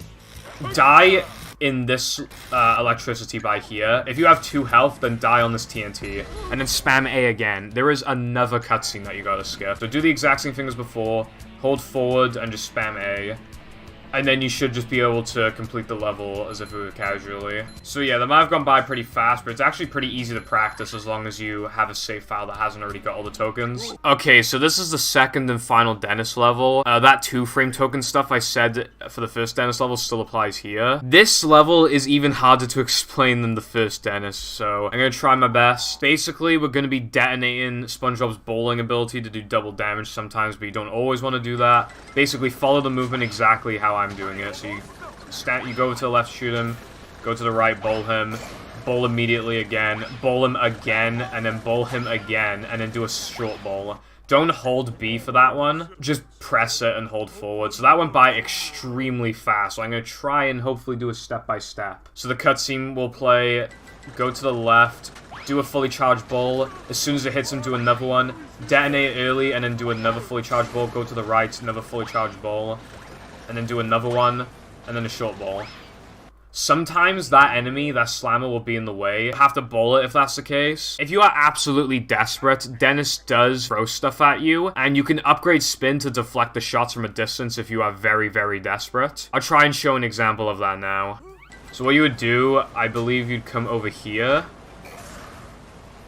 die in this electricity by here. If you have 2 health, then die on this TNT. And then spam A again. There is another cutscene that you gotta skip. So do the exact same thing as before. Hold forward and just spam A. And then you should just be able to complete the level as if it were casually. So yeah, that might have gone by pretty fast, but it's actually pretty easy to practice as long as you have a save file that hasn't already got all the tokens. Okay, so this is the second and final Dennis level. That 2-frame token stuff I said for the first Dennis level still applies here. This level is even harder to explain than the first Dennis, so I'm gonna try my best. Basically, we're gonna be detonating SpongeBob's bowling ability to do double damage sometimes, but you don't always want to do that. Basically, follow the movement exactly how I'm doing it. So you go to the left, shoot him, go to the right, bowl him, bowl immediately again, bowl him again, and then bowl him again, and then do a short bowl. Don't hold B for that one, just press it and hold forward. So that went by extremely fast, so I'm going to try and hopefully do a step-by-step. So the cutscene will play, go to the left, do a fully charged bowl, as soon as it hits him, do another one, detonate early, and then do another fully charged bowl, go to the right, another fully charged bowl, and then do another one, and then a short bowl. Sometimes that enemy, that slammer, will be in the way. You have to bowl it if that's the case. If you are absolutely desperate, Dennis does throw stuff at you, and you can upgrade spin to deflect the shots from a distance if you are very, very desperate. I'll try and show an example of that now. So what you would do, I believe you'd come over here,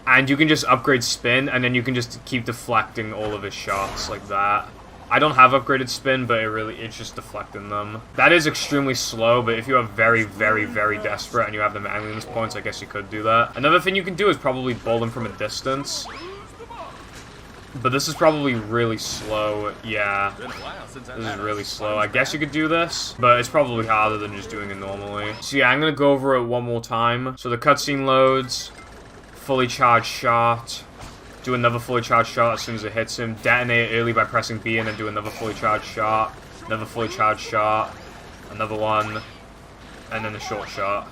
and you can just upgrade spin, and then you can just keep deflecting all of his shots like that. I don't have upgraded spin, but it's just deflecting them. That is extremely slow, but if you are very, very, very desperate and you have the manliness points, I guess you could do that. Another thing you can do is probably bowl them from a distance. But this is probably really slow. Yeah, this is really slow. I guess you could do this, but it's probably harder than just doing it normally. So yeah, I'm gonna go over it one more time. So the cutscene loads, fully charged shot. Do another fully charged shot as soon as it hits him. Detonate it early by pressing B and then do another fully charged shot. Another fully charged shot. Another one. And then a short shot.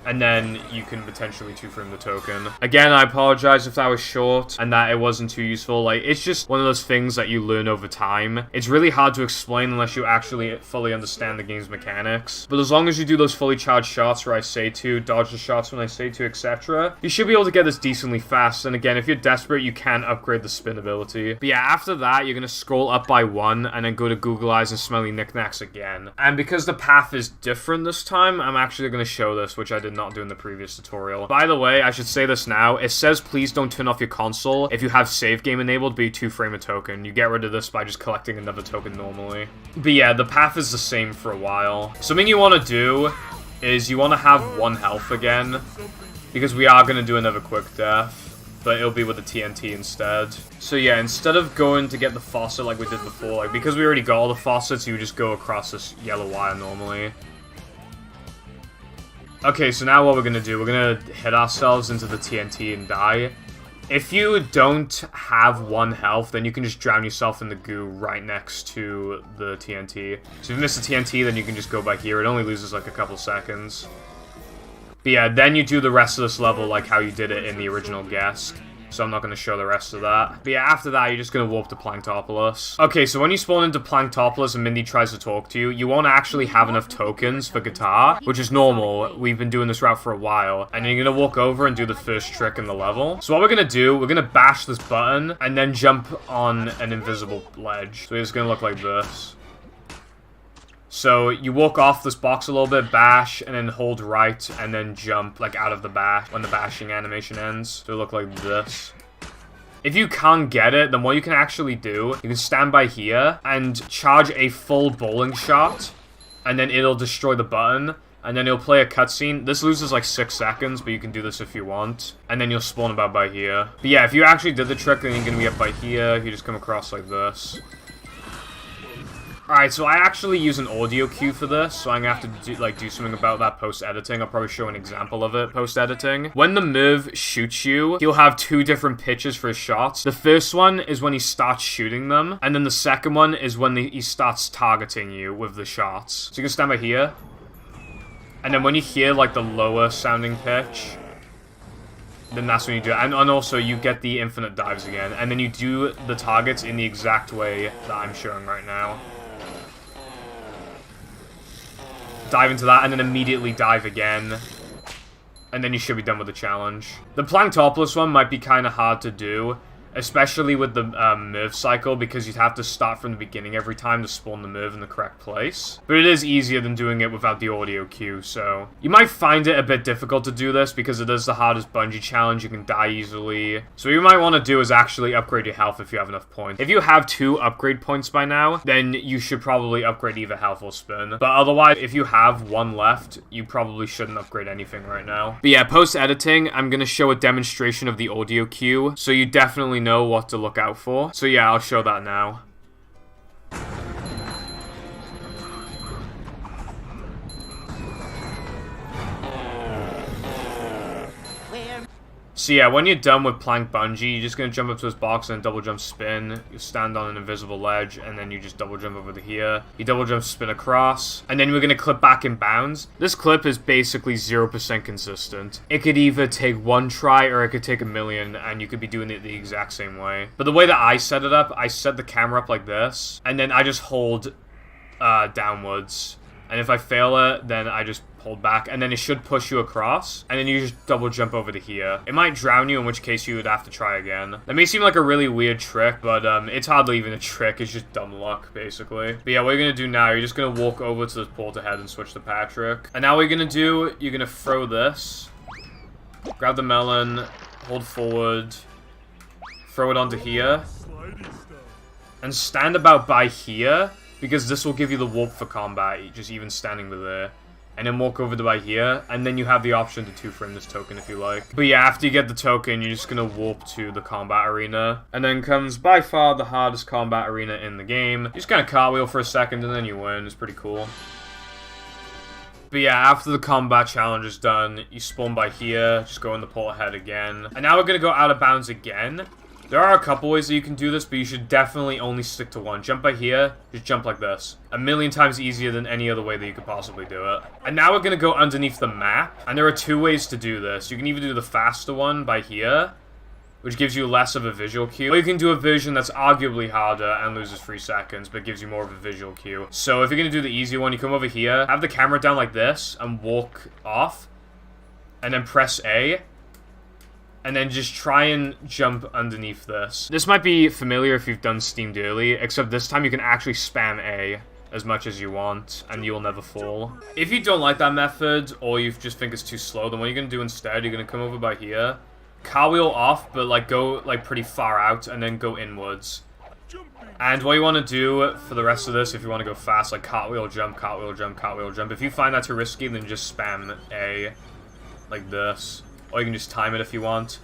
And then you can potentially 2-frame the token. Again, I apologize if that was short and that it wasn't too useful. Like, it's just one of those things that you learn over time. It's really hard to explain unless you actually fully understand the game's mechanics. But as long as you do those fully charged shots where I say to, dodge the shots when I say to, etc., you should be able to get this decently fast. And again, if you're desperate, you can upgrade the spin ability. But yeah, after that, you're going to scroll up by 1 and then go to Google Eyes and Smelly Knickknacks again. And because the path is different this time, I'm actually going to show this, which I did not do in the previous tutorial. By the way, I should say this now. It says please don't turn off your console if you have save game enabled, but you 2-frame a token. You get rid of this by just collecting another token normally. But yeah, the path is the same for a while. Something you want to do is you want to have 1 health again, because we are going to do another quick death, but it'll be with the TNT instead. So yeah, instead of going to get the faucet like we did before, like because we already got all the faucets, you would just go across this yellow wire normally. Okay, so now what we're gonna do, we're gonna hit ourselves into the TNT and die. If you don't have 1 health, then you can just drown yourself in the goo right next to the TNT. So if you miss the TNT, then you can just go by here. It only loses like a couple seconds. But yeah, then you do the rest of this level like how you did it in the original GESK. So I'm not going to show the rest of that. But yeah, after that, you're just going to warp to Planktopolis. Okay, so when you spawn into Planktopolis and Mindy tries to talk to you, you won't actually have enough tokens for guitar, which is normal. We've been doing this route for a while. And you're going to walk over and do the first trick in the level. So what we're going to do, we're going to bash this button and then jump on an invisible ledge. So it's going to look like this. So you walk off this box a little bit, bash, and then hold right, and then jump like out of the bash when the bashing animation ends. So it'll look like this. If you can't get it, then what you can actually do, you can stand by here and charge a full bowling shot, and then it'll destroy the button, and then it'll play a cutscene. This loses like 6 seconds, but you can do this if you want. And then you'll spawn about by here. But yeah, if you actually did the trick, then you're going to be up by here. You just come across like this. Alright, so I actually use an audio cue for this, so I'm gonna have to do something about that post-editing. I'll probably show an example of it post-editing. When the Merv shoots you, he'll have two different pitches for his shots. The first one is when he starts shooting them, and then the second one is when he starts targeting you with the shots. So you can stand by here, and then when you hear, like, the lower sounding pitch, then that's when you do it. And also, you get the infinite dives again, and then you do the targets in the exact way that I'm showing right now. Dive into that, and then immediately dive again. And then you should be done with the challenge. The Planktopolis one might be kind of hard to do, especially with the Merv cycle, because you'd have to start from the beginning every time to spawn the Merv in the correct place. But it is easier than doing it without the audio cue, so... You might find it a bit difficult to do this, because it is the hardest bungee challenge, you can die easily. So what you might want to do is actually upgrade your health if you have enough points. If you have 2 upgrade points by now, then you should probably upgrade either health or spin. But otherwise, if you have 1 left, you probably shouldn't upgrade anything right now. But yeah, post-editing, I'm going to show a demonstration of the audio cue, so you definitely know what to look out for. So yeah, I'll show that now. So yeah, when you're done with plank bungee, you're just going to jump up to this box and double jump spin. You stand on an invisible ledge, and then you just double jump over to here. You double jump spin across, and then we're going to clip back in bounds. This clip is basically 0% consistent. It could either take 1 try, or it could take 1,000,000, and you could be doing it the exact same way. But the way that I set it up, I set the camera up like this, and then I just hold downwards. And if I fail it, then I just hold back, and then it should push you across, and then you just double jump over to here. It might drown you, in which case you would have to try again. That may seem like a really weird trick, but it's hardly even a trick, it's just dumb luck, basically. But yeah, what you're gonna do now, you're just gonna walk over to the portal head and switch to Patrick. And now what you're gonna do, you're gonna throw this, grab the melon, hold forward, throw it onto here, and stand about by here, because this will give you the warp for combat, just even standing there. And then walk over to by here, and then you have the option to 2-frame this token if you like. But yeah, after you get the token, you're just gonna warp to the combat arena. And then comes by far the hardest combat arena in the game. You just kind of cartwheel for a second, and then you win. It's pretty cool. But yeah, after the combat challenge is done, you spawn by here, just go in the portal head again. And now we're gonna go out of bounds again. There are a couple ways that you can do this, but you should definitely only stick to one. Jump by here, just jump like this. 1,000,000 times easier than any other way that you could possibly do it. And now we're gonna go underneath the map, and there are 2 ways to do this. You can either do the faster one by here, which gives you less of a visual cue, or you can do a version that's arguably harder and loses 3 seconds, but gives you more of a visual cue. So if you're gonna do the easy one, you come over here, have the camera down like this, and walk off, and then press A. And then just try and jump underneath this. This might be familiar if you've done Steamed early, except this time you can actually spam A as much as you want, and you'll never fall. If you don't like that method, or you just think it's too slow, then what you're going to do instead, you're going to come over by here, cartwheel off, but like go like pretty far out, and then go inwards. And what you want to do for the rest of this, if you want to go fast, like cartwheel jump, cartwheel jump, cartwheel jump. If you find that too risky, then just spam A like this. Or you can just time it if you want.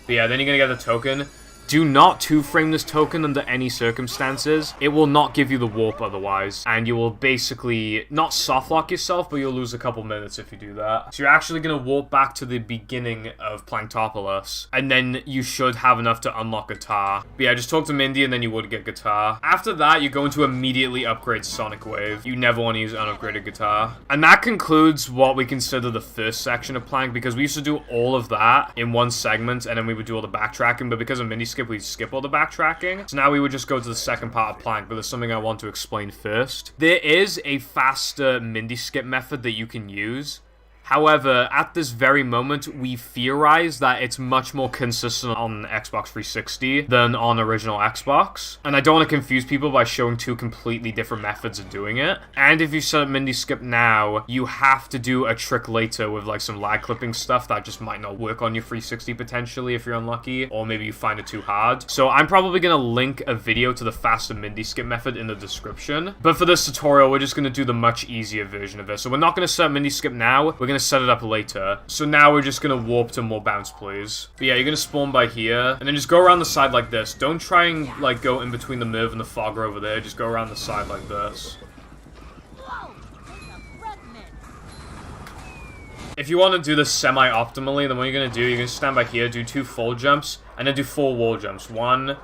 But yeah, then you're gonna get the token. Do not 2-frame this token under any circumstances. It will not give you the warp otherwise. And you will basically not softlock yourself, but you'll lose a couple minutes if you do that. So you're actually going to warp back to the beginning of Planktopolis. And then you should have enough to unlock guitar. But yeah, just talk to Mindy and then you would get guitar. After that, you're going to immediately upgrade Sonic Wave. You never want to use unupgraded guitar. And that concludes what we consider the first section of Plank, because we used to do all of that in one segment, and then we would do all the backtracking. But because of Mindy Skip, we skip all the backtracking. So now we would just go to the second part of Plank, but there's something I want to explain first. There is a faster Mindy Skip method that you can use. However, at this very moment, we theorize that it's much more consistent on Xbox 360 than on original Xbox. And I don't want to confuse people by showing 2 completely different methods of doing it. And if you set up Mindy Skip now, you have to do a trick later with like some lag clipping stuff that just might not work on your 360 potentially if you're unlucky, or maybe you find it too hard. So I'm probably going to link a video to the faster Mindy Skip method in the description. But for this tutorial, we're just going to do the much easier version of it. So we're not going to set up Mindy Skip now. We're gonna set it up later. So now we're just gonna warp to more bounce, please. But yeah, you're gonna spawn by here, and then just go around the side like this. Don't try and, like, go in between the Merv and the Fogger over there. Just go around the side like this. If you want to do this semi-optimally, then what you're gonna do, you're gonna stand by here, do 2 full jumps, and then do 4 wall jumps. 1,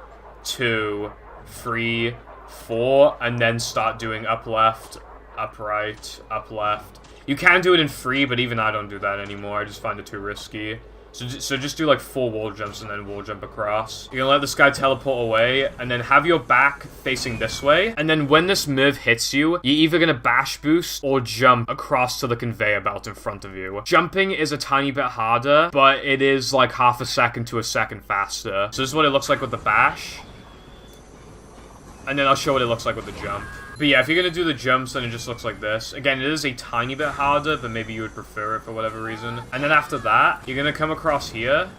2, 3, 4, and then start doing up left, up right, up left. You can do it in 3, but even I don't do that anymore. I just find it too risky. So just do like 4 wall jumps and then wall jump across. You're gonna let this guy teleport away, and then have your back facing this way. And then when this Merv hits you, you're either gonna bash boost or jump across to the conveyor belt in front of you. Jumping is a tiny bit harder, but it is like half a second to a second faster. So this is what it looks like with the bash. And then I'll show what it looks like with the jump. But yeah, if you're gonna do the jumps, then it just looks like this. Again, it is a tiny bit harder, but maybe you would prefer it for whatever reason. And then after that, you're gonna come across here,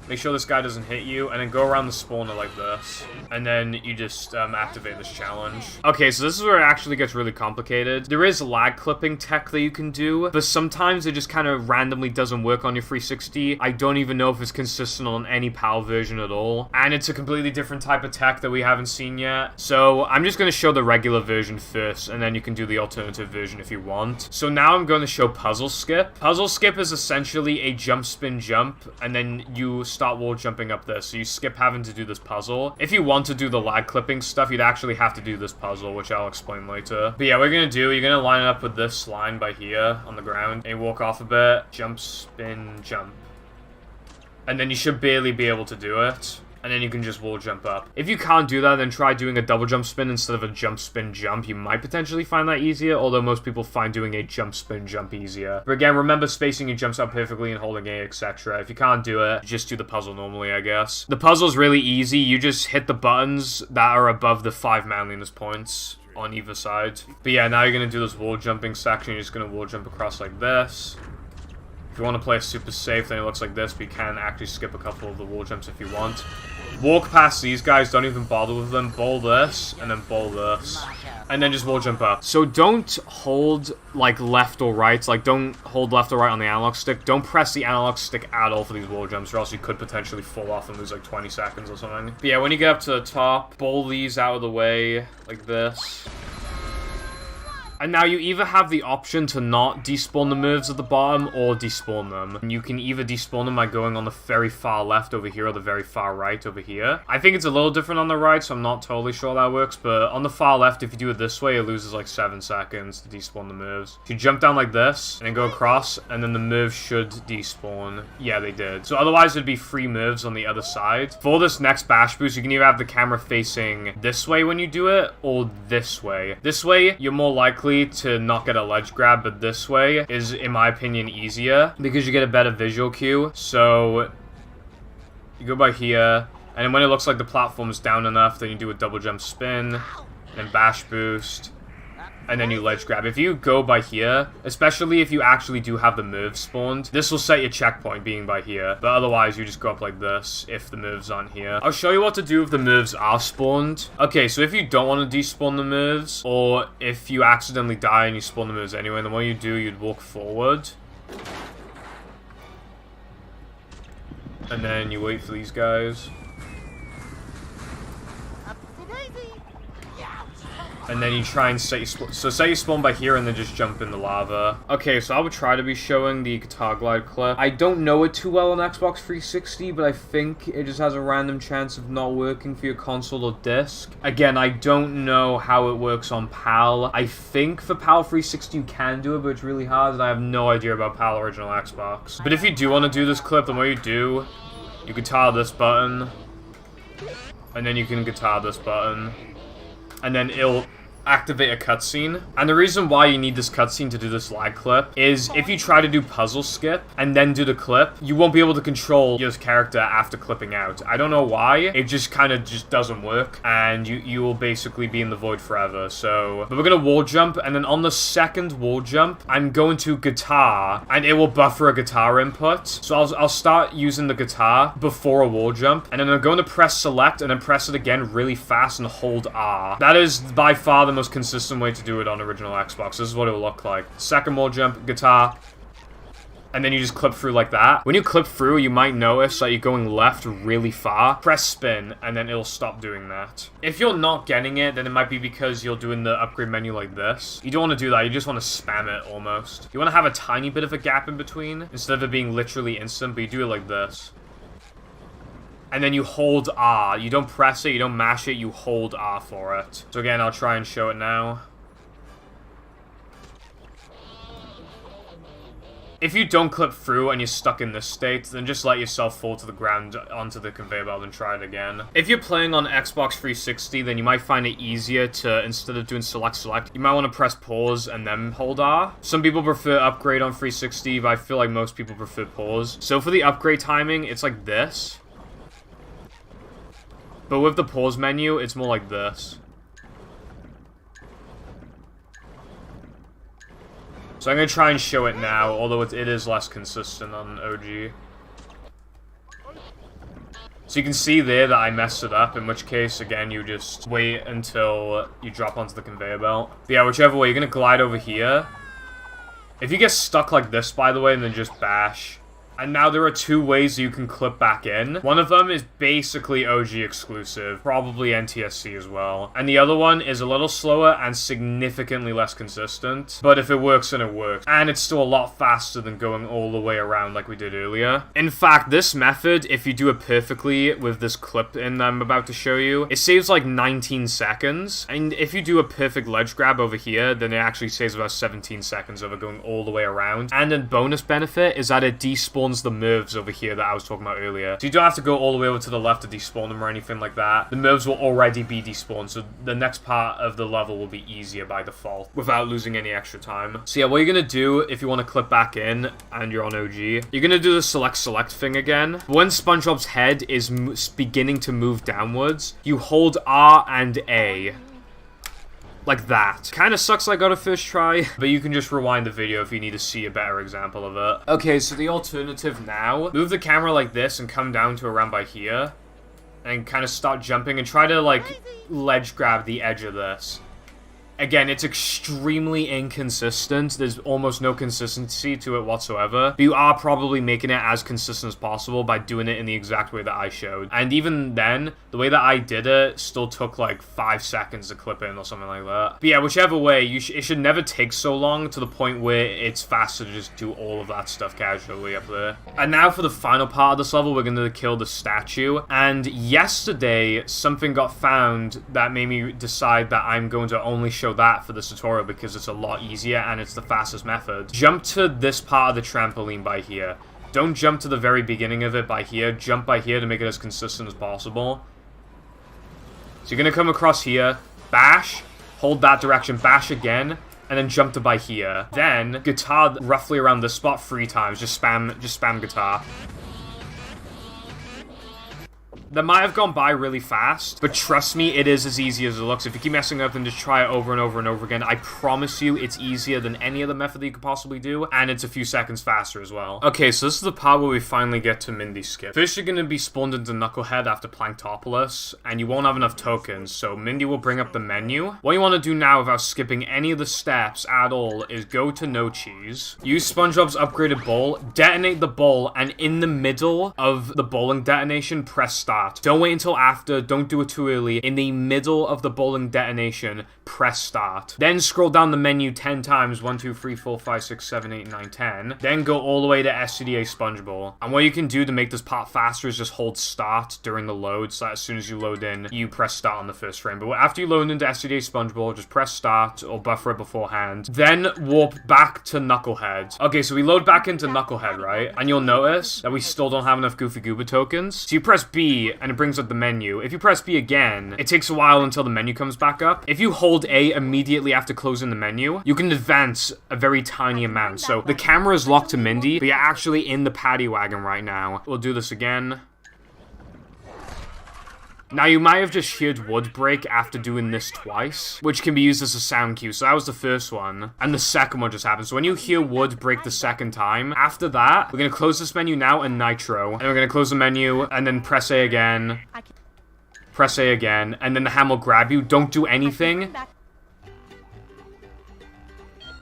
make sure this guy doesn't hit you, and then go around the spawner like this. And then you just activate this challenge. Okay, so this is where it actually gets really complicated. There is lag clipping tech that you can do, but sometimes it just kind of randomly doesn't work on your 360. I don't even know if it's consistent on any PAL version at all. And it's a completely different type of tech that we haven't seen yet. So I'm just going to show the regular version first, and then you can do the alternative version if you want. So now I'm going to show puzzle skip. Puzzle skip is essentially a jump, spin, jump, and then you start wall jumping up this. So you skip having to do this puzzle. If you want to do the lag clipping stuff, you'd actually have to do this puzzle, which I'll explain later. But yeah, what you're gonna do, you're gonna line it up with this line by here on the ground, and you walk off a bit, jump, spin, jump. And then you should barely be able to do it. And then you can just wall jump up. If you can't do that, then try doing a double jump spin instead of a jump, spin, jump. You might potentially find that easier, although most people find doing a jump, spin, jump easier. But again, remember spacing your jumps out perfectly and holding A, etc. If you can't do it, just do the puzzle normally, I guess. The puzzle's really easy. You just hit the buttons that are above the 5 manliness points on either side. But yeah, now you're going to do this wall jumping section. You're just going to wall jump across like this. If you want to play it super safe, then it looks like this, but you can actually skip a couple of the wall jumps if you want. Walk past these guys, don't even bother with them. Bowl this, and then bowl this. And then just wall jump up. So don't hold, like, left or right. Like, don't hold left or right on the analog stick. Don't press the analog stick at all for these wall jumps, or else you could potentially fall off and lose, like, 20 seconds or something. But yeah, when you get up to the top, bowl these out of the way, like this. And now you either have the option to not despawn the Mervs at the bottom or despawn them. And you can either despawn them by going on the very far left over here or the very far right over here. I think it's a little different on the right, so I'm not totally sure that works. But on the far left, if you do it this way, it loses like 7 seconds to despawn the Mervs. If you jump down like this and then go across, and then the Mervs should despawn. Yeah, they did. So otherwise, it'd be 3 Mervs on the other side. For this next bash boost, you can either have the camera facing this way when you do it or this way. This way, you're more likely to not get a ledge grab, but this way is, in my opinion, easier because you get a better visual cue. So you go by here, and then when it looks like the platform is down enough, then you do a double jump spin, then bash boost, and then you ledge grab. If you go by here, especially if you actually do have the Merv spawned, this will set your checkpoint being by here. But otherwise, you just go up like this if the Mervs aren't here. I'll show you what to do if the Mervs are spawned. Okay, so if you don't want to despawn the Mervs, or if you accidentally die and you spawn the Mervs anyway, then what you do, you'd walk forward. And then you wait for these guys. And then you try and set your so say you spawn by here and then just jump in the lava. Okay, so I would try to be showing the guitar glide clip. I don't know it too well on Xbox 360, but I think it just has a random chance of not working for your console or disc. Again, I don't know how it works on PAL. I think for PAL 360 you can do it, but it's really hard, and I have no idea about PAL original Xbox. But if you do want to do this clip, then what you do, you guitar this button, and then you can guitar this button. And then it'll activate a cutscene. And the reason why you need this cutscene to do this lag clip is if you try to do puzzle skip and then do the clip, you won't be able to control your character after clipping out. I don't know why. It just kind of just doesn't work, and you will basically be in the void forever. So, but we're gonna wall jump, and then on the second wall jump, I'm going to guitar, and it will buffer a guitar input. So I'll start using the guitar before a wall jump, and then I'm going to press select and then press it again really fast and hold R. That is by far the most consistent way to do it on original Xbox. This is what it will look like. Second wall jump, guitar, and then you just clip through like that. When you clip through, you might notice that you're going left really far. Press spin, and then it'll stop doing that. If you're not getting it, then it might be because you're doing the upgrade menu like this. You don't want to do that. You just want to spam it almost. You want to have a tiny bit of a gap in between instead of it being literally instant, but you do it like this. And then you hold R. You don't press it, you don't mash it, you hold R for it. So again, I'll try and show it now. If you don't clip through and you're stuck in this state, then just let yourself fall to the ground onto the conveyor belt and try it again. If you're playing on Xbox 360, then you might find it easier to, instead of doing select, you might want to press pause and then hold R. Some people prefer upgrade on 360, but I feel like most people prefer pause. So for the upgrade timing, it's like this. But with the pause menu, it's more like this. So I'm going to try and show it now, although it is less consistent on OG. So you can see there that I messed it up, in which case, again, you just wait until you drop onto the conveyor belt. But yeah, whichever way, you're going to glide over here. If you get stuck like this, by the way, then just bash. And now there are two ways you can clip back in. One of them is basically OG exclusive, probably NTSC as well. And the other one is a little slower and significantly less consistent. But if it works, then it works. And it's still a lot faster than going all the way around like we did earlier. In fact, this method, if you do it perfectly with this clip in that I'm about to show you, it saves like 19 seconds. And if you do a perfect ledge grab over here, then it actually saves about 17 seconds over going all the way around. And a bonus benefit is that it despawns the MIRVs over here that I was talking about earlier. So you don't have to go all the way over to the left to despawn them or anything like that. The MIRVs will already be despawned, so the next part of the level will be easier by default without losing any extra time. So yeah, what you're gonna do if you want to clip back in and you're on OG, you're gonna do the select thing again. When SpongeBob's head is beginning to move downwards, you hold R and A. Like that. Kinda sucks I got a first try, but you can just rewind the video if you need to see a better example of it. Okay, so the alternative now, move the camera like this and come down to around by here, and kind of start jumping and try to, like, ledge grab the edge of this. Again, it's extremely inconsistent. There's almost no consistency to it whatsoever. But you are probably making it as consistent as possible by doing it in the exact way that I showed. And even then, the way that I did it still took like 5 seconds to clip in or something like that. But yeah, whichever way, it should never take so long to the point where it's faster to just do all of that stuff casually up there. And now for the final part of this level, we're going to kill the statue. And yesterday, something got found that made me decide that I'm going to only show that for this tutorial because it's a lot easier and it's the fastest method. Jump to this part of the trampoline by here. Don't jump to the very beginning of it by here. Jump by here to make it as consistent as possible. So you're going to come across here, bash, hold that direction, bash again, and then jump to by here. Then guitar roughly around this spot 3 times. Just spam guitar. That might have gone by really fast, but trust me, it is as easy as it looks. If you keep messing up, then just try it over and over and over again. I promise you, it's easier than any other method that you could possibly do, and it's a few seconds faster as well. Okay, so this is the part where we finally get to Mindy skip. First, you're going to be spawned into Knucklehead after Planktopolis, and you won't have enough tokens, so Mindy will bring up the menu. What you want to do now without skipping any of the steps at all is go to No Cheese, use SpongeBob's upgraded bowl, detonate the bowl, and in the middle of the bowling detonation, press start. Don't wait until after, don't do it too early. In the middle of the bowling detonation, press start. Then scroll down the menu 10 times, 1, 2, 3, 4, 5, 6, 7, 8, 9, 10. Then go all the way to SCDA Sponge Bowl. And what you can do to make this part faster is just hold start during the load, so that as soon as you load in, you press start on the first frame. But after you load into SCDA Sponge Bowl, just press start or buffer it beforehand. Then warp back to Knucklehead. Okay, so we load back into Knucklehead, right? And you'll notice that we still don't have enough Goofy Goober tokens. So you press B, and it brings up the menu. If you press B again, it takes a while until the menu comes back up. If you hold A immediately after closing the menu, you can advance a very tiny amount. So the camera is locked to Mindy, but you're actually in the paddy wagon right now. We'll do this again. Now, you might have just heard wood break after doing this twice, which can be used as a sound cue. So that was the first one, and the second one just happened. So when you hear wood break the second time, after that, we're going to close this menu now and nitro. And we're going to close the menu, and then press A again. Press A again, and then the ham will grab you. Don't do anything.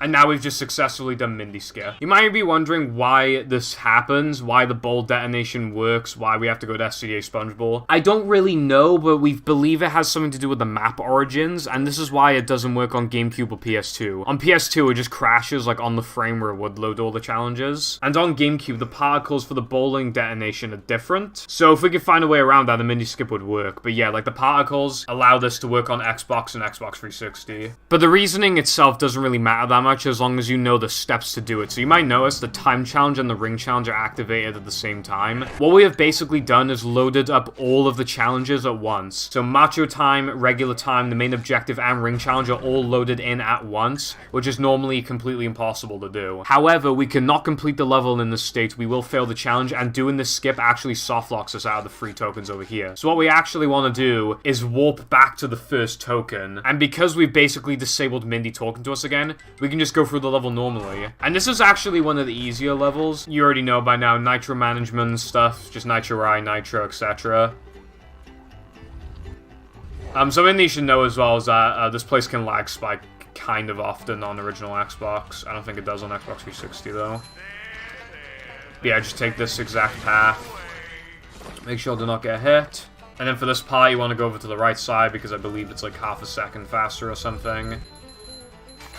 And now we've just successfully done Mindy skip. You might be wondering why this happens, why the ball detonation works, why we have to go to SCDA SpongeBob. I don't really know, but we believe it has something to do with the map origins, and this is why it doesn't work on GameCube or PS2. On PS2, it just crashes like on the frame where it would load all the challenges. And on GameCube, the particles for the bowling detonation are different. So if we could find a way around that, the Mindy skip would work. But yeah, like the particles allow this to work on Xbox and Xbox 360. But the reasoning itself doesn't really matter that much as long as you know the steps to do it. So you might notice the time challenge and the ring challenge are activated at the same time. What we have basically done is loaded up all of the challenges at once. So macho time, regular time, the main objective, and ring challenge are all loaded in at once, which is normally completely impossible to do. However, we cannot complete the level in this state. We will fail the challenge, and doing this skip actually softlocks us out of the free tokens over here. So what we actually want to do is warp back to the first token. And because we've basically disabled Mindy talking to us again, we can just go through the level normally. And this is actually one of the easier levels. You already know by now, nitro management stuff, just nitro rye, nitro, etc. Something that you should know as well is that this place can lag spike kind of often on original Xbox. I don't think it does on Xbox 360 though. But yeah, just take this exact path. Make sure to not get hit. And then for this part, you want to go over to the right side because I believe it's like half a second faster or something.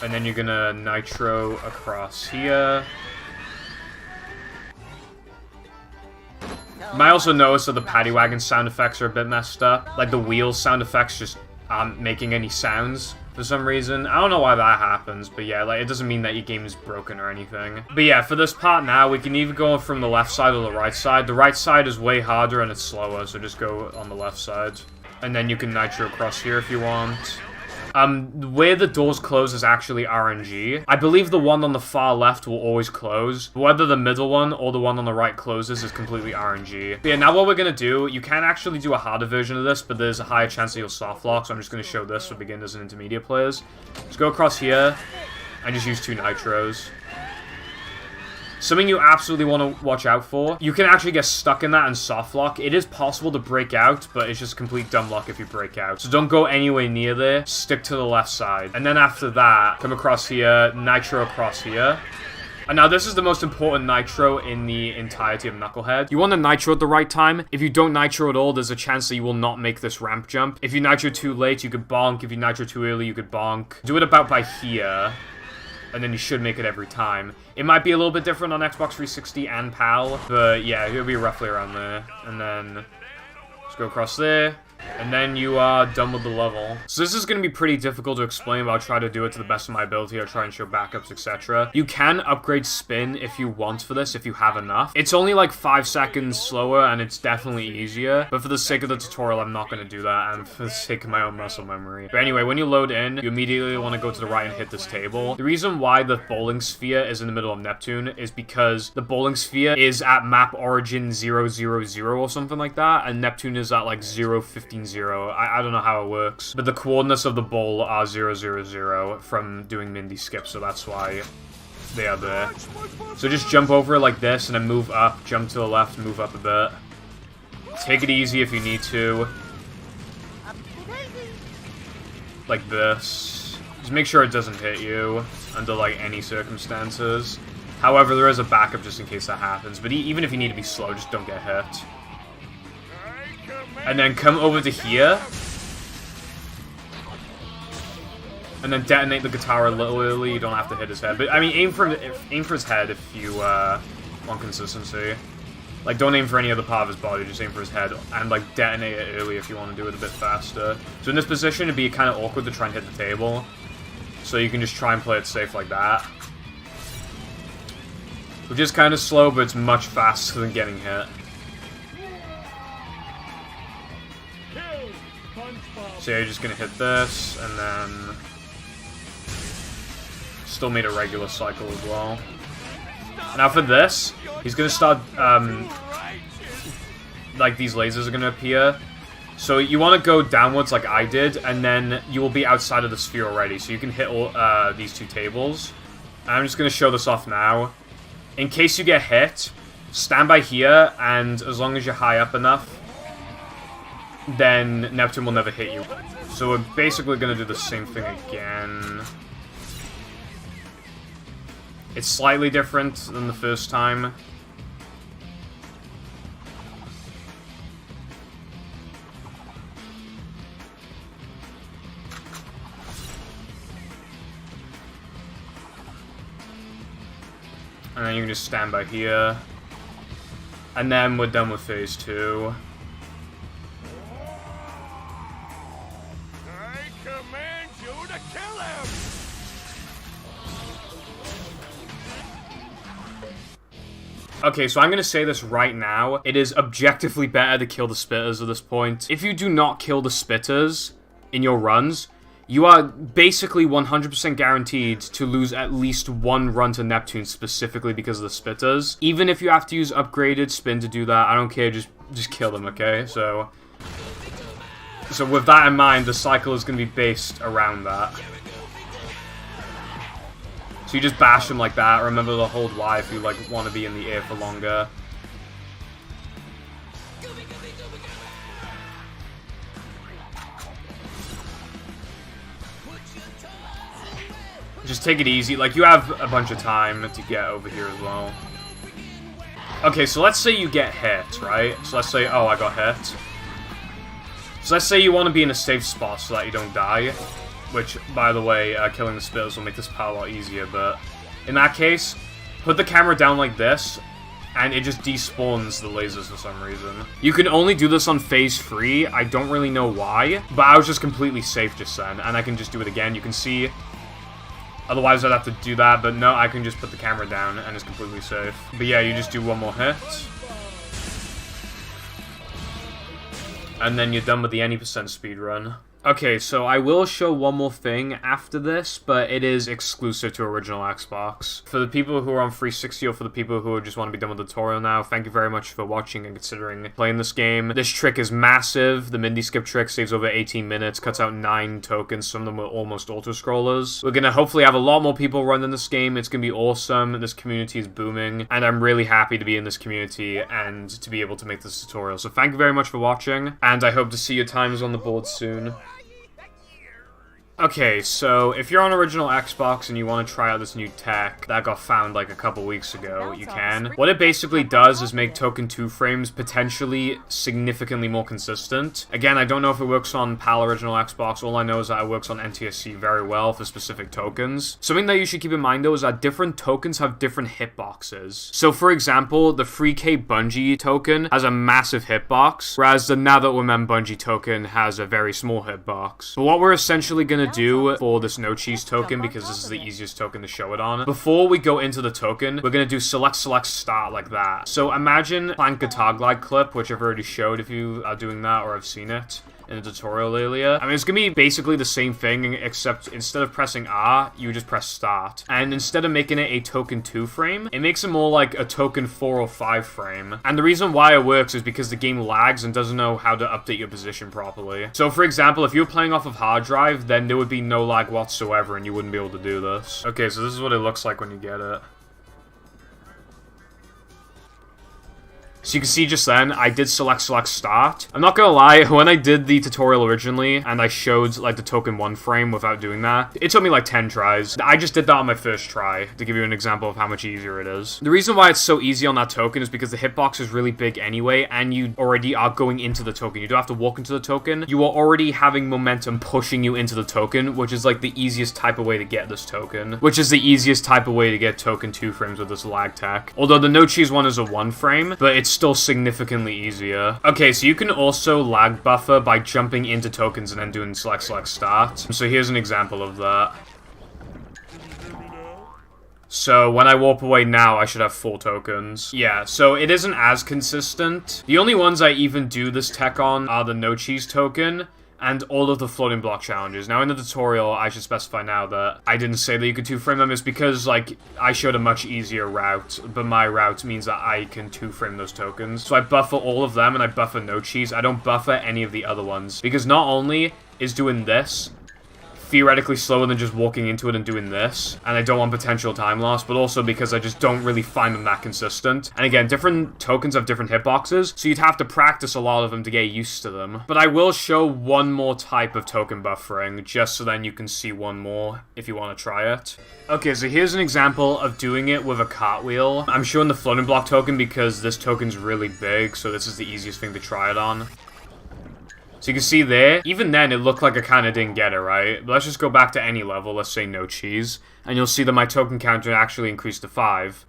And then you're gonna nitro across here. You might also notice that the paddy wagon sound effects are a bit messed up. Like the wheels sound effects just aren't making any sounds for some reason. I don't know why that happens, but yeah, like it doesn't mean that your game is broken or anything. But yeah, for this part now, we can either go from the left side or the right side. The right side is way harder and it's slower, so just go on the left side. And then you can nitro across here if you want. Where the doors close is actually RNG. I believe the one on the far left will always close. Whether the middle one or the one on the right closes is completely RNG. But yeah, now what we're gonna do, you can actually do a harder version of this, but there's a higher chance that you'll soft lock, so I'm just gonna show this for beginners and intermediate players. Just go across here, and just use 2 nitros. Something you absolutely want to watch out for. You can actually get stuck in that and soft lock. It is possible to break out, but it's just complete dumb luck if you break out. So don't go anywhere near there. Stick to the left side. And then after that, come across here, nitro across here. And now this is the most important nitro in the entirety of Knucklehead. You want to nitro at the right time. If you don't nitro at all, there's a chance that you will not make this ramp jump. If you nitro too late, you could bonk. If you nitro too early, you could bonk. Do it about by here. And then you should make it every time. It might be a little bit different on Xbox 360 and PAL, but yeah, it'll be roughly around there. And then just go across there. And then you are done with the level. So this is going to be pretty difficult to explain, but I'll try to do it to the best of my ability. I'll try and show backups, etc. You can upgrade spin if you want for this, if you have enough. It's only like 5 seconds slower, and it's definitely easier. But for the sake of the tutorial, I'm not going to do that, and for the sake of my own muscle memory. But anyway, when you load in, you immediately want to go to the right and hit this table. The reason why the bowling sphere is in the middle of Neptune is because the bowling sphere is at map origin 000 or something like that, and Neptune is at like 015. I don't know how it works, but the coordinates of the bowl are 000 from doing Mindy skip, so that's why they are there. So just jump over it like this, and then move up, jump to the left, move up a bit. Take it easy if you need to. Like this. Just make sure it doesn't hit you under like any circumstances. However, there is a backup just in case that happens, but even if you need to be slow, just don't get hit. And then come over to here. And then detonate the guitar a little early. You don't have to hit his head. But, I mean, aim for his head if you want consistency. Like, don't aim for any other part of his body. Just aim for his head. And, like, detonate it early if you want to do it a bit faster. So in this position, it'd be kind of awkward to try and hit the table. So you can just try and play it safe like that. Which is kind of slow, but it's much faster than getting hit. So you're just gonna hit this, and then still made a regular cycle as well. Now for this, he's gonna start, like these lasers are gonna appear. So you want to go downwards like I did, and then you will be outside of the sphere already. So you can hit all, these 2 tables. And I'm just gonna show this off now. In case you get hit, stand by here, and as long as you're high up enough, then Neptune will never hit you. So we're basically going to do the same thing again. It's slightly different than the first time. And then you can just stand by here. And then we're done with phase 2. I command you to kill him! Okay, so I'm gonna say this right now. It is objectively better to kill the spitters at this point. If you do not kill the spitters in your runs, you are basically 100% guaranteed to lose at least one run to Neptune specifically because of the spitters. Even if you have to use upgraded spin to do that, I don't care, just kill them, okay? So with that in mind, the cycle is going to be based around that. So you just bash them like that. Remember to hold Y if you like want to be in the air for longer. Just take it easy. Like, you have a bunch of time to get over here as well. Okay, so let's say you get hit, right? So let's say, oh, I got hit. So let's say you want to be in a safe spot so that you don't die. Which, by the way, killing the spitters will make this part a lot easier, but in that case, put the camera down like this, and it just despawns the lasers for some reason. You can only do this on phase 3, I don't really know why, but I was just completely safe just then, and I can just do it again. You can see, otherwise I'd have to do that, but no, I can just put the camera down, and it's completely safe. But yeah, you just do one more hit. And then you're done with the any percent speedrun. Okay, so I will show one more thing after this, but it is exclusive to original Xbox. For the people who are on 360 or for the people who just want to be done with the tutorial now, thank you very much for watching and considering playing this game. This trick is massive. The Mindy skip trick saves over 18 minutes, cuts out 9 tokens, some of them were almost auto-scrollers. We're gonna hopefully have a lot more people running this game. It's gonna be awesome. This community is booming, and I'm really happy to be in this community and to be able to make this tutorial. So thank you very much for watching, and I hope to see your times on the board soon. Okay, so if you're on original Xbox and you want to try out this new tech that got found like a couple weeks ago, you can. What it basically does is make token 2 frames potentially significantly more consistent. Again, I don't know if it works on PAL original Xbox. All I know is that it works on NTSC very well for specific tokens. Something that you should keep in mind though is that different tokens have different hitboxes. So for example, the 3K Bungie token has a massive hitbox, whereas the NTWM Bungie token has a very small hitbox. But what we're essentially going to do for this no cheese token, because this is the easiest token to show it on, before we go into the token, we're going to do select start like that. So imagine Plank guitar glide clip, which I've already showed if you are doing that or have seen it in the tutorial earlier. I mean, it's gonna be basically the same thing, except instead of pressing R, you just press start. And instead of making it a token 2 frame, it makes it more like a token 4 or 5 frame. And the reason why it works is because the game lags and doesn't know how to update your position properly. So for example, if you're playing off of hard drive, then there would be no lag whatsoever and you wouldn't be able to do this. Okay, so this is what it looks like when you get it. So you can see just then, I did select start. I'm not gonna lie, when I did the tutorial originally, and I showed, like, the token 1 frame without doing that, it took me, like, 10 tries. I just did that on my first try, to give you an example of how much easier it is. The reason why it's so easy on that token is because the hitbox is really big anyway, and you already are going into the token. You don't have to walk into the token. You are already having momentum pushing you into the token, which is, like, the easiest type of way to get this token. Which is the easiest type of way to get token 2 frames with this lag tech. Although the no cheese one is a 1 frame, but it's still significantly easier. Okay, so you can also lag buffer by jumping into tokens and then doing select start. So here's an example of that. So when I warp away now, I should have 4 tokens. Yeah, so it isn't as consistent. The only ones I even do this tech on are the no cheese token and all of the floating block challenges. Now in the tutorial, I should specify now that I didn't say that you could 2-frame them. It's because, like, I showed a much easier route, but my route means that I can 2-frame those tokens. So I buffer all of them, and I buffer no cheese. I don't buffer any of the other ones, because not only is doing this theoretically slower than just walking into it and doing this, and I don't want potential time loss, but also because I just don't really find them that consistent. And again, different tokens have different hitboxes, so you'd have to practice a lot of them to get used to them. But I will show one more type of token buffering, just so then you can see one more if you want to try it. Okay, so here's an example of doing it with a cartwheel. I'm showing the floating block token because this token's really big, so this is the easiest thing to try it on. So you can see there, even then it looked like I kind of didn't get it, right? But let's just go back to any level, let's say no cheese, and you'll see that my token counter actually increased to 5.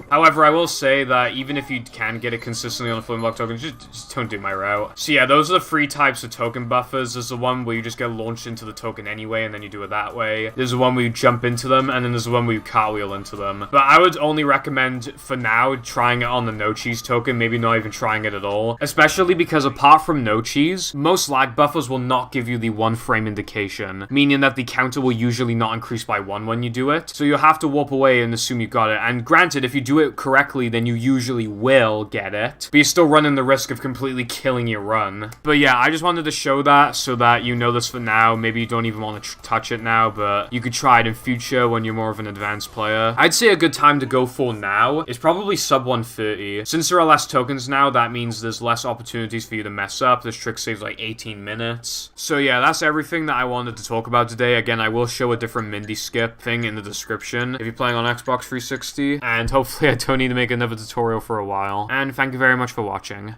However, I will say that even if you can get it consistently on a floating block token, just don't do my route. So yeah, those are the 3 types of token buffers. There's the one where you just get launched into the token anyway, and then you do it that way. There's the one where you jump into them, and then there's the one where you cartwheel into them. But I would only recommend, for now, trying it on the no cheese token, maybe not even trying it at all. Especially because apart from no cheese, most lag buffers will not give you the 1 frame indication, meaning that the counter will usually not increase by 1 when you do it. So you'll have to warp away and assume you got it. And granted, if you do it correctly, then you usually will get it, but you're still running the risk of completely killing your run. But yeah, I just wanted to show that so that you know this for now. Maybe you don't even want to touch it now, but you could try it in future when you're more of an advanced player. I'd say a good time to go for now is probably sub 130. Since there are less tokens now, that means there's less opportunities for you to mess up. This trick saves like 18 minutes. So yeah, that's everything that I wanted to talk about today. Again, I will show a different Mindy skip thing in the description if you're playing on Xbox 360, and hopefully I don't need to make another tutorial for a while. And thank you very much for watching.